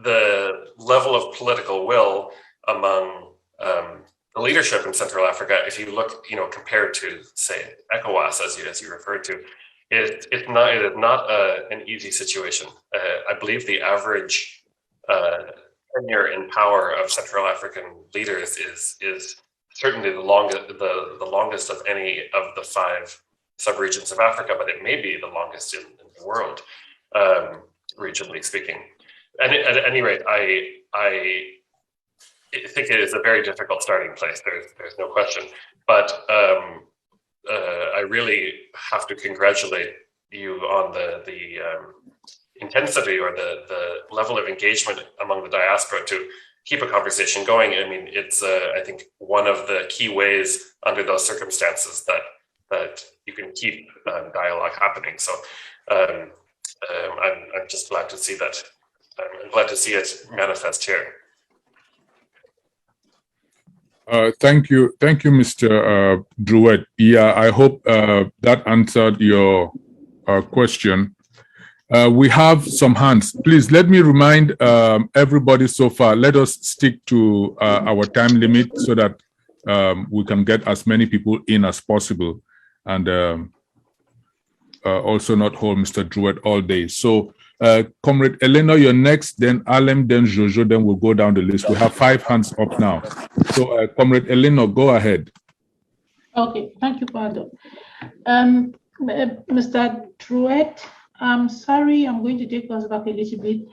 the level of political will among the leadership in Central Africa, if you look, compared to, say, ECOWAS, as you referred to, it is not an easy situation. I believe the average tenure in power of Central African leaders is certainly the longest of any of the 5 subregions of Africa, but it may be the longest in the world, regionally speaking. And at any rate, I think it is a very difficult starting place. There's no question, but I really have to congratulate you on the intensity or the level of engagement among the diaspora to keep a conversation going. I mean, it's I think one of the key ways under those circumstances that you can keep dialogue happening. So I'm just glad to see that. I'm glad to see it manifest here. Thank you, Mr. Druet. Yeah, I hope that answered your question. We have some hands. Please let me remind everybody so far, let us stick to our time limit so that we can get as many people in as possible, and also not hold Mr. Druet all day. So Comrade Elena, you're next, then Alem, then Jojo, then we'll go down the list. We have 5 hands up now. So Comrade Elena, go ahead. Okay, thank you, Pado. Mr. Druet, I'm sorry, I'm going to take us back a little bit.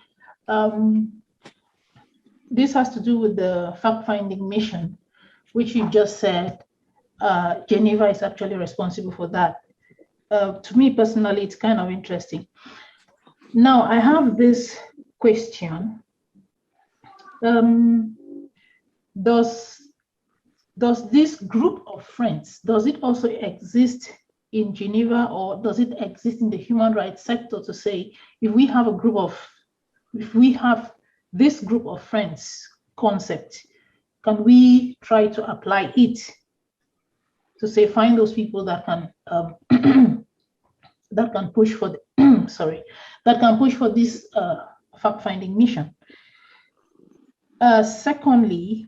This has to do with the fact-finding mission, which you just said Geneva is actually responsible for that. To me personally, it's kind of interesting. Now, I have this question. Does this group of friends, does it also exist in Geneva, or does it exist in the human rights sector to say, if we have this group of friends concept, can we try to apply it to say, find those people that can that can push for the, that can push for this fact-finding mission. Secondly,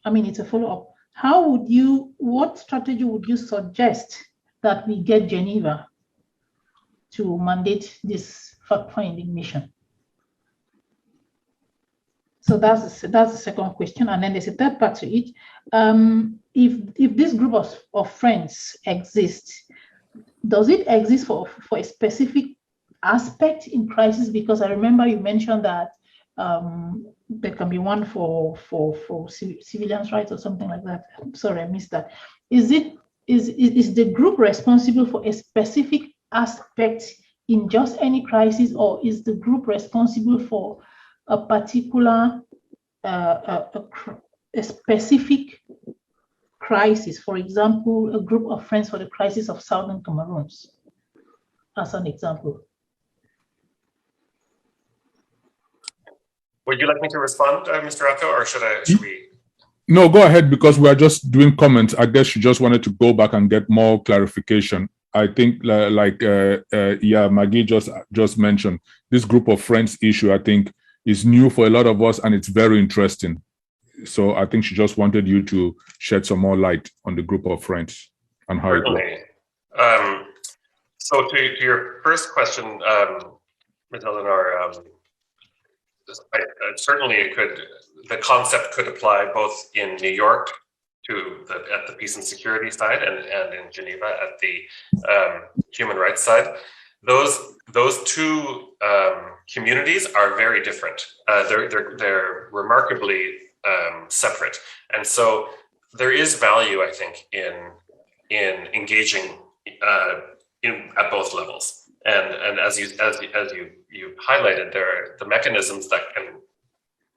I mean, it's a follow-up. What strategy would you suggest that we get Geneva to mandate this fact-finding mission? So that's the second question. And then there's a third part to it. If this group of friends exists, does it exist for a specific aspect in crisis? Because I remember you mentioned that there can be one for civilians' rights or something like that. I'm sorry, I missed that. Is the group responsible for a specific aspect in just any crisis, or is the group responsible for a particular a specific crisis? For example, a group of friends for the crisis of Southern Cameroons, as an example. Would you like me to respond, Mr. Ratto, or should we? No, go ahead, because we are just doing comments. I guess you just wanted to go back and get more clarification. I think, Maggie just mentioned, this group of friends issue, I think, is new for a lot of us, and it's very interesting. So I think she just wanted you to shed some more light on the group of friends and how it works. So to your first question, Ms. Eleanor, certainly the concept could apply both in New York at the peace and security side, and in Geneva at the human rights side. Those two communities are very different. They're remarkably separate, and so there is value, I think, in engaging at both levels. And as you highlighted, there are the mechanisms that can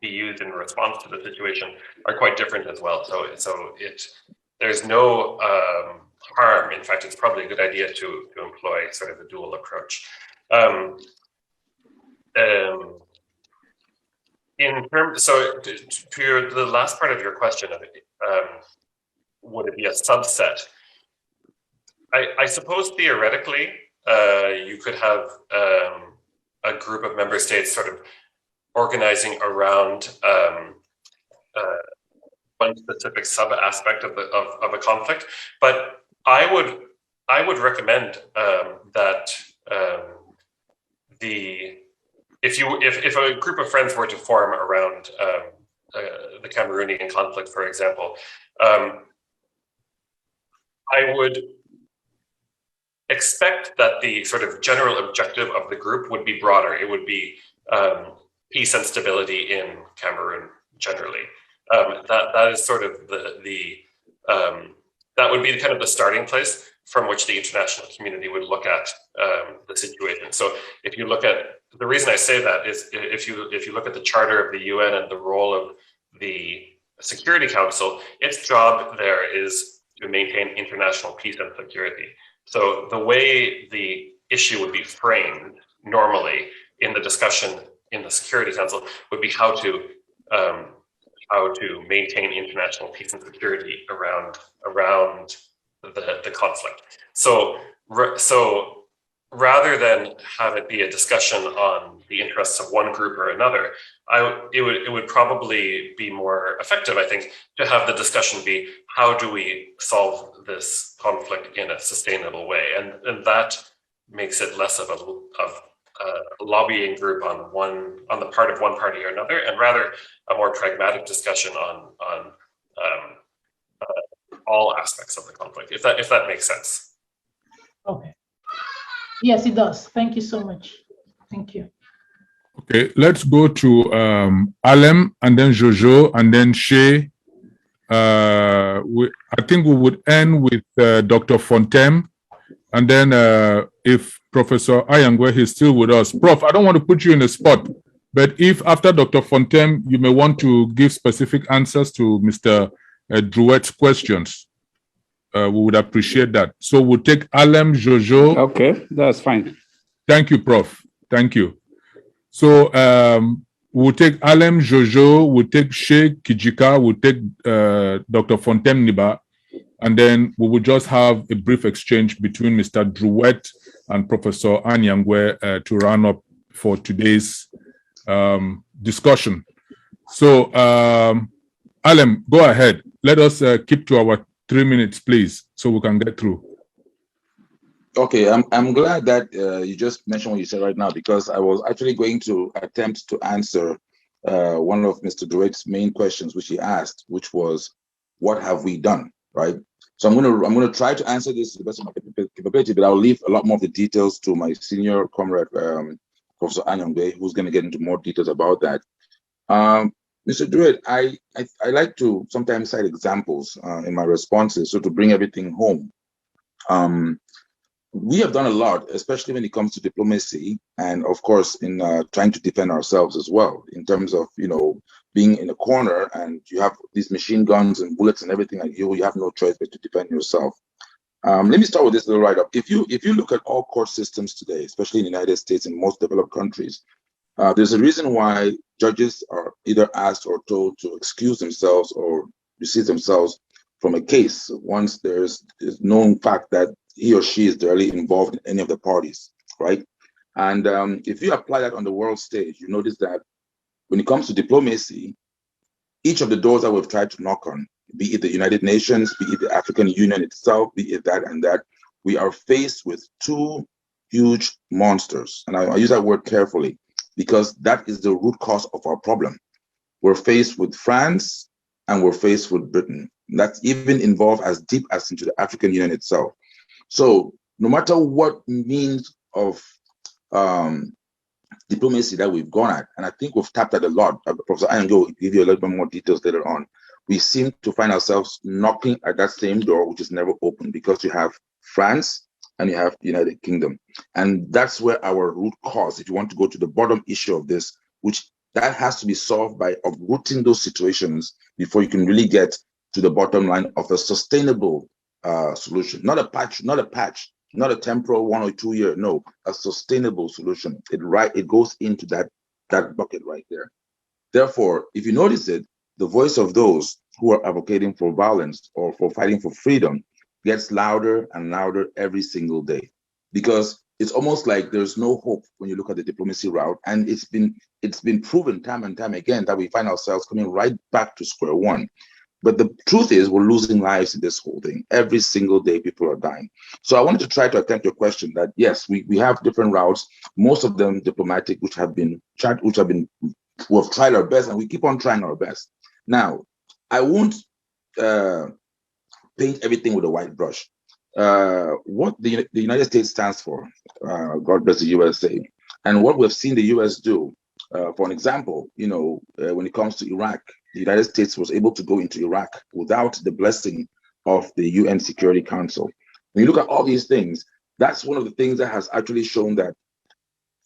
be used in response to the situation are quite different as well. So there's no harm. In fact, it's probably a good idea to employ sort of a dual approach. In terms, so to the last part of your question, would it be a subset? I suppose theoretically, you could have a group of member states sort of organizing around one specific sub aspect of a conflict, but I would recommend that if a group of friends were to form around the Cameroonian conflict, for example, I would expect that the sort of general objective of the group would be broader. It would be peace and stability in Cameroon generally. That is sort of that would be kind of the starting place from which the international community would look at the situation. So if you look at, the reason I say that is if you look at the charter of the UN and the role of the Security Council, its job there is to maintain international peace and security. So the way the issue would be framed normally in the discussion in the Security Council would be how to maintain international peace and security around the conflict. So rather than have it be a discussion on the interests of one group or another, it would probably be more effective, I think, to have the discussion be, how do we solve this conflict in a sustainable way? And that makes it less of a lobbying group on the part of one party or another, and rather a more pragmatic discussion on all aspects of the conflict, if that makes sense. Okay. Yes, it does. Thank you so much. Thank you. Okay, let's go to Alem, and then Jojo, and then Shay. I think we would end with Dr. Fontaine, and then if Professor Anyangwe is still with us. Prof, I don't want to put you in a spot, but if after Dr. Fontaine, you may want to give specific answers to Mr. Druet's questions, we would appreciate that. So we'll take Alem, Jojo. Okay, that's fine. Thank you, Prof. Thank you. So we'll take Alem, Jojo, we'll take Sheikh Kijika, we'll take Dr. Fontaine Niba, and then we will just have a brief exchange between Mr. Druet and Professor Anyangwe to round up for today's discussion. So Alem, go ahead. Let us keep to our 3 minutes, please, so we can get through. Okay, I'm glad that you just mentioned what you said right now, because I was actually going to attempt to answer one of Mr. Druet's main questions, which he asked, which was, what have we done, right? So I'm gonna try to answer this to the best of my capability, but I'll leave a lot more of the details to my senior comrade, Professor Anyangwe, who's going to get into more details about that. Mr. Druet, I like to sometimes cite examples in my responses, so to bring everything home. We have done a lot, especially when it comes to diplomacy, and of course in trying to defend ourselves as well, in terms of, you know, being in a corner and you have these machine guns and bullets and everything, like you have no choice but to defend yourself. Let me start with this little write-up. If you look at all court systems today, especially in the United States and most developed countries, there's a reason why judges are either asked or told to excuse themselves or recuse themselves from a case once there's known fact that he or she is directly involved in any of the parties, right? And if you apply that on the world stage, you notice that when it comes to diplomacy, each of the doors that we've tried to knock on, be it the United Nations, be it the African Union itself, be it that and that, we are faced with two huge monsters. And I use that word carefully, because that is the root cause of our problem. We're faced with France and we're faced with Britain. That's even involved as deep as into the African Union itself. So no matter what means of diplomacy that we've gone at, and I think we've tapped at a lot, Professor Anyangwe will give you a little bit more details later on, we seem to find ourselves knocking at that same door, which is never open, because you have France, and you have the United Kingdom. And that's where our root cause, if you want to go to the bottom issue of this, which that has to be solved by uprooting those situations before you can really get to the bottom line of a sustainable solution, not a patch, not a temporal 1 or 2 year, no, a sustainable solution. It goes into that bucket right there. Therefore, if you notice it, the voice of those who are advocating for violence or for fighting for freedom gets louder and louder every single day, because it's almost like there's no hope when you look at the diplomacy route. And it's been proven time and time again that we find ourselves coming right back to square one. But the truth is, we're losing lives in this whole thing. Every single day, people are dying. So I wanted to try to attempt your question that, yes, we have different routes, most of them diplomatic, we've tried our best, and we keep on trying our best. Now, I won't paint everything with a white brush. What the United States stands for, God bless the USA, and what we've seen the US do, for an example, when it comes to Iraq, the United States was able to go into Iraq without the blessing of the UN Security Council. When you look at all these things, that's one of the things that has actually shown that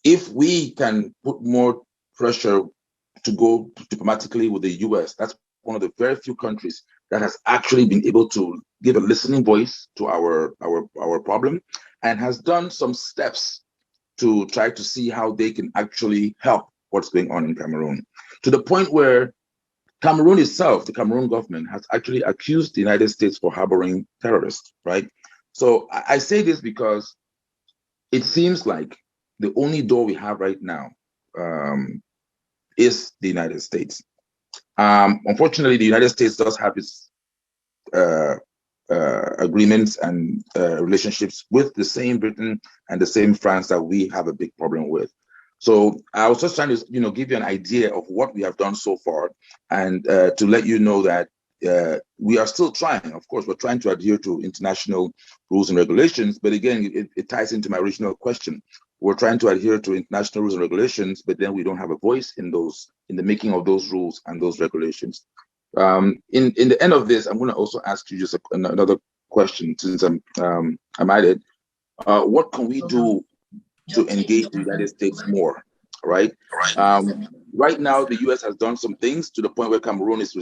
if we can put more pressure to go diplomatically with the US, that's one of the very few countries that has actually been able to give a listening voice to our problem, and has done some steps to try to see how they can actually help what's going on in Cameroon, to the point where Cameroon itself, the Cameroon government, has actually accused the United States for harboring terrorists, right? So I say this because it seems like the only door we have right now is the United States. Unfortunately, the United States does have its agreements and relationships with the same Britain and the same France that we have a big problem with. So I was just trying to, give you an idea of what we have done so far, and to let you know that we are still trying. Of course, we're trying to adhere to international rules and regulations. But again, it ties into my original question. We're trying to adhere to international rules and regulations, but then we don't have a voice in the making of those rules and those regulations. In the end of this, I'm going to also ask you just another question, since I'm at it. What can we do to engage the United States more, right? Right now, the U.S. has done some things to the point where Cameroon is,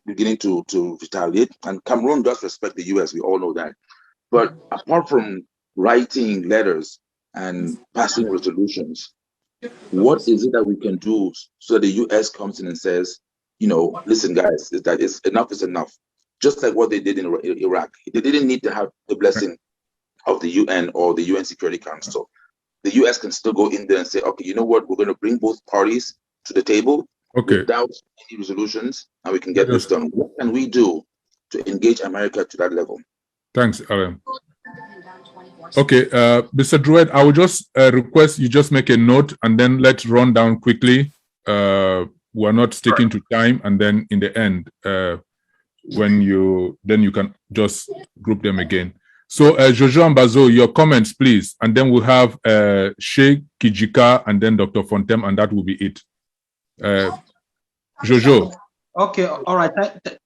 beginning to retaliate. And Cameroon does respect the U.S. We all know that. But apart from writing letters and passing resolutions, what is it that we can do so that the U.S. comes in and says, listen, guys, enough is enough. Just like what they did in Iraq. They didn't need to have the blessing of the UN or the UN Security Council. The US can still go in there and say, okay, you know what, we're going to bring both parties to the table without any resolutions, and we can get this done. What can we do to engage America to that level? Thanks, Alan. Okay, Mr. Druet, I will just request you just make a note and then let's run down quickly. We're not sticking to time, and then in the end, then you can just group them again. So, Jojo Ambazo, your comments, please. And then we'll have Sheikh Kijika and then Dr. Fontem, and that will be it. Jojo. Okay, all right.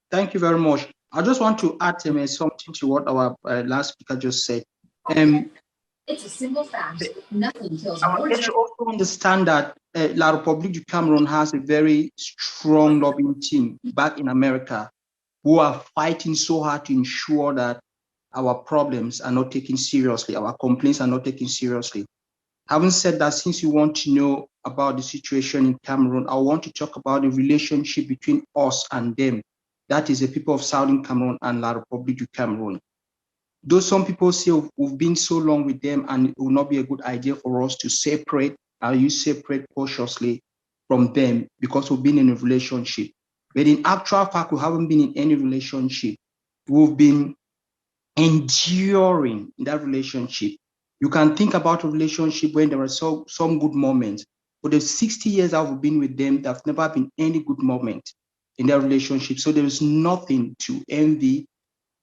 Thank you very much. I just want to add something to what our last speaker just said. It's a simple fact. Nothing kills more. I want to also understand that La République du Cameroun has a very strong lobbying team back in America who are fighting so hard to ensure that our problems are not taken seriously, our complaints are not taken seriously. Having said that, since you want to know about the situation in Cameroon, I want to talk about the relationship between us and them. That is the people of Southern Cameroon and La République du Cameroon. Though some people say we've been so long with them and it will not be a good idea for us to separate, you separate cautiously from them because we've been in a relationship. But in actual fact, we haven't been in any relationship. We've been enduring that relationship. You can think about a relationship when there are some good moments. For the 60 years I've been with them, there's never been any good moment in their relationship. So there is nothing to envy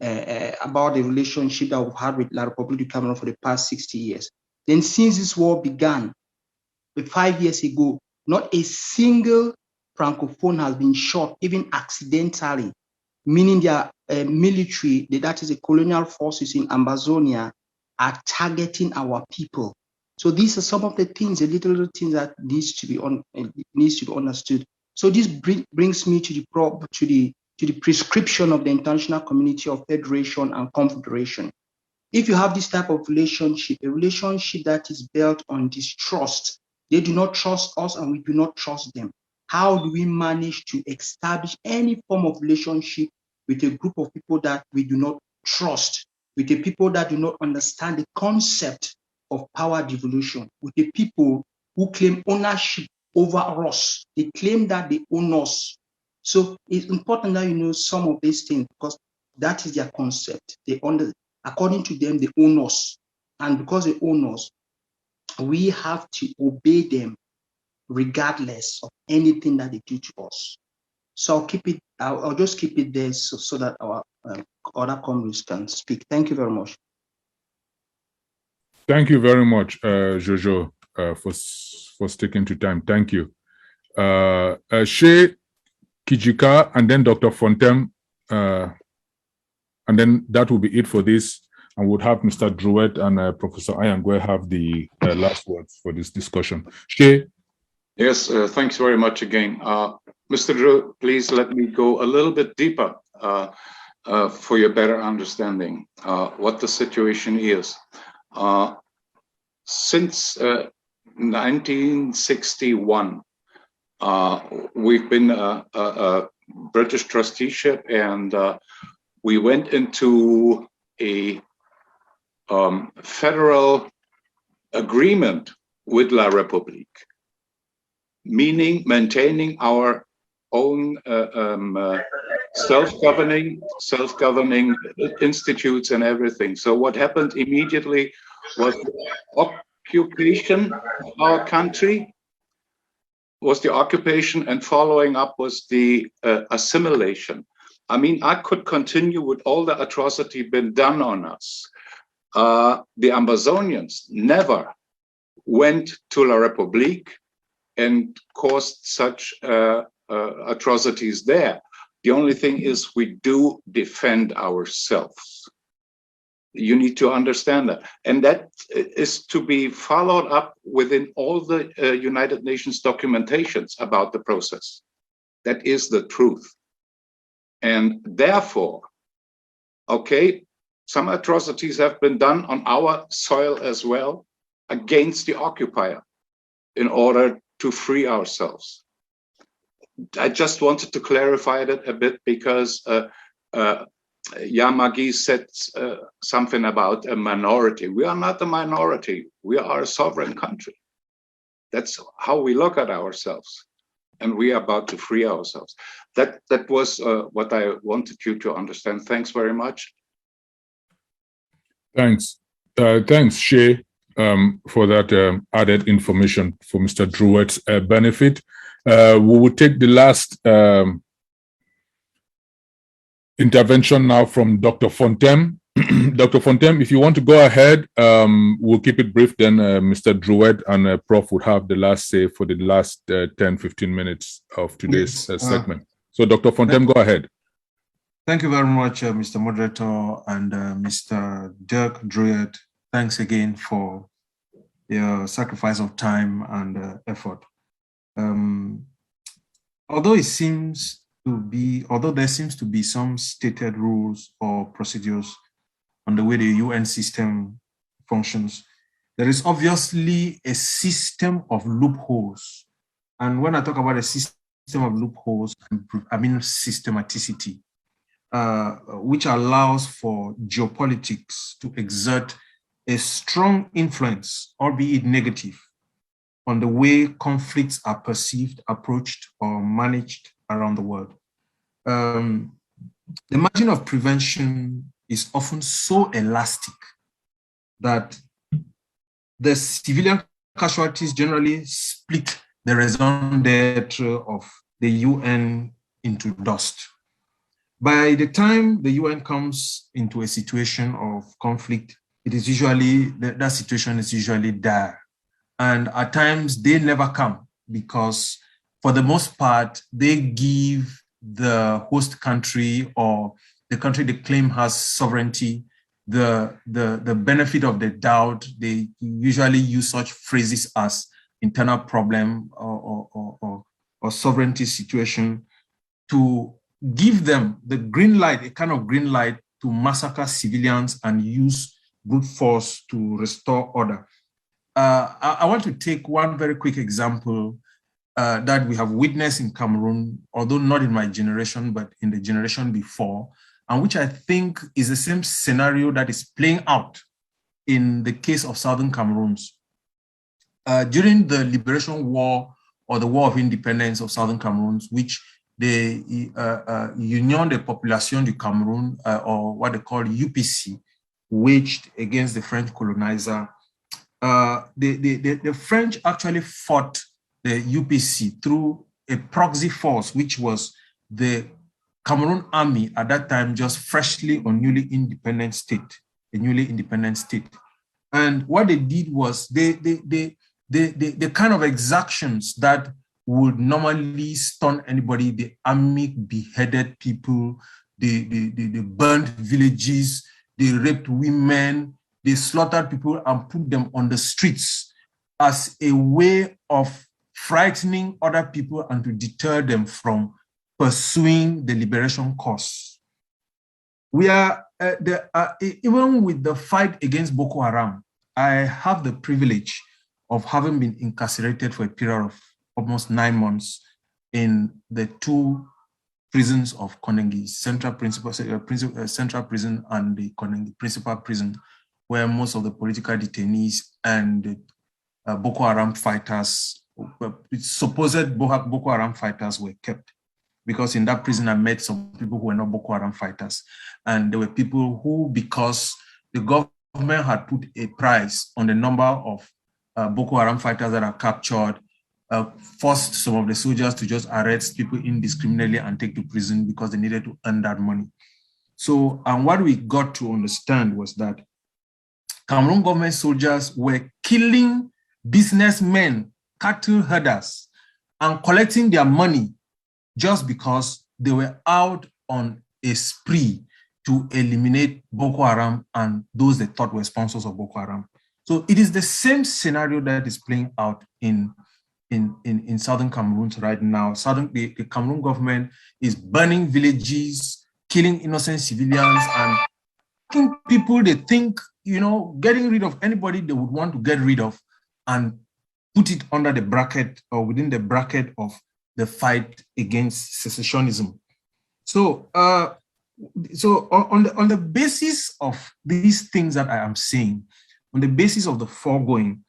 about the relationship that we've had with La République du Cameroun for the past 60 years. Then since this war began 5 years ago, not a single Francophone has been shot, even accidentally, meaning their military, that is the colonial forces in Ambazonia, are targeting our people. So these are some of the things, the little things that needs to be understood. So this brings me to the prescription of the international community of federation and confederation. If you have this type of relationship, a relationship that is built on distrust, they do not trust us and we do not trust them. How do we manage to establish any form of relationship with a group of people that we do not trust, with the people that do not understand the concept of power devolution, with the people who claim ownership over us? They claim that they own us. So it's important that you know some of these things, because that is their concept. According to them, they own us. And because they own us, we have to obey them regardless of anything that they do to us. So I'll just keep it there so that our other comrades can speak. Thank you very much. Thank you very much, Jojo, for sticking to time. Thank you. Shea, Kijika, and then Dr. Fontem, and then that will be it for this. And we'll have Mr. Druet and Professor Anyangwe have the last words for this discussion. Shea? Yes, thanks very much again. Mr. Druet, please let me go a little bit deeper for your better understanding what the situation is. Since 1961, we've been a British trusteeship, and we went into a federal agreement with La République, meaning maintaining our own self-governing institutes and everything. So what happened immediately was the occupation of our country, and following up was the assimilation. I mean, I could continue with all the atrocity been done on us. The Amazonians never went to La République and caused such atrocities there. The only thing is we do defend ourselves. You need to understand that. And that is to be followed up within all the United Nations documentations about the process. That is the truth. And therefore, okay, some atrocities have been done on our soil as well against the occupier in order to free ourselves. I just wanted to clarify that a bit because Yamagi said something about a minority. We are not a minority. We are a sovereign country. That's how we look at ourselves. And we are about to free ourselves. That was what I wanted you to understand. Thanks very much. Thanks. Thanks, Shea, for that added information for Mr. Druet's benefit. We will take the last intervention now from Dr. Fontem. Dr. Fontem, if you want to go ahead, we'll keep it brief, then Mr. Druet and Prof would have the last say for the last 10-15 minutes of today's segment. So Dr. Fontem, go ahead. Thank you very much, Mr. Moderator and Mr. Dirk Druet. Thanks again for your sacrifice of time and effort. Although there seems to be some stated rules or procedures on the way the UN system functions, there is obviously a system of loopholes. And when I talk about a system of loopholes, I mean systematicity, which allows for geopolitics to exert a strong influence, albeit negative, on the way conflicts are perceived, approached, or managed around the world. The margin of prevention is often so elastic that the civilian casualties generally split the raison d'etre of the UN into dust. By the time the UN comes into a situation of conflict, it is usually, that situation is usually dire. And at times they never come because for the most part, they give the host country or the country they claim has sovereignty, the benefit of the doubt. They usually use such phrases as internal problem or sovereignty situation to give them the green light, a kind of green light to massacre civilians and use brute force to restore order. I want to take one very quick example that we have witnessed in Cameroon, although not in my generation, but in the generation before, and which I think is the same scenario that is playing out in the case of Southern Cameroons. During the Liberation War or the War of Independence of Southern Cameroons, which the Union de Population du Cameroun, or what they call UPC, waged against the French colonizer, the French actually fought the UPC through a proxy force, which was the Cameroon army at that time, just freshly or newly independent state, a newly independent state. And what they did was the kind of exactions that would normally stun anybody. The army beheaded people, they burned villages, they raped women, they slaughtered people and put them on the streets as a way of frightening other people and to deter them from pursuing the liberation cause. We are, even with the fight against Boko Haram, I have the privilege of having been incarcerated for a period of almost 9 months in the 2 prisons of Konengi, Central Prison and the Konengi Principal Prison, where most of the political detainees and Boko Haram fighters, supposed Boko Haram fighters, were kept. Because in that prison, I met some people who were not Boko Haram fighters. And there were people who, because the government had put a price on the number of Boko Haram fighters that are captured, forced some of the soldiers to just arrest people indiscriminately and take to prison because they needed to earn that money. So, and what we got to understand was that Cameroon government soldiers were killing businessmen, cattle herders, and collecting their money just because they were out on a spree to eliminate Boko Haram and those they thought were sponsors of Boko Haram. So it is the same scenario that is playing out in Southern Cameroon right now. The Cameroon government is burning villages, killing innocent civilians, and killing people they think, getting rid of anybody they would want to get rid of and put it under the bracket or within the bracket of the fight against secessionism. So, on the basis of these things that I am saying, on the basis of the foregoing,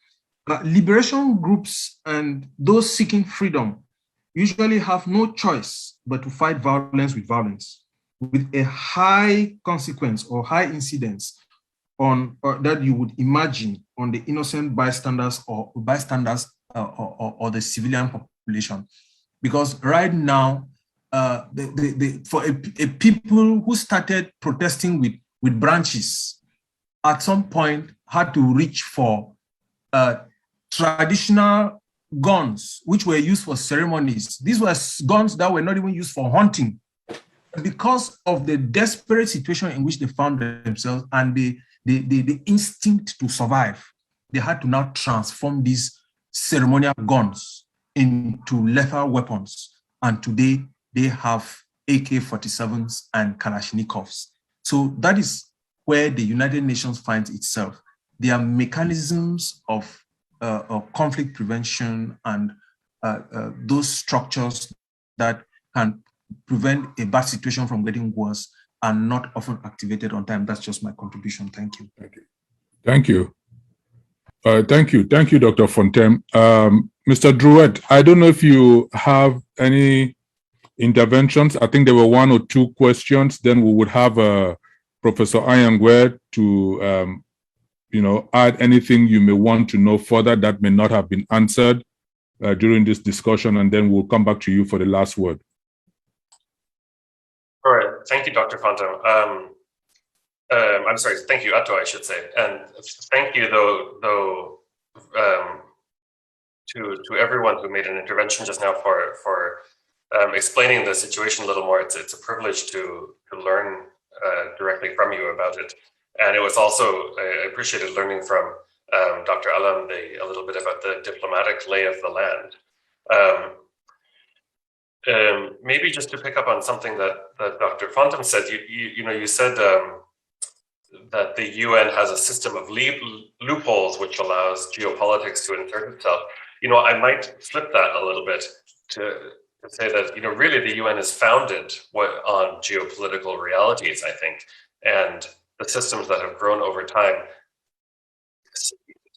liberation groups and those seeking freedom usually have no choice but to fight violence, with a high consequence or high incidence on that you would imagine on the innocent bystanders or the civilian population. Because right now, for a people who started protesting with branches, at some point had to reach for traditional guns, which were used for ceremonies. These were guns that were not even used for hunting. Because of the desperate situation in which they found themselves and the instinct to survive, they had to now transform these ceremonial guns into lethal weapons. And today they have AK-47s and Kalashnikovs. So that is where the United Nations finds itself. There are mechanisms of conflict prevention and those structures that can prevent a bad situation from getting worse are not often activated on time. That's just my contribution. Thank you. Thank you. Thank you, Dr. Fontaine. Mr. Druet, I don't know if you have any interventions. I think there were 1 or 2 questions. Then we would have Professor Anyangwe to add anything you may want to know further that may not have been answered during this discussion, and then we'll come back to you for the last word. All right. Thank you, Dr. Fontaine. I'm sorry. Thank you, Atto, I should say. And thank you, though, to everyone who made an intervention just now for explaining the situation a little more. It's a privilege to learn directly from you about it. And it was also, I appreciated learning from Dr. Alam a little bit about the diplomatic lay of the land. Maybe just to pick up on something that Dr. Fontam said, you said that the UN has a system of loopholes which allows geopolitics to insert itself. I might flip that a little bit to say that, really the UN is founded on geopolitical realities, I think, and the systems that have grown over time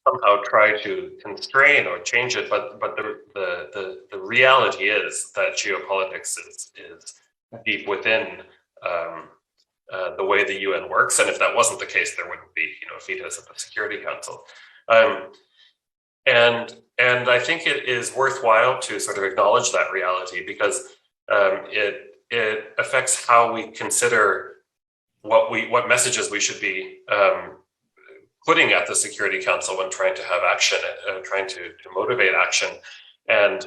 somehow try to constrain or change it, but the reality is that geopolitics is deep within the way the UN works, and if that wasn't the case, there wouldn't be vetoes at the Security Council. And I think it is worthwhile to sort of acknowledge that reality, because it affects how we consider what messages we should be putting at the Security Council when trying to have action, trying to motivate action. And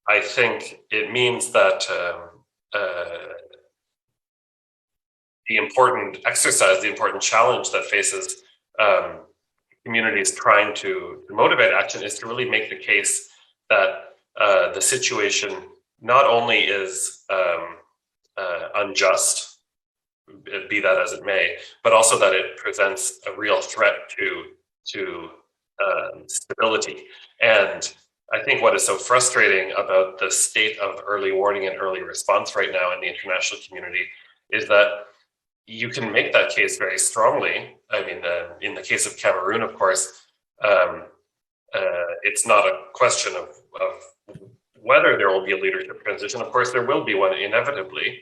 I think it means that the important exercise, the important challenge that faces communities trying to motivate action is to really make the case that the situation not only is unjust, be that as it may, but also that it presents a real threat to stability. And I think what is so frustrating about the state of early warning and early response right now in the international community is that you can make that case very strongly. I mean, in the case of Cameroon, of course, it's not a question of whether there will be a leadership transition. Of course, there will be one inevitably,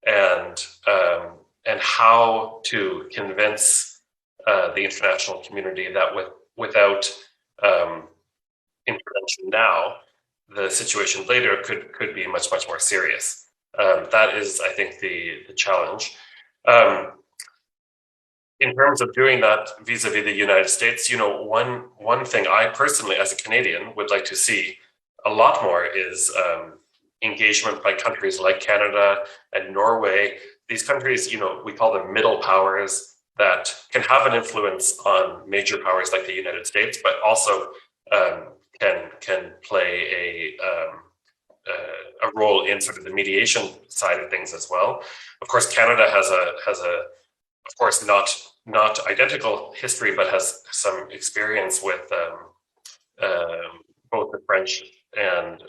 and how to convince the international community that without intervention now, the situation later could be much more serious. That is, I think, the challenge. In terms of doing that vis-a-vis the United States, one thing I personally, as a Canadian, would like to see a lot more is engagement by countries like Canada and Norway. These countries, we call them middle powers that can have an influence on major powers like the United States, but also can play a role in sort of the mediation side of things as well. Of course, Canada has a of course not identical history, but has some experience with both the French and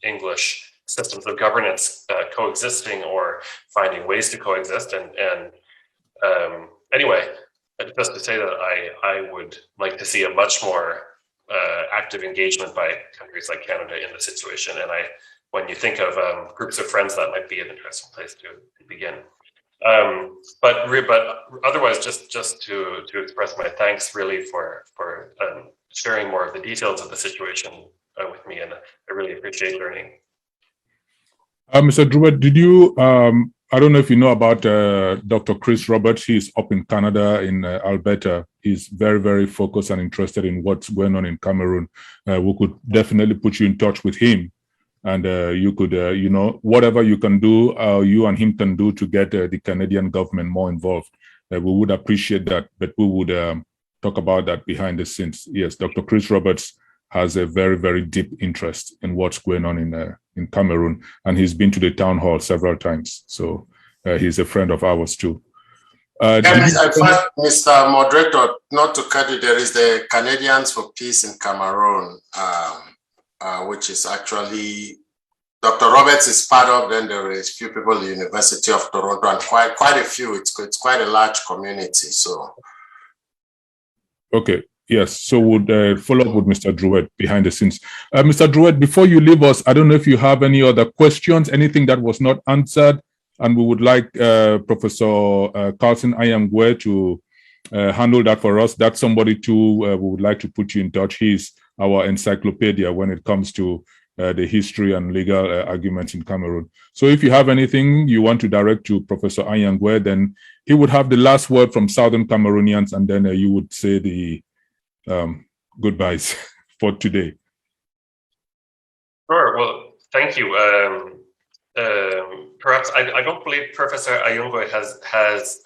English systems of governance coexisting or finding ways to coexist. And anyway, just to say that I would like to see a much more active engagement by countries like Canada in the situation. And when you think of groups of friends, that might be an interesting place to begin. But otherwise, just to express my thanks really for sharing more of the details of the situation with me, and I really appreciate learning. Mr. Druet, did you? I don't know if you know about Dr. Chris Roberts. He's up in Canada, in Alberta. He's very focused and interested in what's going on in Cameroon. We could definitely put you in touch with him, and you could, whatever you can do, you and him can do to get the Canadian government more involved. We would appreciate that, but we would talk about that behind the scenes. Yes, Dr. Chris Roberts has a very deep interest in what's going on in Cameroon, and he's been to the town hall several times. So he's a friend of ours too. Mr. Moderator, not to cut you, there is the Canadians for Peace in Cameroon, which is actually Dr. Roberts is part of. Then there is a few people at the University of Toronto, and quite a few. It's quite a large community. So, okay. Yes, so we'll follow up with Mr. Druet behind the scenes. Mr. Druet, before you leave us, I don't know if you have any other questions, anything that was not answered, and we would like Professor Carlson Anyangwe to handle that for us. That's somebody too we would like to put you in touch. He's our encyclopedia when it comes to the history and legal arguments in Cameroon. So if you have anything you want to direct to Professor Anyangwe, then he would have the last word from Southern Cameroonians, and then you would say the goodbyes for today. Sure. Well, thank you. perhaps I don't believe Professor Anyangwe has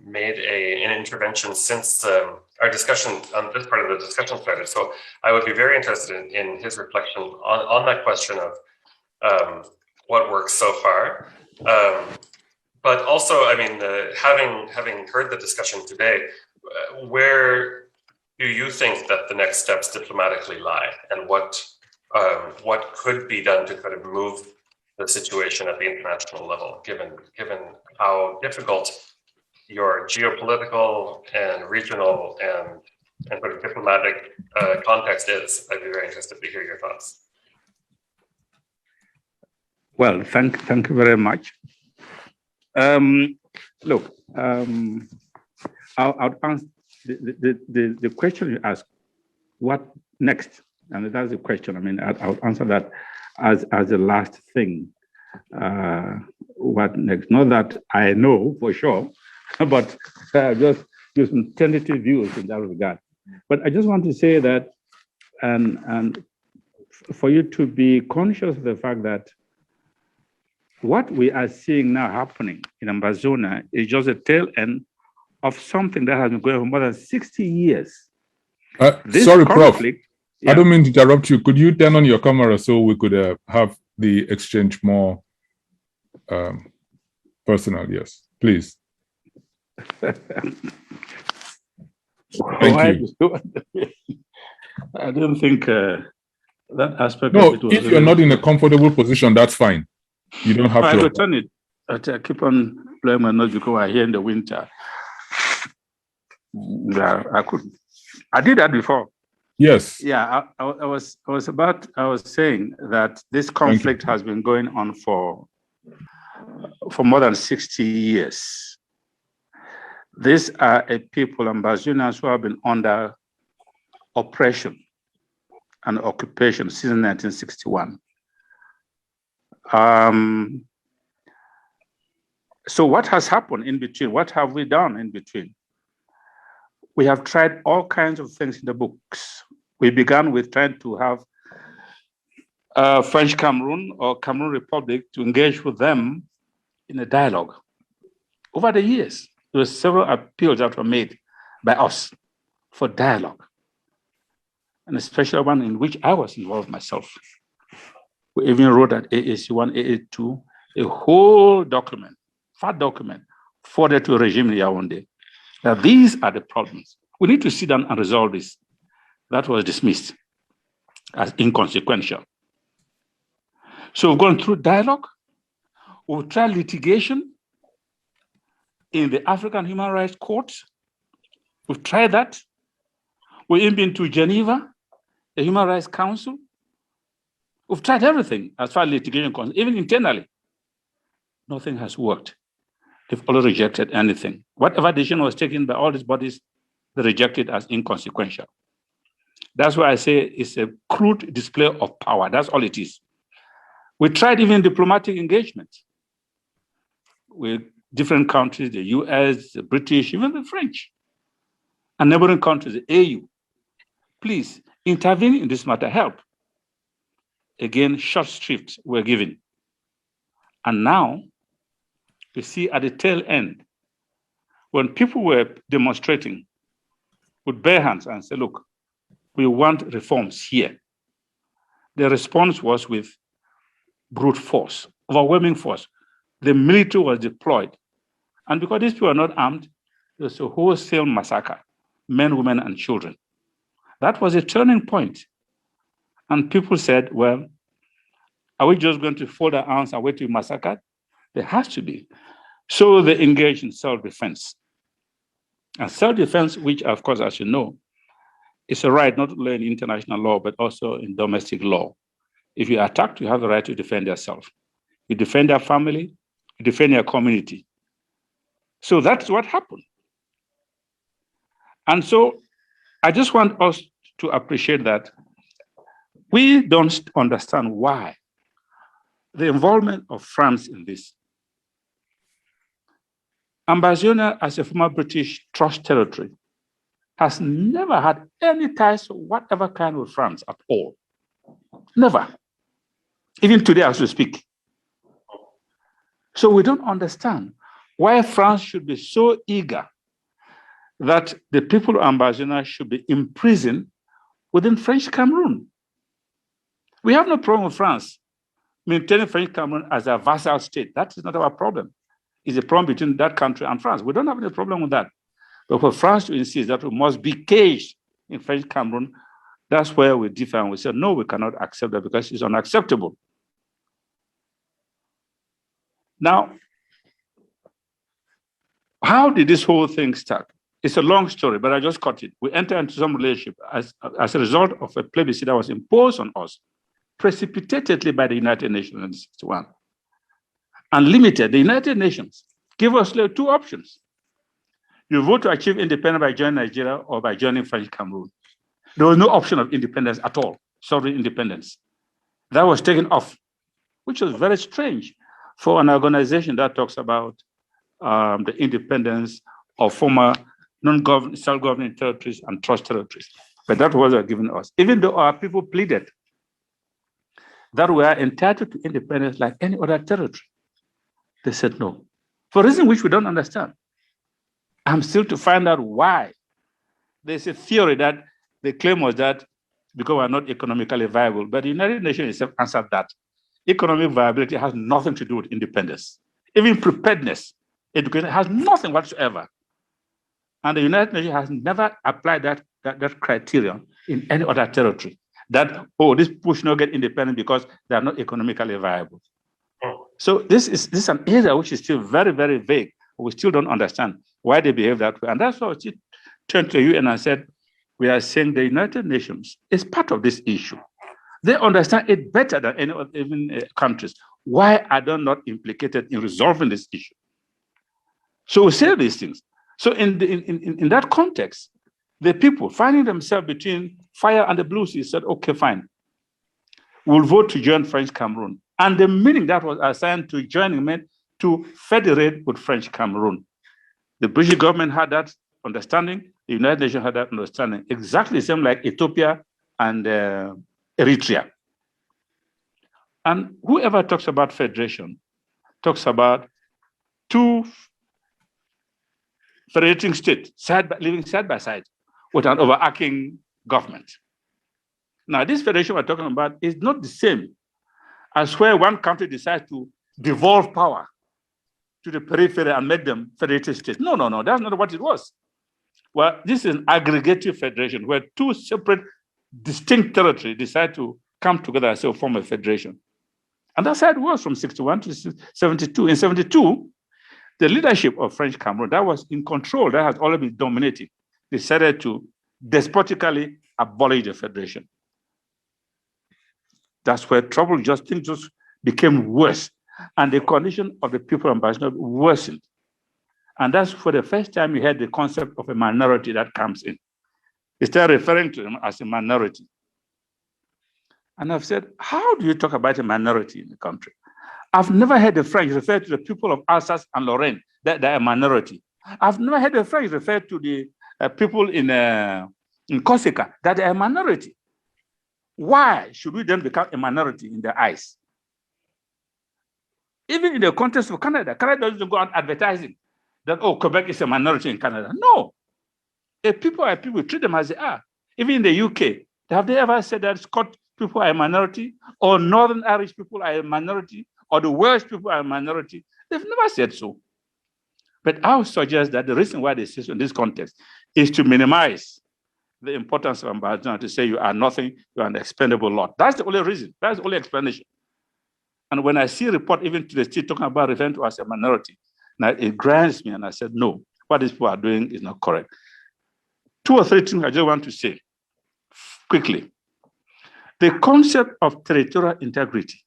made an intervention since our discussion on this part of the discussion started. So I would be very interested in his reflection on that question of what works so far. But also, I mean, having heard the discussion today, where do you think that the next steps diplomatically lie, and what could be done to kind of move the situation at the international level, given how difficult your geopolitical and regional and sort of diplomatic context is? I'd be very interested to hear your thoughts. Well, thank you very much. Look, I'll answer the question you asked. What next? And that's the question. I mean, I'll answer that as the last thing. What next? Not that I know for sure, but just some tentative views in that regard. But I just want to say that, and for you to be conscious of the fact that what we are seeing now happening in Ambazonia is just a tail end of something that has been going on for more than 60 years. Sorry, Prof. Yeah. I don't mean to interrupt you. Could you turn on your camera so we could have the exchange more personal? Yes, please. Thank you. I don't think that aspect No, of it was if you're not in a comfortable position, that's fine. You don't have to. I could turn it. I keep on blowing my nose because I hear in the winter. Yeah, I could. I did that before. Yes. Yeah, I was saying that this conflict has been going on for more than 60 years. These are a people, Ambazonians, who have been under oppression and occupation since 1961. So what has happened in between? What have we done in between? We have tried all kinds of things in the books. We began with trying to have French Cameroon or Cameroon Republic to engage with them in a dialogue. Over the years, there were several appeals that were made by us for dialogue, and especially one in which I was involved myself. We even wrote at AAC1, AA2, a whole document, fat document, forwarded to a regime in Yaoundé. Now, these are the problems. We need to sit down and resolve this. That was dismissed as inconsequential. So we've gone through dialogue. We've tried litigation in the African Human Rights Court. We've tried that. We've even been to Geneva, the Human Rights Council. We've tried everything as far as litigation goes, even internally. Nothing has worked. They've all rejected anything. Whatever decision was taken by all these bodies, they rejected as inconsequential. That's why I say it's a crude display of power. That's all it is. We tried even diplomatic engagement with different countries, the US, the British, even the French, and neighboring countries, the AU. Please intervene in this matter, help. Again, short shrift were given. And now, we see at the tail end, when people were demonstrating with bare hands and say, look, we want reforms here. The response was with brute force, overwhelming force. The military was deployed. And because these people are not armed, there was a wholesale massacre, men, women, and children. That was a turning point. And people said, well, are we just going to fold our arms and wait to be massacred? There has to be. So they engaged in self-defense. And self-defense, which, of course, as you know, is a right not only in international law, but also in domestic law. If you are attacked, you have the right to defend yourself. You defend your family, you defend your community. So that's what happened. And so I just want us to appreciate that we don't understand why the involvement of France in this. Ambazonia, as a former British trust territory, has never had any ties of whatever kind with France at all. Never. Even today, as we speak. So we don't understand why France should be so eager that the people of Ambazina should be imprisoned within French Cameroon. We have no problem with France maintaining French Cameroon as a vassal state. That is not our problem. It's a problem between that country and France. We don't have any problem with that. But for France to insist that we must be caged in French Cameroon, that's where we differ. And we said, no, we cannot accept that because it's unacceptable. Now, how did this whole thing start? It's a long story, but I just cut it. We entered into some relationship as a result of a plebiscite that was imposed on us precipitatedly by the United Nations in 1961. Unlimited, the United Nations gave us two options. You vote to achieve independence by joining Nigeria or by joining French Cameroon. There was no option of independence at all, sovereign independence. That was taken off, which was very strange for an organization that talks about the independence of former self-governing territories and trust territories. But that was given us. Even though our people pleaded that we are entitled to independence like any other territory, they said no, for a reason which we don't understand. I'm still to find out why. There's a theory that the claim was that because we're not economically viable, but the United Nations itself answered that. Economic viability has nothing to do with independence. Even preparedness, education has nothing whatsoever. And the United Nations has never applied that criterion in any other territory. That, oh, this people should not get independent because they are not economically viable. So this is an area which is still very, very vague. We still don't understand why they behave that way. And that's why I turned to you and I said, we are saying the United Nations is part of this issue. They understand it better than any other even countries. Why are they not implicated in resolving this issue? So we say these things. So in that context, the people finding themselves between fire and the blue sea said, okay, fine. We'll vote to join French Cameroon. And the meaning that was assigned to joining meant to federate with French Cameroon. The British government had that understanding. The United Nations had that understanding. Exactly the same like Ethiopia and Eritrea. And whoever talks about federation talks about two federating states living side by side with an overarching government. Now, this federation we're talking about is not the same as where one country decides to devolve power to the periphery and make them federated states. No, that's not what it was. Well, this is an aggregative federation where two separate, distinct territories decide to come together and form a federation. And that's how it was from 61 to 72. In 72, the leadership of French Cameroon, that was in control, that has already been dominating, decided to despotically abolish the federation. That's where things just became worse. And the condition of the people of Ambazina worsened. And that's for the first time you had the concept of a minority that comes in. They started referring to them as a minority. And I've said, how do you talk about a minority in the country? I've never heard the French refer to the people of Alsace and Lorraine that they are a minority. I've never heard the French refer to the people in Corsica that they are a minority. Why should we then become a minority in their eyes? Even in the context of Canada doesn't go out advertising that, oh, Quebec is a minority in Canada. No. If people are people, treat them as they are. Even in the UK, have they ever said that Scottish people are a minority, or Northern Irish people are a minority, or the Welsh people are a minority? They've never said so. But I would suggest that the reason why they say so in this context is to minimize the importance of Ambazina, to say you are nothing, you are an expendable lot. That's the only reason. That's the only explanation. And when I see a report, even to the state, talking about referring to us as a minority, now it grinds me, and I said, no, what these people are doing is not correct. 2 or 3 things I just want to say quickly. The concept of territorial integrity.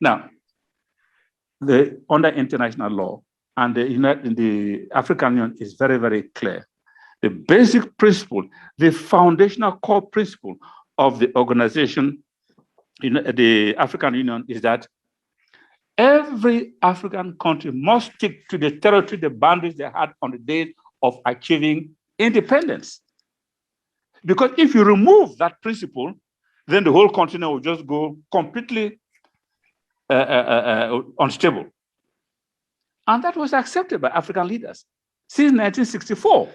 Now, under international law and the African Union is very, very clear. The basic principle, the foundational core principle of the organization, the African Union, is that every African country must stick to the territory, the boundaries they had on the day of achieving independence. Because if you remove that principle, then the whole continent will just go completely unstable. And that was accepted by African leaders since 1964,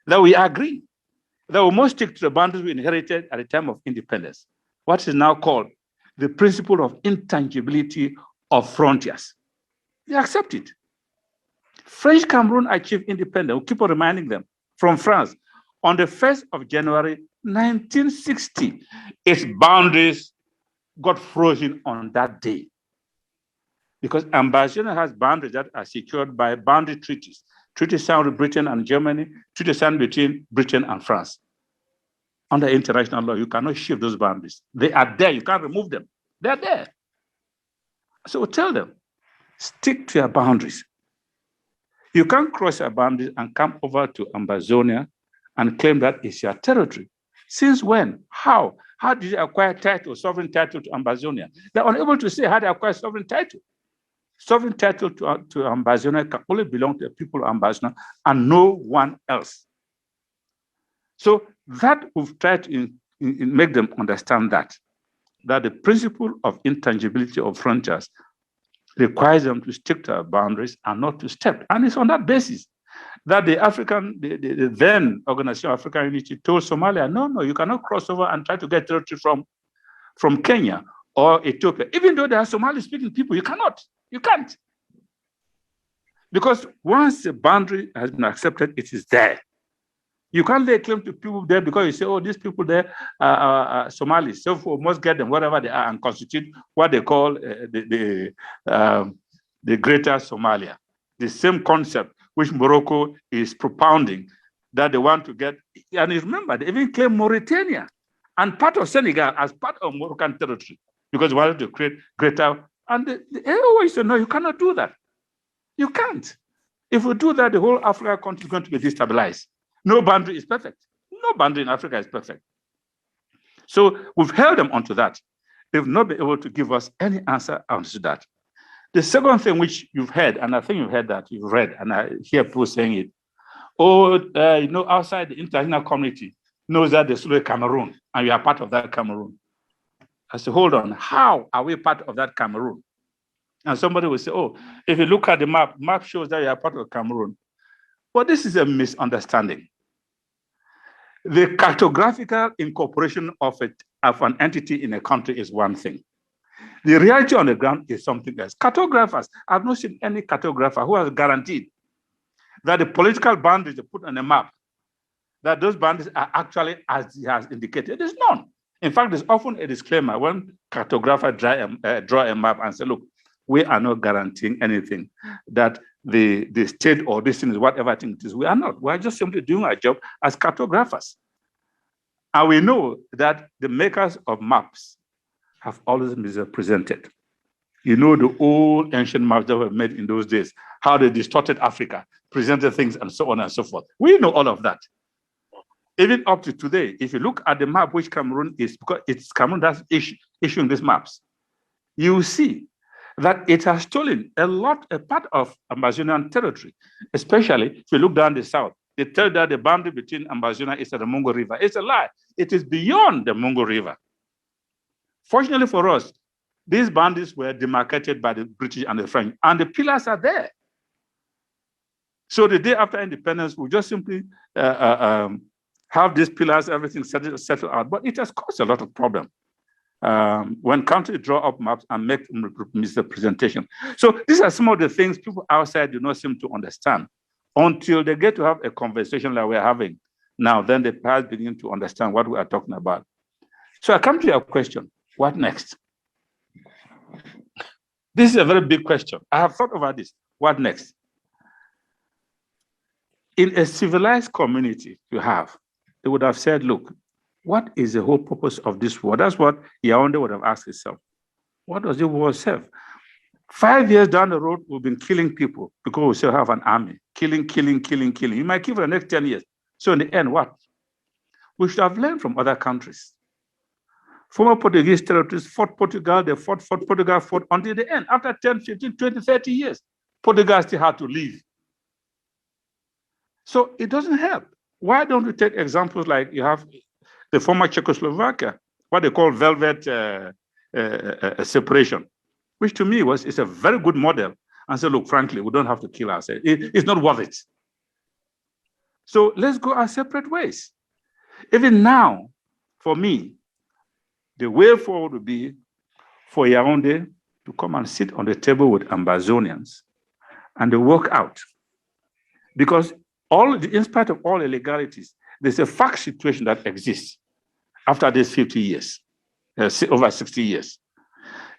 that we agree that we must stick to the boundaries we inherited at the time of independence, what is now called the principle of intangibility of frontiers. They accept it. French Cameroon achieved independence, we keep on reminding them, from France on the 1st of January, 1960. Its boundaries got frozen on that day, because Ambazonia has boundaries that are secured by boundary treaties. Treaties signed with Britain and Germany, treaties signed between Britain and France. Under international law, you cannot shift those boundaries. They are there, you can't remove them. They're there. So we tell them, stick to your boundaries. You can't cross your boundaries and come over to Ambazonia and claim that it's your territory. Since when? How? How did you acquire title, sovereign title to Ambazonia? They're unable to say how they acquire sovereign title. Sovereign title to Ambazonia can only belong to the people of Ambazonia and no one else. So that we've tried to make them understand that the principle of intangibility of frontiers requires them to stick to our boundaries and not to step. And it's on that basis that the then Organization of African Unity told Somalia, no, you cannot cross over and try to get territory from Kenya or Ethiopia. Even though there are Somali-speaking people, you can't. Because once the boundary has been accepted, it is there. You can't lay claim to people there because you say, oh, these people there are Somalis, so we must get them wherever they are and constitute what they call the Greater Somalia. The same concept which Morocco is propounding, that they want to get. And remember, they even claim Mauritania and part of Senegal as part of Moroccan territory because they wanted to create greater. And they always say, no, you cannot do that. You can't. If we do that, the whole Africa continent is going to be destabilized. No boundary is perfect. No boundary in Africa is perfect. So we've held them onto that. They've not been able to give us any answer onto that. The second thing which you've heard, and I think you've heard that, you've read, and I hear people saying it, outside the international community knows that there's still a Cameroon, and you are part of that Cameroon. I say, hold on, how are we part of that Cameroon? And somebody will say, oh, if you look at the map shows that you are part of Cameroon. But this is a misunderstanding. The cartographical incorporation of an entity in a country is one thing. The reality on the ground is something else. Cartographers, I've not seen any cartographer who has guaranteed that the political boundaries they put on a map, that those boundaries are actually as he has indicated. There's none. In fact, there's often a disclaimer when cartographers draw a map and say, look, we are not guaranteeing anything, that the state or this thing is whatever thing it is. We are not. We are just simply doing our job as cartographers. And we know that the makers of maps have always misrepresented. You know the old ancient maps that were made in those days, how they distorted Africa, presented things and so on and so forth. We know all of that. Even up to today, if you look at the map which Cameroon is, because it's Cameroon that's issuing these maps, you will see that it has stolen a part of Ambazonian territory, especially if you look down the south. They tell that the boundary between Ambazonia is at the Mungo River. It's a lie. It is beyond the Mungo River. Fortunately for us, these boundaries were demarcated by the British and the French, and the pillars are there. So the day after independence, we just simply have these pillars, everything settled out. But it has caused a lot of problem when countries draw up maps and make misrepresentation. So these are some of the things people outside do not seem to understand until they get to have a conversation like we're having now. Then they perhaps begin to understand what we are talking about. So I come to your question, what next? This is a very big question. I have thought about this. What next? In a civilized community you have, they would have said, look, what is the whole purpose of this war? That's what Yaoundé would have asked itself. What does the war serve? 5 years down the road, we've been killing people because we still have an army. Killing. You might kill for the next 10 years. So in the end, what? We should have learned from other countries. Former Portuguese territories fought Portugal, they fought Portugal, fought until the end. After 10, 15, 20, 30 years, Portugal still had to leave. So it doesn't help. Why don't we take examples like you have the former Czechoslovakia, what they call velvet separation, which to me is a very good model, and say, look, frankly, we don't have to kill ourselves. It's not worth it. So let's go our separate ways. Even now, for me, the way forward would be for Yaoundé to come and sit on the table with Ambazonians and they work out. Because in spite of all illegalities, there's a fact situation that exists after these 50 years, over 60 years.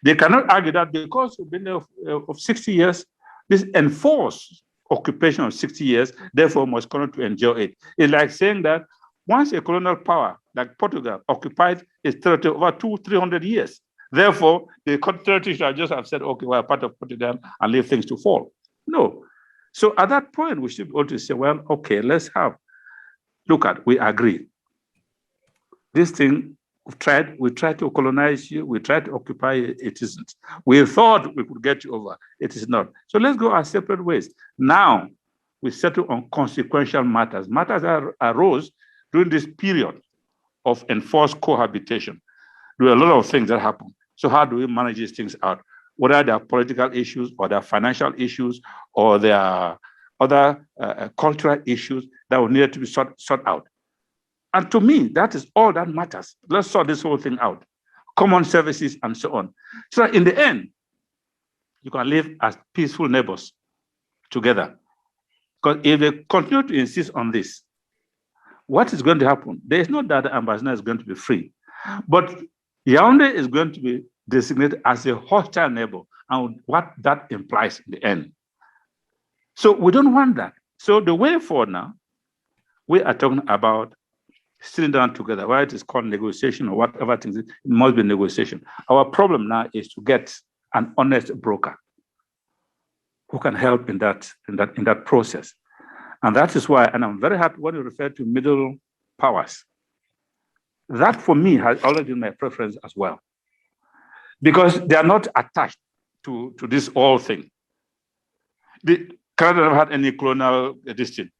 They cannot argue that because we've been there of 60 years, this enforced occupation of 60 years, therefore must continue to enjoy it. It's like saying that once a colonial power like Portugal occupied its territory over 200-300 years, therefore the territory should just have said, okay, we're part of Portugal and leave things to fall. No. So at that point, we should be able to say, well, okay, we agree. This thing, we tried to colonize you, we tried to occupy you, it isn't. We thought we could get you over, it is not. So let's go our separate ways. Now, we settle on consequential matters. Matters that arose during this period of enforced cohabitation. There are a lot of things that happen. So how do we manage these things out? Whether they are political issues or they are financial issues or there are other cultural issues that will need to be sought out. And to me, that is all that matters. Let's sort this whole thing out. Common services and so on. So that in the end, you can live as peaceful neighbors together. Because if they continue to insist on this, what is going to happen? There is not that the ambassador is going to be free, but Yaoundé is going to be designated as a hostile neighbor, and what that implies in the end. So we don't want that. So the way forward now, we are talking about sitting down together, whether it is called negotiation or whatever things, it must be negotiation. Our problem now is to get an honest broker who can help in that process. And that is why, and I'm very happy when you refer to middle powers. That for me has always been my preference as well. Because they are not attached to this whole thing. Canada never had any colonial district.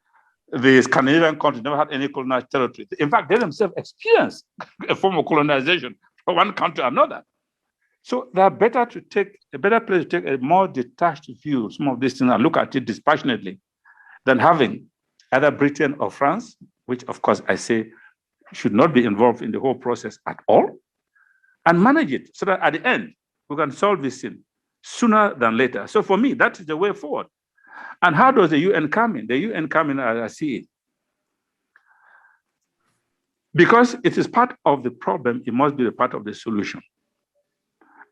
The Scandinavian countries never had any colonial territory. In fact, they themselves experienced a form of colonization from one country to another. So they are better to take a better place to take a more detached view of some of these things and look at it dispassionately than having either Britain or France, which of course I say should not be involved in the whole process at all, and manage it so that at the end we can solve this thing sooner than later. So for me, that is the way forward. And how does the UN come in? The UN come in as I see it. Because it is part of the problem, it must be a part of the solution.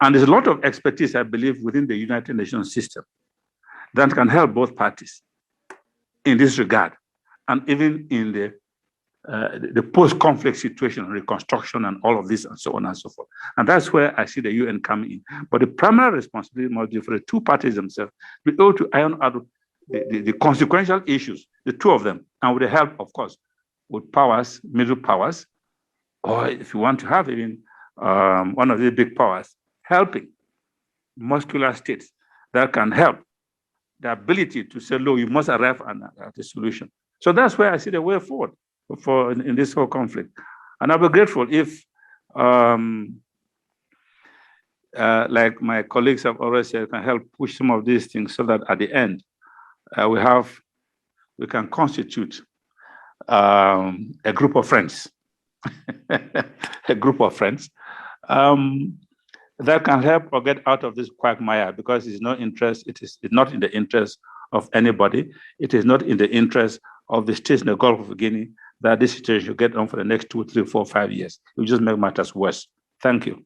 And there's a lot of expertise, I believe, within the United Nations system that can help both parties in this regard, and even in the post-conflict situation, reconstruction, and all of this, and so on and so forth. And that's where I see the UN coming in. But the primary responsibility must be for the two parties themselves to be able to iron out the consequential issues, the two of them, and with the help, of course, with powers, middle powers, or if you want to have even one of the big powers, helping muscular states that can help the ability to say, look, you must arrive at a solution. So that's where I see the way forward in this whole conflict. And I'll be grateful if, like my colleagues have already said, can help push some of these things so that at the end, we can constitute a group of friends, a group of friends that can help or get out of this quagmire, because it's no interest, it's not in the interest of anybody. It is not in the interest of the states in the Gulf of Guinea that this situation should get on for the next 2, 3, 4, 5 years. It will just make matters worse. Thank you.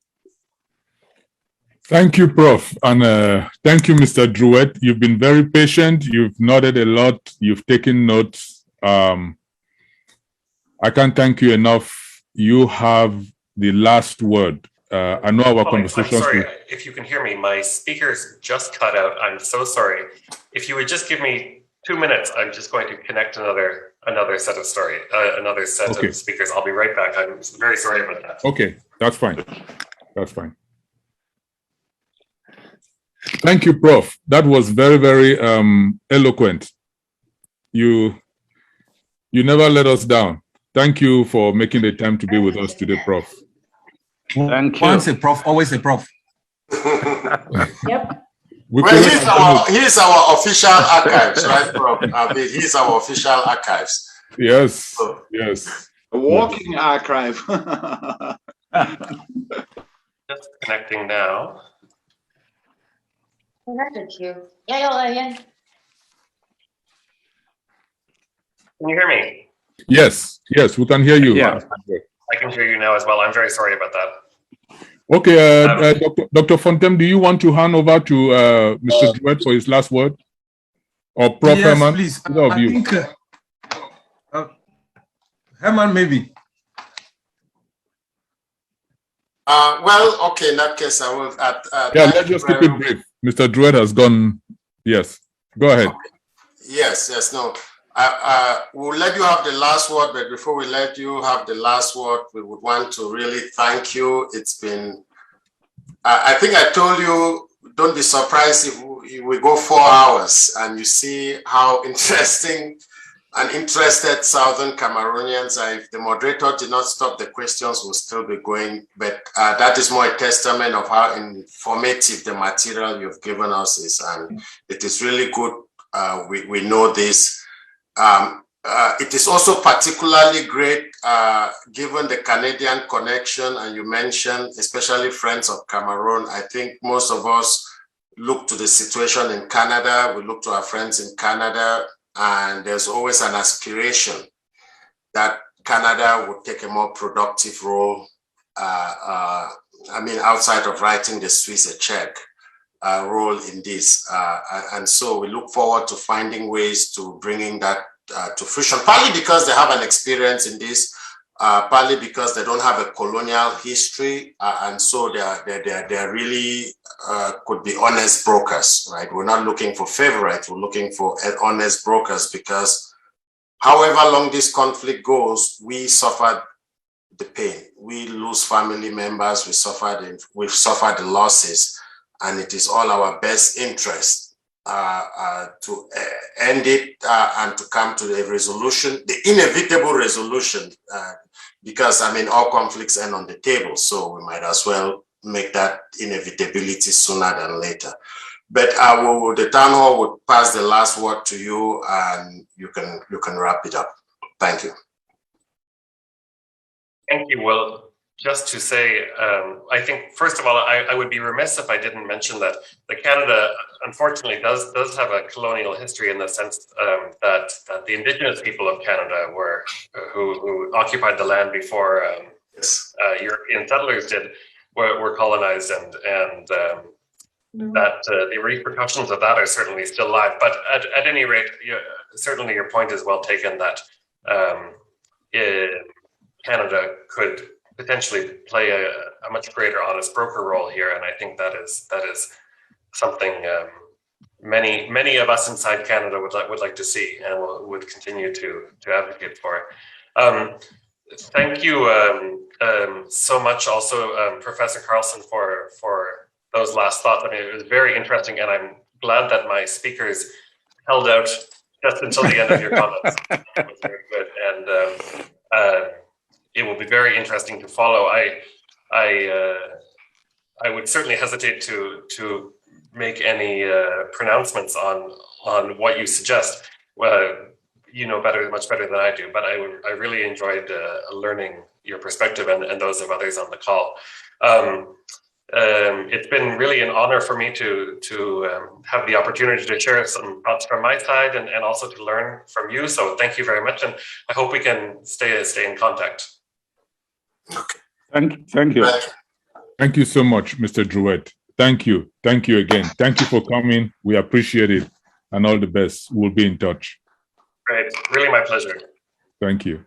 Thank you, Prof. And thank you, Mr. Druet. You've been very patient. You've nodded a lot. You've taken notes. I can't thank you enough. You have the last word. I know our conversations. I'm sorry, if you can hear me, my speakers just cut out. I'm so sorry. If you would just give me 2 minutes, I'm just going to connect another set of of speakers. I'll be right back. I'm very sorry about that. Okay, that's fine. That's fine. Thank you, Prof. That was very, very eloquent. You never let us down. Thank you for making the time to be with us today, Prof. Thank you. Once a prof, always a prof. Yep. Well, he's our official archives, right, Prof? I mean, he's our official archives. Yes, So, yes. A walking archive. Just connecting now. Connected to you. Yeah. Can you hear me? Yes, yes, we can hear you. Yeah. I can hear you now as well. I'm very sorry about that. Okay, Dr. Fontem, do you want to hand over to Mr. Druet for his last word? Or Prof. Yes, Herman? please. I think Herman, maybe. well, okay, in that case, I will. Yeah, let's just keep it brief. Mr. Druet has gone. Yes, go ahead. Okay. Yes, no. We'll let you have the last word, but before we let you have the last word, we would want to really thank you. It's been, I think I told you, don't be surprised if we go 4 hours and you see how interesting and interested Southern Cameroonians are. If the moderator did not stop, the questions will still be going, but that is more a testament of how informative the material you've given us is, and it is really good. We know this. It is also particularly great given the Canadian connection, and you mentioned especially Friends of Cameroon. I think most of us look to the situation in Canada, we look to our friends in Canada, and there's always an aspiration that Canada would take a more productive role, outside of writing the Swiss a check. Role in this, and so we look forward to finding ways to bringing that to fruition, partly because they have an experience in this, partly because they don't have a colonial history, and so they're really could be honest brokers, right? We're not looking for favorites, we're looking for honest brokers, because however long this conflict goes, we suffered the pain, we lose family members, we've suffered the losses. And it is all our best interest to end it and to come to a resolution, the inevitable resolution, because all conflicts end on the table, so we might as well make that inevitability sooner than later. But the town hall would pass the last word to you, and you can wrap it up. Thank you. Thank you. Well, just to say, I think, first of all, I would be remiss if I didn't mention that Canada, unfortunately, does have a colonial history in the sense that the Indigenous people of Canada who occupied the land before European settlers were colonized, and that the repercussions of that are certainly still alive. But at any rate, certainly your point is well taken that Canada could potentially play a much greater honest broker role here, and I think that is something many of us inside Canada would like to see, and would continue to advocate for. Thank you so much, also Professor Carlson, for those last thoughts. I mean, it was very interesting, and I'm glad that my speakers held out just until the end of your comments. That was very good, and it will be very interesting to follow. I would certainly hesitate to make any pronouncements on what you suggest. Well, you know much better than I do. But I really enjoyed learning your perspective and those of others on the call. It's been really an honor for me to have the opportunity to share some thoughts from my side and also to learn from you. So thank you very much, and I hope we can stay in contact. Okay. Thank you. Thank you so much, Mr. Druet. Thank you again. Thank you for coming. We appreciate it, and all the best. We'll be in touch. Great, really my pleasure. Thank you.